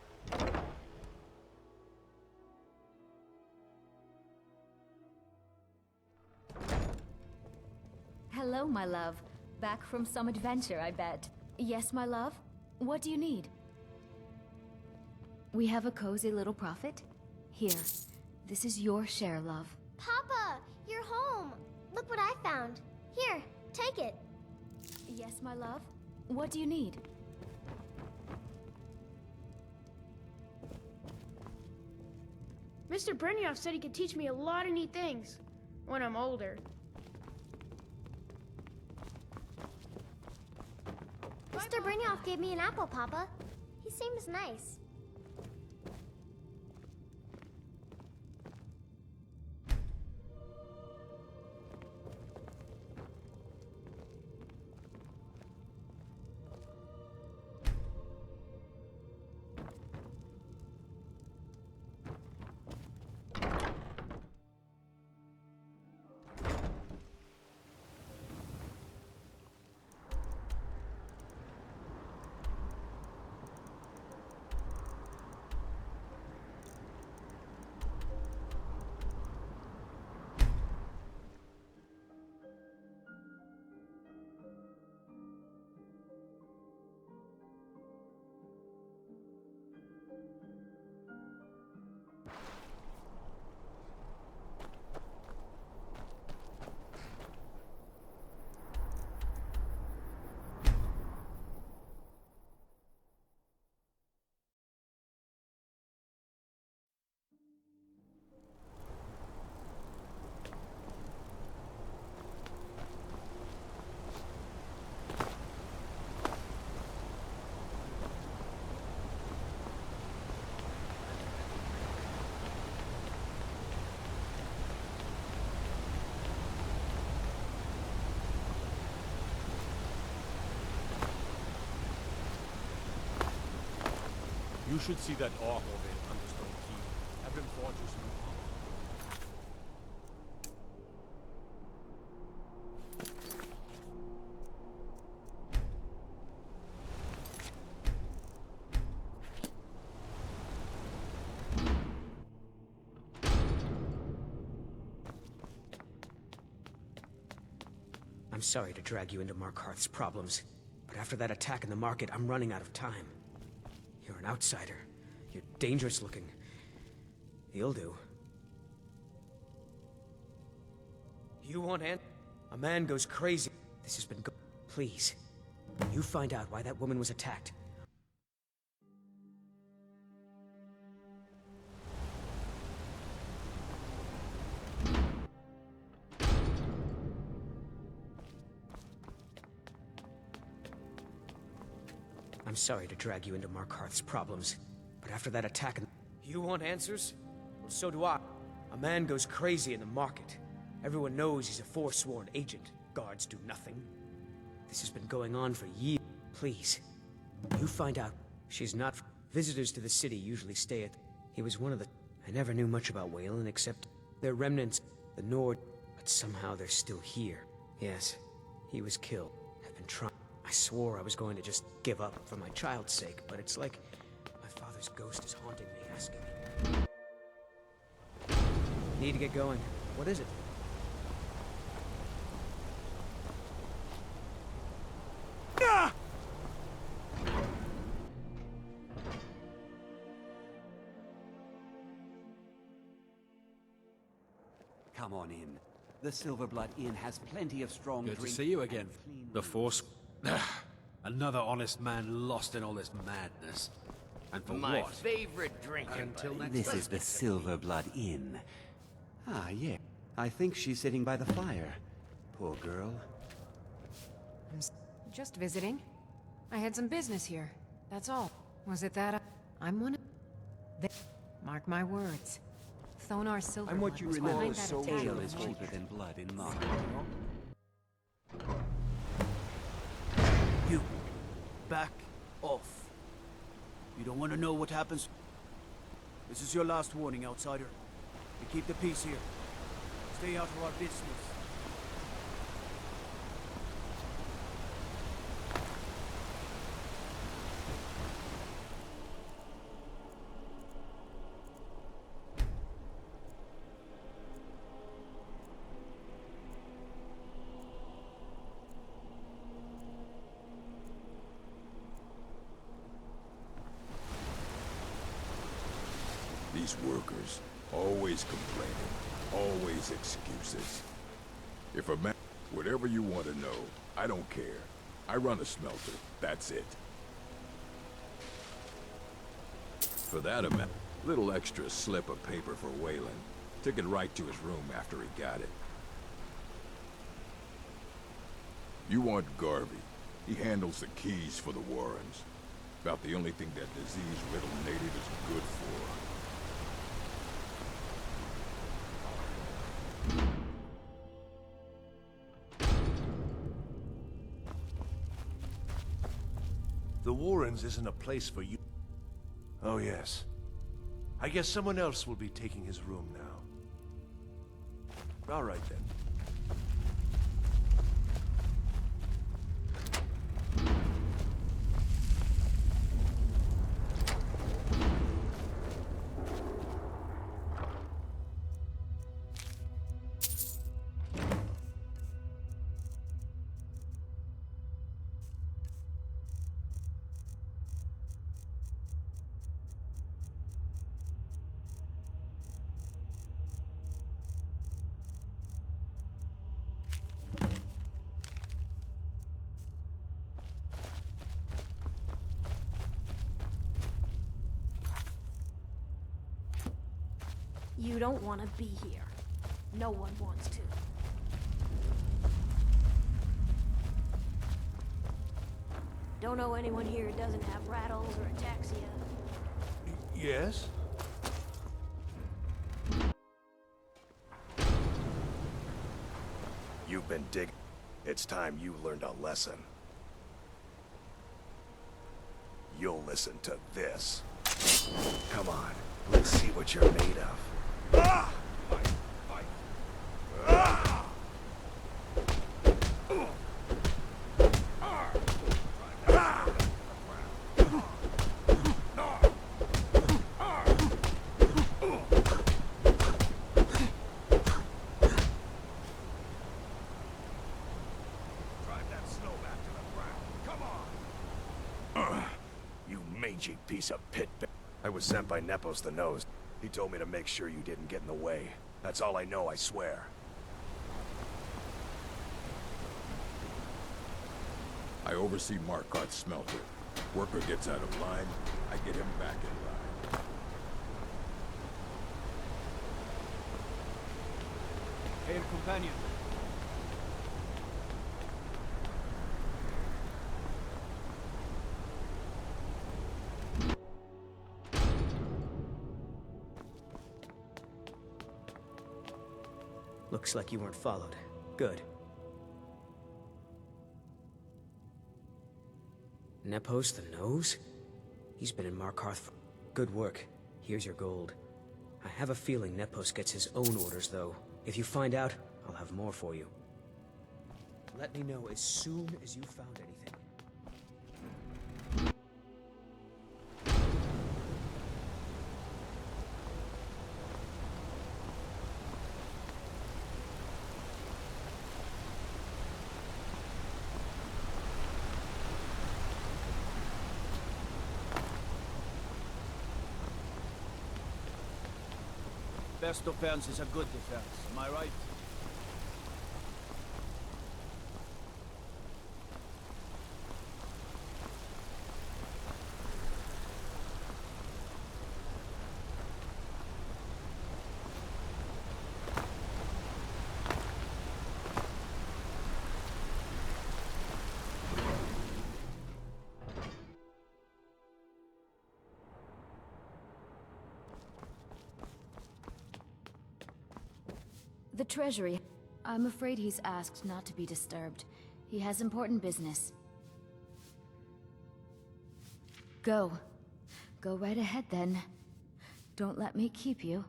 Hello, my love. Back from some adventure, I bet. Yes, my love? What do you need? We have a cozy little profit. Here, this is your share, love.
Papa, you're home. Look what I found. Here, take it.
Yes, my love? What do you need?
Mr. Brynjolf said he could teach me a lot of neat things when I'm older.
Mr. Brynjolf gave me an apple, Papa. He seems nice.
You should see that orc over in Understone Keep. Have him forge you some armor.
I'm sorry to drag you into Markarth's problems, but after that attack in the market, I'm running out of time. You're an outsider. You're dangerous looking. You'll do. You want a man goes crazy. This has been Please. You find out why that woman was attacked. I'm sorry to drag you into Markarth's problems, but after that attack You want answers? Well, so do I. A man goes crazy in the market. Everyone knows he's a forsworn agent. Guards do nothing. This has been going on for years. Please, you find out. She's not... Visitors to the city usually stay at... He was one of the... I never knew much about Wayland except... Their remnants, the Nord... But somehow they're still here. Yes, he was killed. I've been trying... I swore I was going to just give up for my child's sake, but it's like my father's ghost is haunting me, asking me. Need to get going. What is it?
Come on in. The Silverblood Inn has plenty of strong
Good to
drink
see you again.
and clean
The Force... Another honest man lost in all this madness. And for
My
what?
favorite drink.
Until next
This
time.
is the Silverblood Inn. Ah, yeah. I think she's sitting by the fire. Poor girl.
Just visiting. I had some business here. That's all. Was it that I'm one of... Mark my words. Thonar Silverblood
I'm what you
was
remember.
behind that attack.
Ale is cheaper than blood in Mark.
You. Back off. You don't want to know what happens. This is your last warning, outsider. You keep the peace here. Stay out of our business.
These workers, always complaining, always excuses. If a man, whatever you want to know, I don't care. I run a smelter, that's it. For that amount, little extra slip of paper for Wayland. Took it right to his room after he got it. You want Garvey. He handles the keys for the Warrens. About the only thing that disease-riddled native is good for.
The Warrens isn't a place for you. Oh, yes. I guess someone else will be taking his room now. All right, then.
You don't want to be here. No one wants to. Don't know anyone here who doesn't have rattles or ataxia.
Yes?
You've been digging. It's time you learned a lesson. You'll listen to this. Come on, let's see what you're made of. Mangy piece of pit. I was sent by Nepos the Nose. He told me to make sure you didn't get in the way. That's all I know, I swear.
I oversee Markarth's smelter. Worker gets out of line, I get him back in line.
Hail, companion.
Looks like you weren't followed. Good. Nepos the Nose? He's been in Markarth for... Good work. Here's your gold. I have a feeling Nepos gets his own orders, though. If you find out, I'll have more for you. Let me know as soon as you found anything.
Best defense is a good defense, am I right?
The Treasury. I'm afraid he's asked not to be disturbed. He has important business. Go. Go right ahead, then. Don't let me keep you.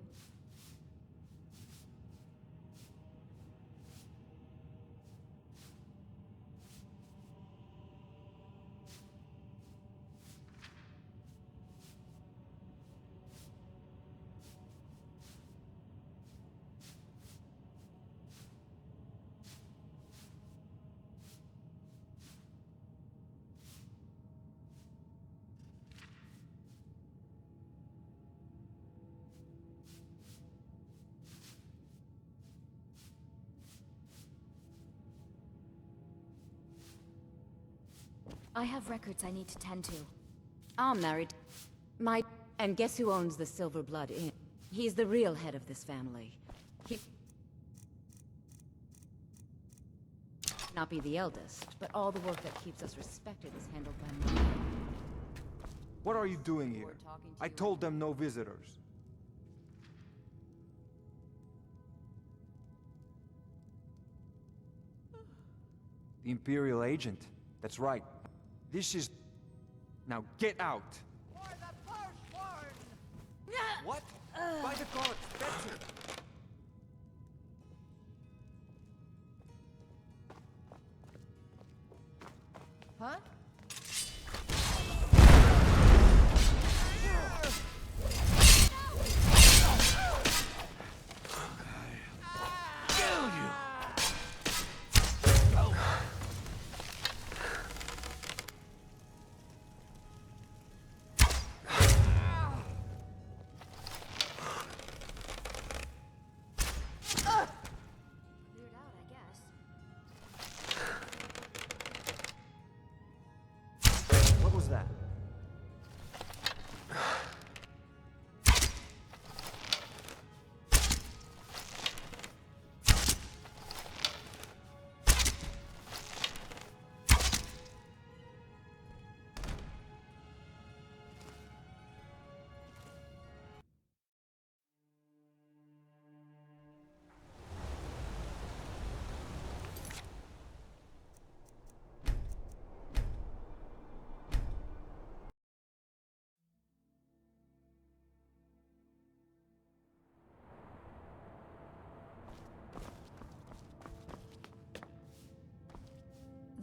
I have records I need to tend to.
I'm married. And guess who owns the Silver Blood Inn? He's the real head of this family. He... not be the eldest, but all the work that keeps us respected is handled by me.
What are you doing here? I told them no visitors. The Imperial agent. That's right. This is... Now get out! What? By the gods, that's it!
Huh?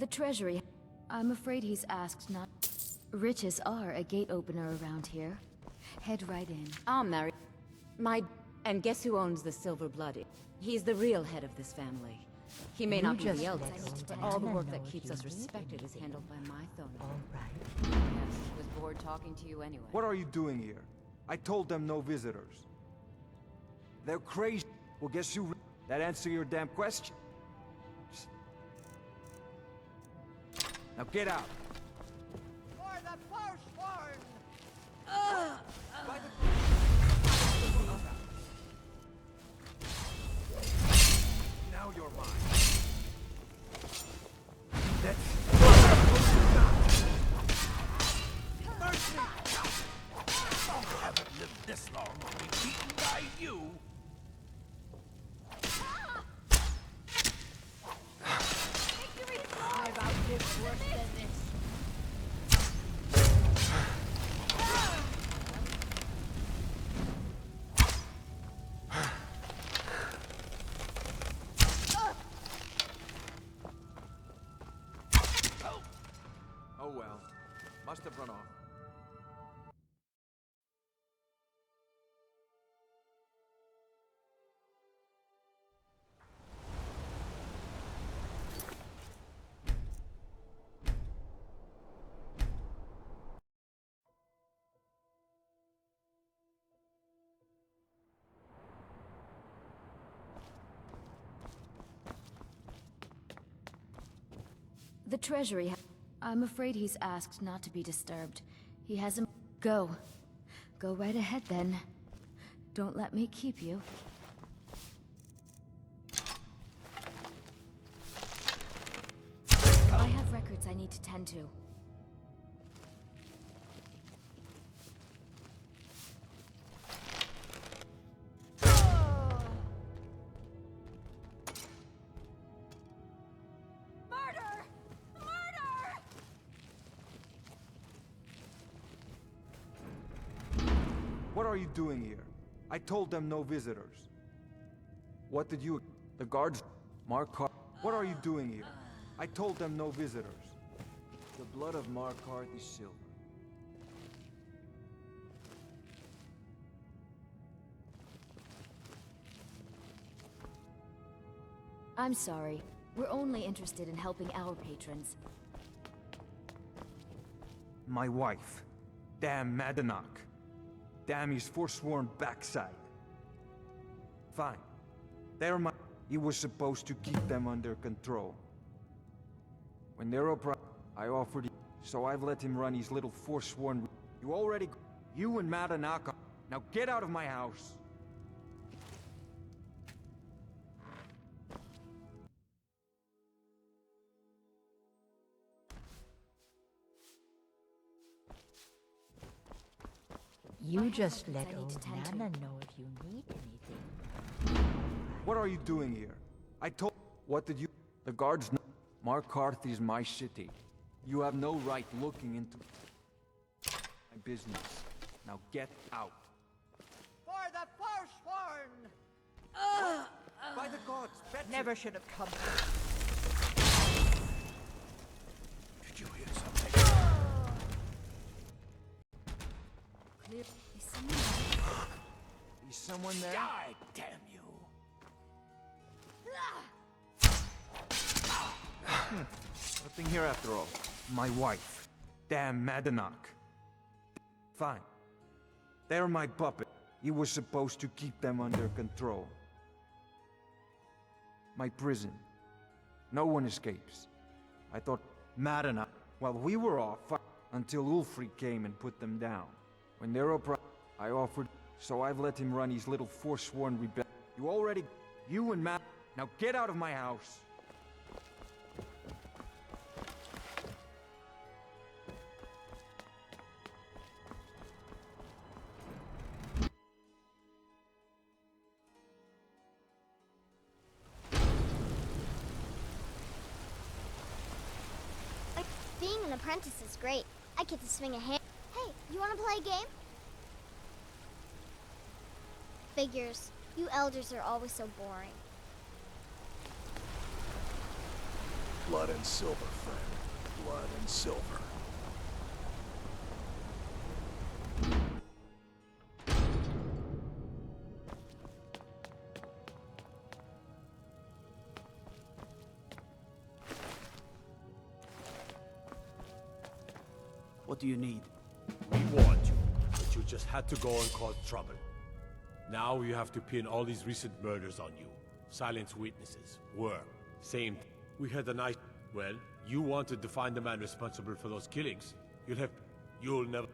The Treasury. I'm afraid he's asked not. Riches are a gate opener around here. Head right in.
I'll marry And guess who owns the Silver Blood? He's the real head of this family. He may not be the eldest, but all the work that keeps us respected is handled by my Thona.
All right.
Yes, was bored talking to you anyway.
What are you doing here? I told them no visitors. They're crazy. Well, guess you... That answer your damn question. Now get out.
For the Forsworn!
Now you're mine. That's... Mercy! I haven't lived this long to be beaten by you.
I've outlived worse than this.
Oh well. Must have run off.
The Treasury. I'm afraid he's asked not to be disturbed. He hasn't... Go. Go right ahead, then. Don't let me keep you. I have records I need to tend to.
What are you doing here? I told them no visitors. What did you... The guards... Markarth... What are you doing here? I told them no visitors. The blood of Markarth is silver.
I'm sorry. We're only interested in helping our patrons.
My wife. Damn Madanach. Damn his forsworn backside. Fine. They're my... He was supposed to keep them under control. When they're up, I offered... So I've let him run his little forsworn... You already... You and Madanach... Now get out of my house!
You just let old Nana know if you need anything.
What are you doing here? I told... What did you... The guards know... Markarth is my city. You have no right looking into... my business. Now get out.
For the Forsworn!
By the gods, Betsy!
Never should have come.
Did you hear something?
Is someone there?
Die, damn you!
Nothing here after all. My wife. Damn Madanach. Fine. They're my puppet. He was supposed to keep them under control. My prison. No one escapes. I thought Madanach. Well, we were off until Ulfric came and put them down. When they're up, I offered. So I've let him run his little forsworn rebellion. You already... You and Matt... Now get out of my house!
Being an apprentice is great. I get to swing a hand. Hey, you want to play a game? Figures. You elders are always so boring.
Blood and silver, friend. Blood and silver.
What do you need?
We warned you, but you just had to go and cause trouble. Now you have to pin all these recent murders on you. Silence witnesses. Same. We had a nice... Well, you wanted to find the man responsible for those killings. You'll never...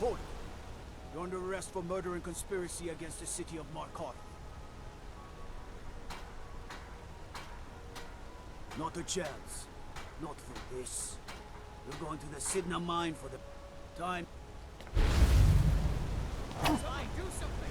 Hold it. You're under arrest for murder and conspiracy against the city of Markarth. Not a chance. Not for this. You're going to the Sidna mine for the time.
Time, do something!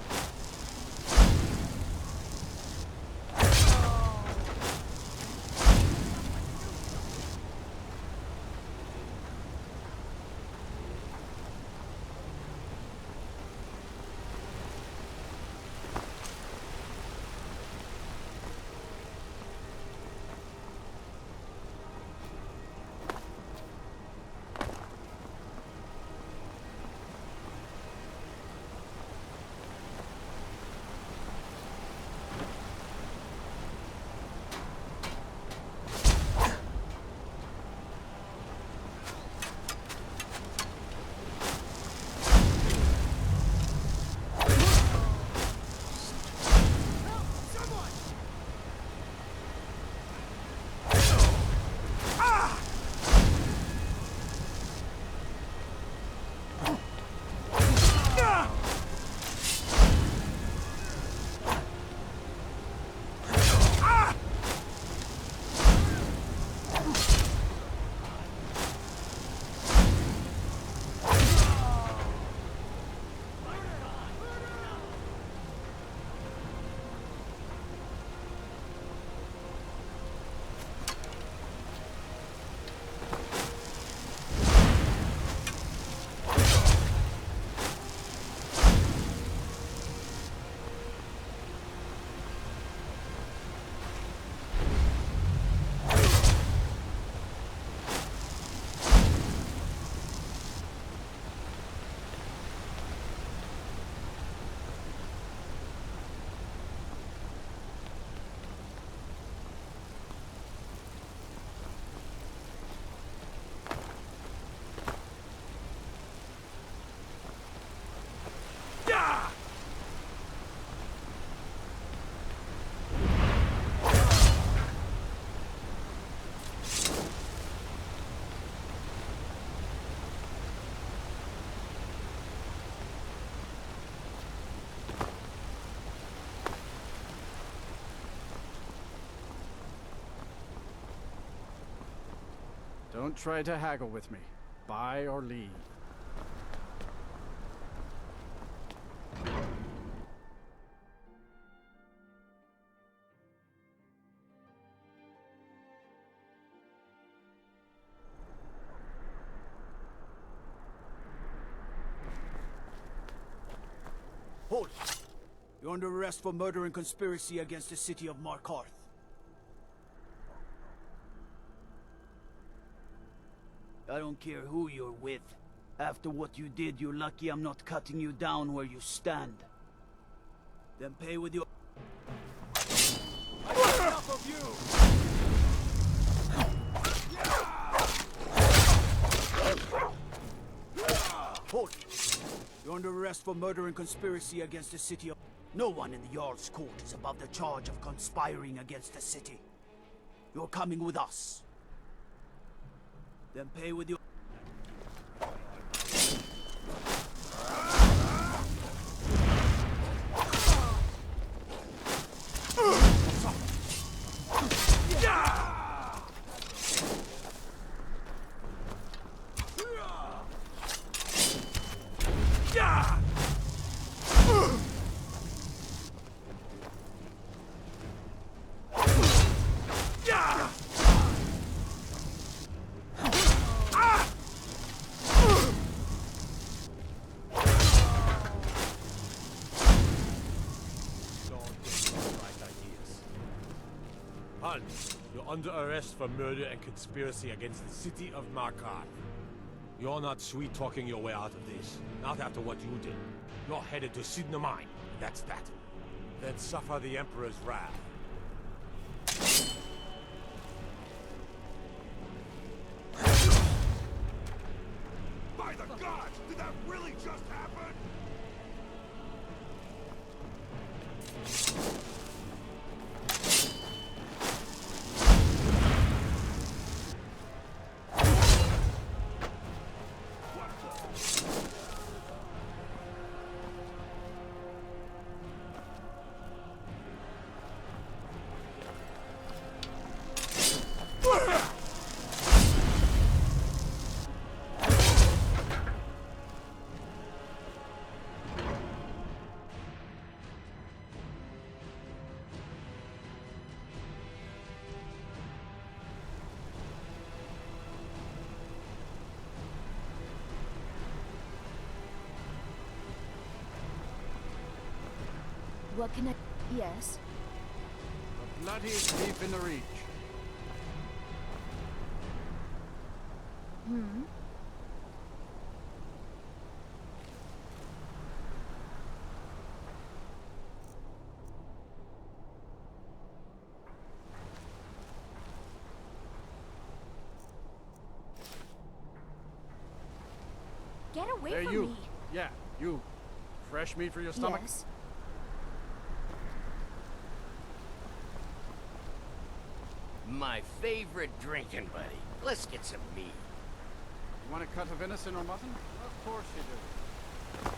Don't try to haggle with me. Buy or leave.
Hold it. You're under arrest for murder and conspiracy against the city of Markarth. I don't care who you're with. After what you did, you're lucky I'm not cutting you down where you stand. Then pay with your...
Enough of you!
Hold it. You're under arrest for murder and conspiracy against the city of... No one in the Jarl's court is above the charge of conspiring against the city. You're coming with us. Then pay with your...
You're under arrest for murder and conspiracy against the city of Markarth. You're not sweet-talking your way out of this. Not after what you did. You're headed to Sidna Mine. That's that. Then suffer the Emperor's wrath.
By the gods! Did that really just happen?
What can I... Yes?
The bloody is deep in the reach.
Hmm? Get away
Hey,
from
you.
me!
Yeah, you. Fresh meat for your stomach?
Yes.
My favorite drinking buddy. Let's get some meat.
You want a cut of venison or mutton? Of course you do.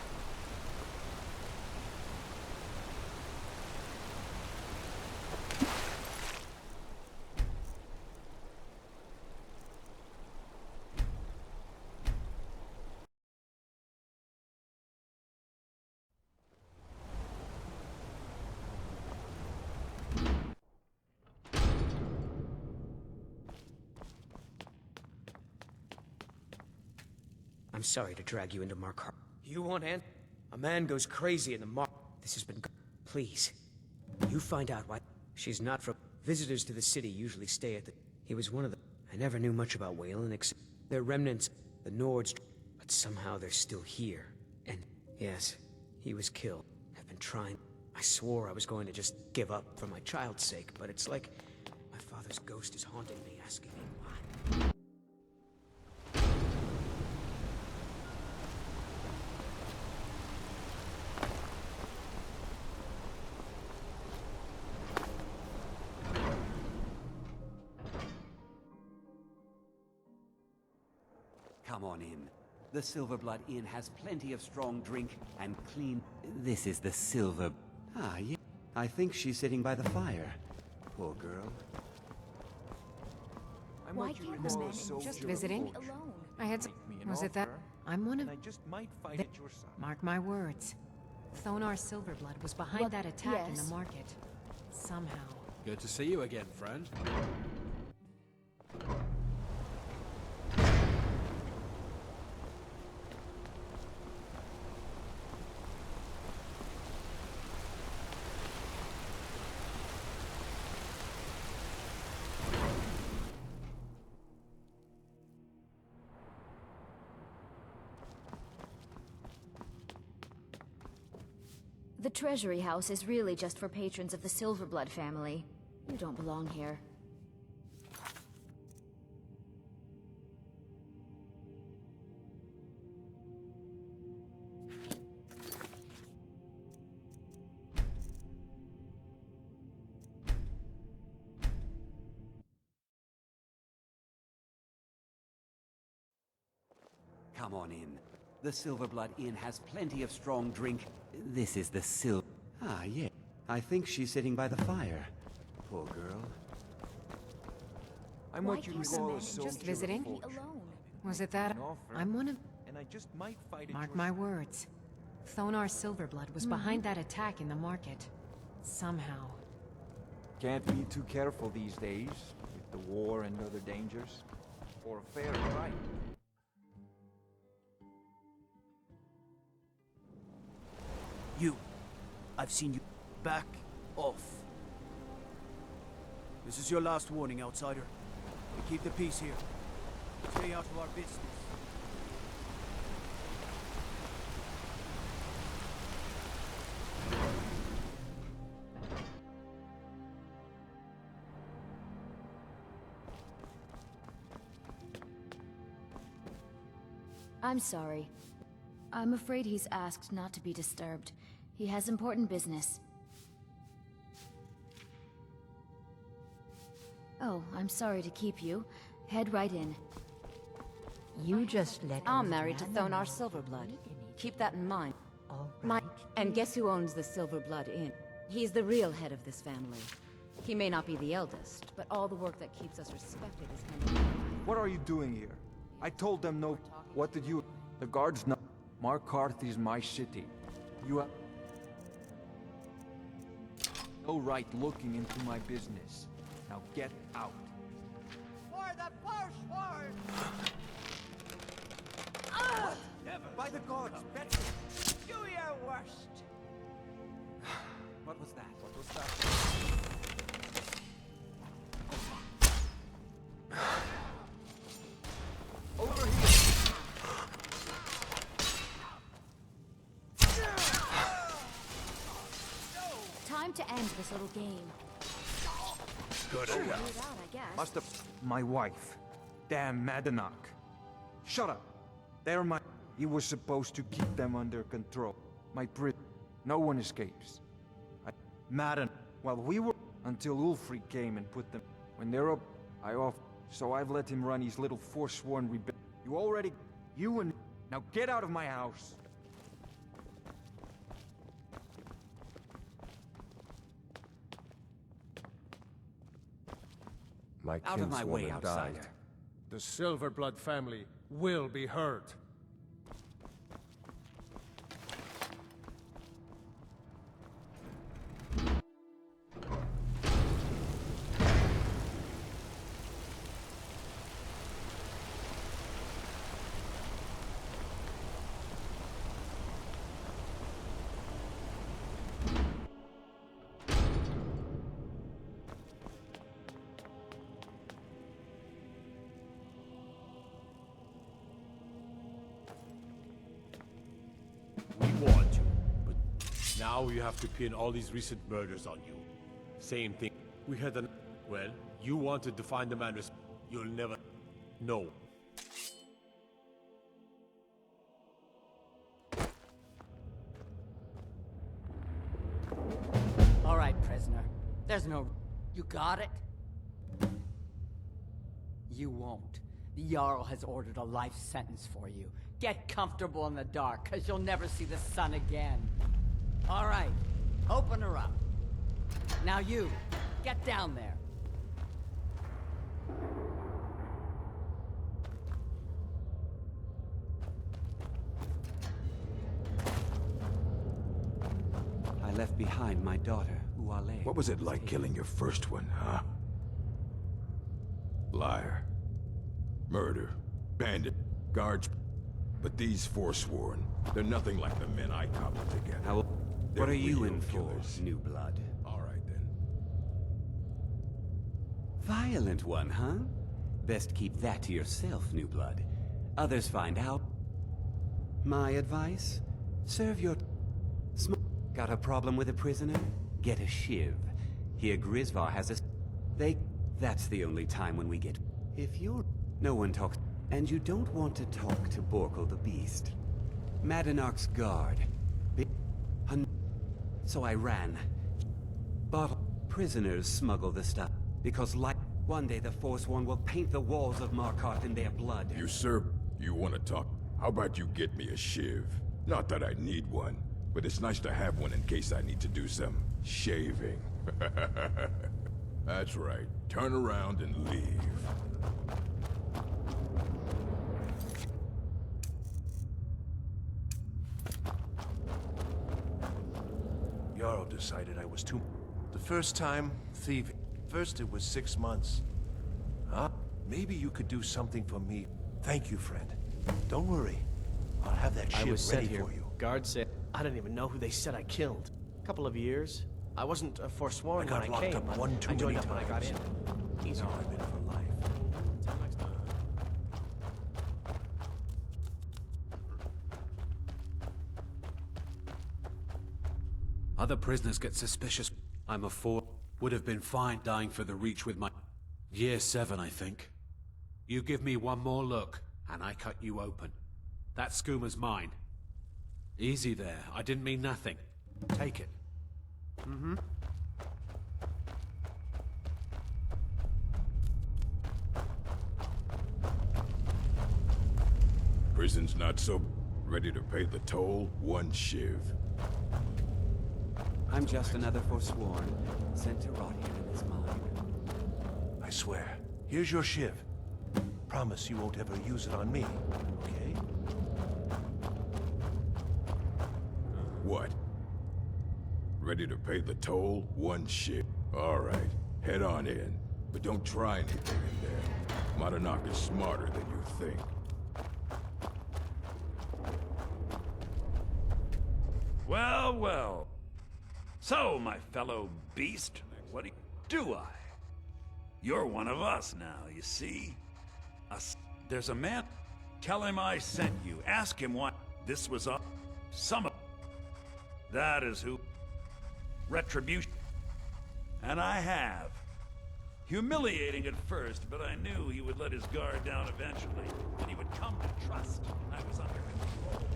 I'm sorry to drag you into Markarth. You want an? A man goes crazy in the mark. This has been. Please. You find out why. She's not from. Visitors to the city usually stay at the. He was one of the. I never knew much about Wayland except. They're remnants. The Nords. But somehow they're still here. And. Yes. He was killed. I've been trying. I swore I was going to just give up for my child's sake, but it's like. My father's ghost is haunting me, asking me why.
Come on in. The Silverblood Inn has plenty of strong drink and clean... This is the Silver... Ah, yeah. I think she's sitting by the fire. Poor girl.
Why can't the men
Just visiting.
alone?
I had... Was it that? I'm one of...
I just might fight at your side.
Mark my words. Thonar Silverblood was behind
What?
that attack in
Yes.
the market. Somehow.
Good to see you again, friend.
The Treasury House is really just for patrons of the Silverblood family. You don't belong here.
Come on in. The Silverblood Inn has plenty of strong drink. This is the Ah, yeah. I think she's sitting by the fire. Poor girl.
I'm what you call a soldier.
Just visiting?
of fortune.
Was it that?
An offer,
I'm one of...
and I just might fight it
Mark
yourself.
my words. Thonar Silverblood was behind that attack in the market. Somehow.
Can't be too careful these days, with the war and other dangers. For a fair fight.
You. I've seen you. Back off. This is your last warning, outsider. We keep the peace here. Stay out of our business.
I'm sorry. I'm afraid he's asked not to be disturbed. He has important business. Oh, I'm sorry to keep you. Head right in.
You just let
I'm married to
Indiana
Thonar
know
Silverblood.
if you need
Keep that in mind.
All
My,
right.
and guess who owns the Silverblood Inn? He's the real head of this family. He may not be the eldest, but all the work that keeps us respected is handled by him.
What are you doing here? I told them no. What did you... The guards know. Markarth is my city. You have... no right looking into my business. Now get out.
For the Forsworn!
Never. By the gods, Betsy!
Do your worst!
What was that?
What was that? Over here!
Time to end this little game.
Good
Figured
enough.
it out, I guess.
Must have... My wife. Damn Madanach. Shut up. They're my... He was supposed to keep them under control. My prison. No one escapes. Madan... While we were... Until Ulfric came and put them... When they're up... I off... So I've let him run his little forsworn rebellion. You already... You and... Now get out of my house!
My
Out of my way,
kinswoman
outsider.
died.
The Silverblood family will be heard. We warned you, but now you have to pin all these recent murders on you. Same thing. We had an... Well, you wanted to find the man. You'll never... know.
All right, prisoner. There's no... You got it? You won't. The Jarl has ordered a life sentence for you. Get comfortable in the dark, because you'll never see the sun again. All right, open her up. Now you, get down there.
I left behind my daughter, Uale.
What was it like killing your first one, huh? Liar. Murder. Bandit. Guards. But these Forsworn, they're nothing like the men I cobbled together.
What
They're
are you
real
in for,
killers.
new blood?
All right, then.
Violent one, huh? Best keep that to yourself, new blood. Others find out. My advice? Serve your... Got a problem with a prisoner? Get a shiv. Here Grisvar has a... That's the only time when we get... If you're... No one talks... And you don't want to talk to Borkle the Beast. Madanach's guard. So I ran. Bottle... Prisoners smuggle the stuff. Because like... One day the Forsworn will paint the walls of Markarth in their blood.
You, sir, you want to talk?
How about you get me a shiv? Not that I need one, but it's nice to have one in case I need to do some shaving. That's right. Turn around and leave.
Jarl decided I was too... The first time, thieving. First it was 6 months. Huh? Maybe you could do something for me. Thank you, friend. Don't worry. I'll have that
I
ship
was
ready
sent here.
for you.
Guards said I didn't even know who they said I killed. A couple of years. I wasn't forsworn
I got
when I
locked
came.
up one too
I joined
many
up when I got
times.
in. Easy.
Now I'm in for life.
Until next time.
Other prisoners get suspicious. I'm a 4. Would have been fine dying for the Reach with my... Year 7, I think. You give me one more look, and I cut you open. That schooner's mine. Easy there. I didn't mean nothing. Take it. Mm-hmm.
Prison's not so ready to pay the toll. One shiv.
I'm just another Forsworn, sent to rot here in this mine.
I swear. Here's your shiv. Promise you won't ever use it on me, okay?
What? Ready to pay the toll? One shiv. All right, head on in. But don't try anything in there. Madanak is smarter than you think.
Well, well. So, my fellow beast, what do I? You're one of us now, you see? There's a man. Tell him I sent you. Ask him why this was up. Some of... That is who... Retribution. And I have. Humiliating at first, but I knew he would let his guard down eventually, and he would come to trust I was under control.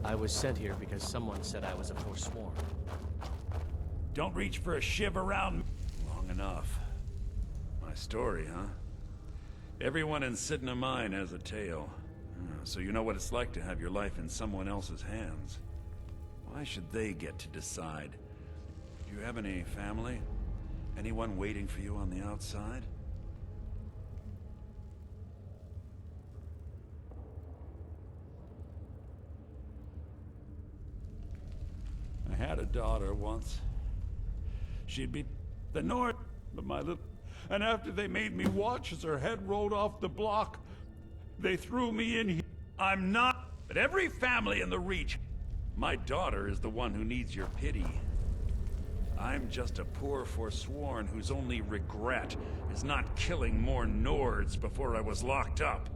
I was sent here because someone said I was a Forsworn.
Don't reach for a shiv around me. Long enough. My story, huh? Everyone in Sidna Mine has a tale. So you know what it's like to have your life in someone else's hands. Why should they get to decide? Do you have any family? Anyone waiting for you on the outside? I had a daughter once. She'd be the North, but my little... And after they made me watch as her head rolled off the block, they threw me in here. I'm not... But every family in the Reach... My daughter is the one who needs your pity. I'm just a poor Forsworn whose only regret is not killing more Nords before I was locked up.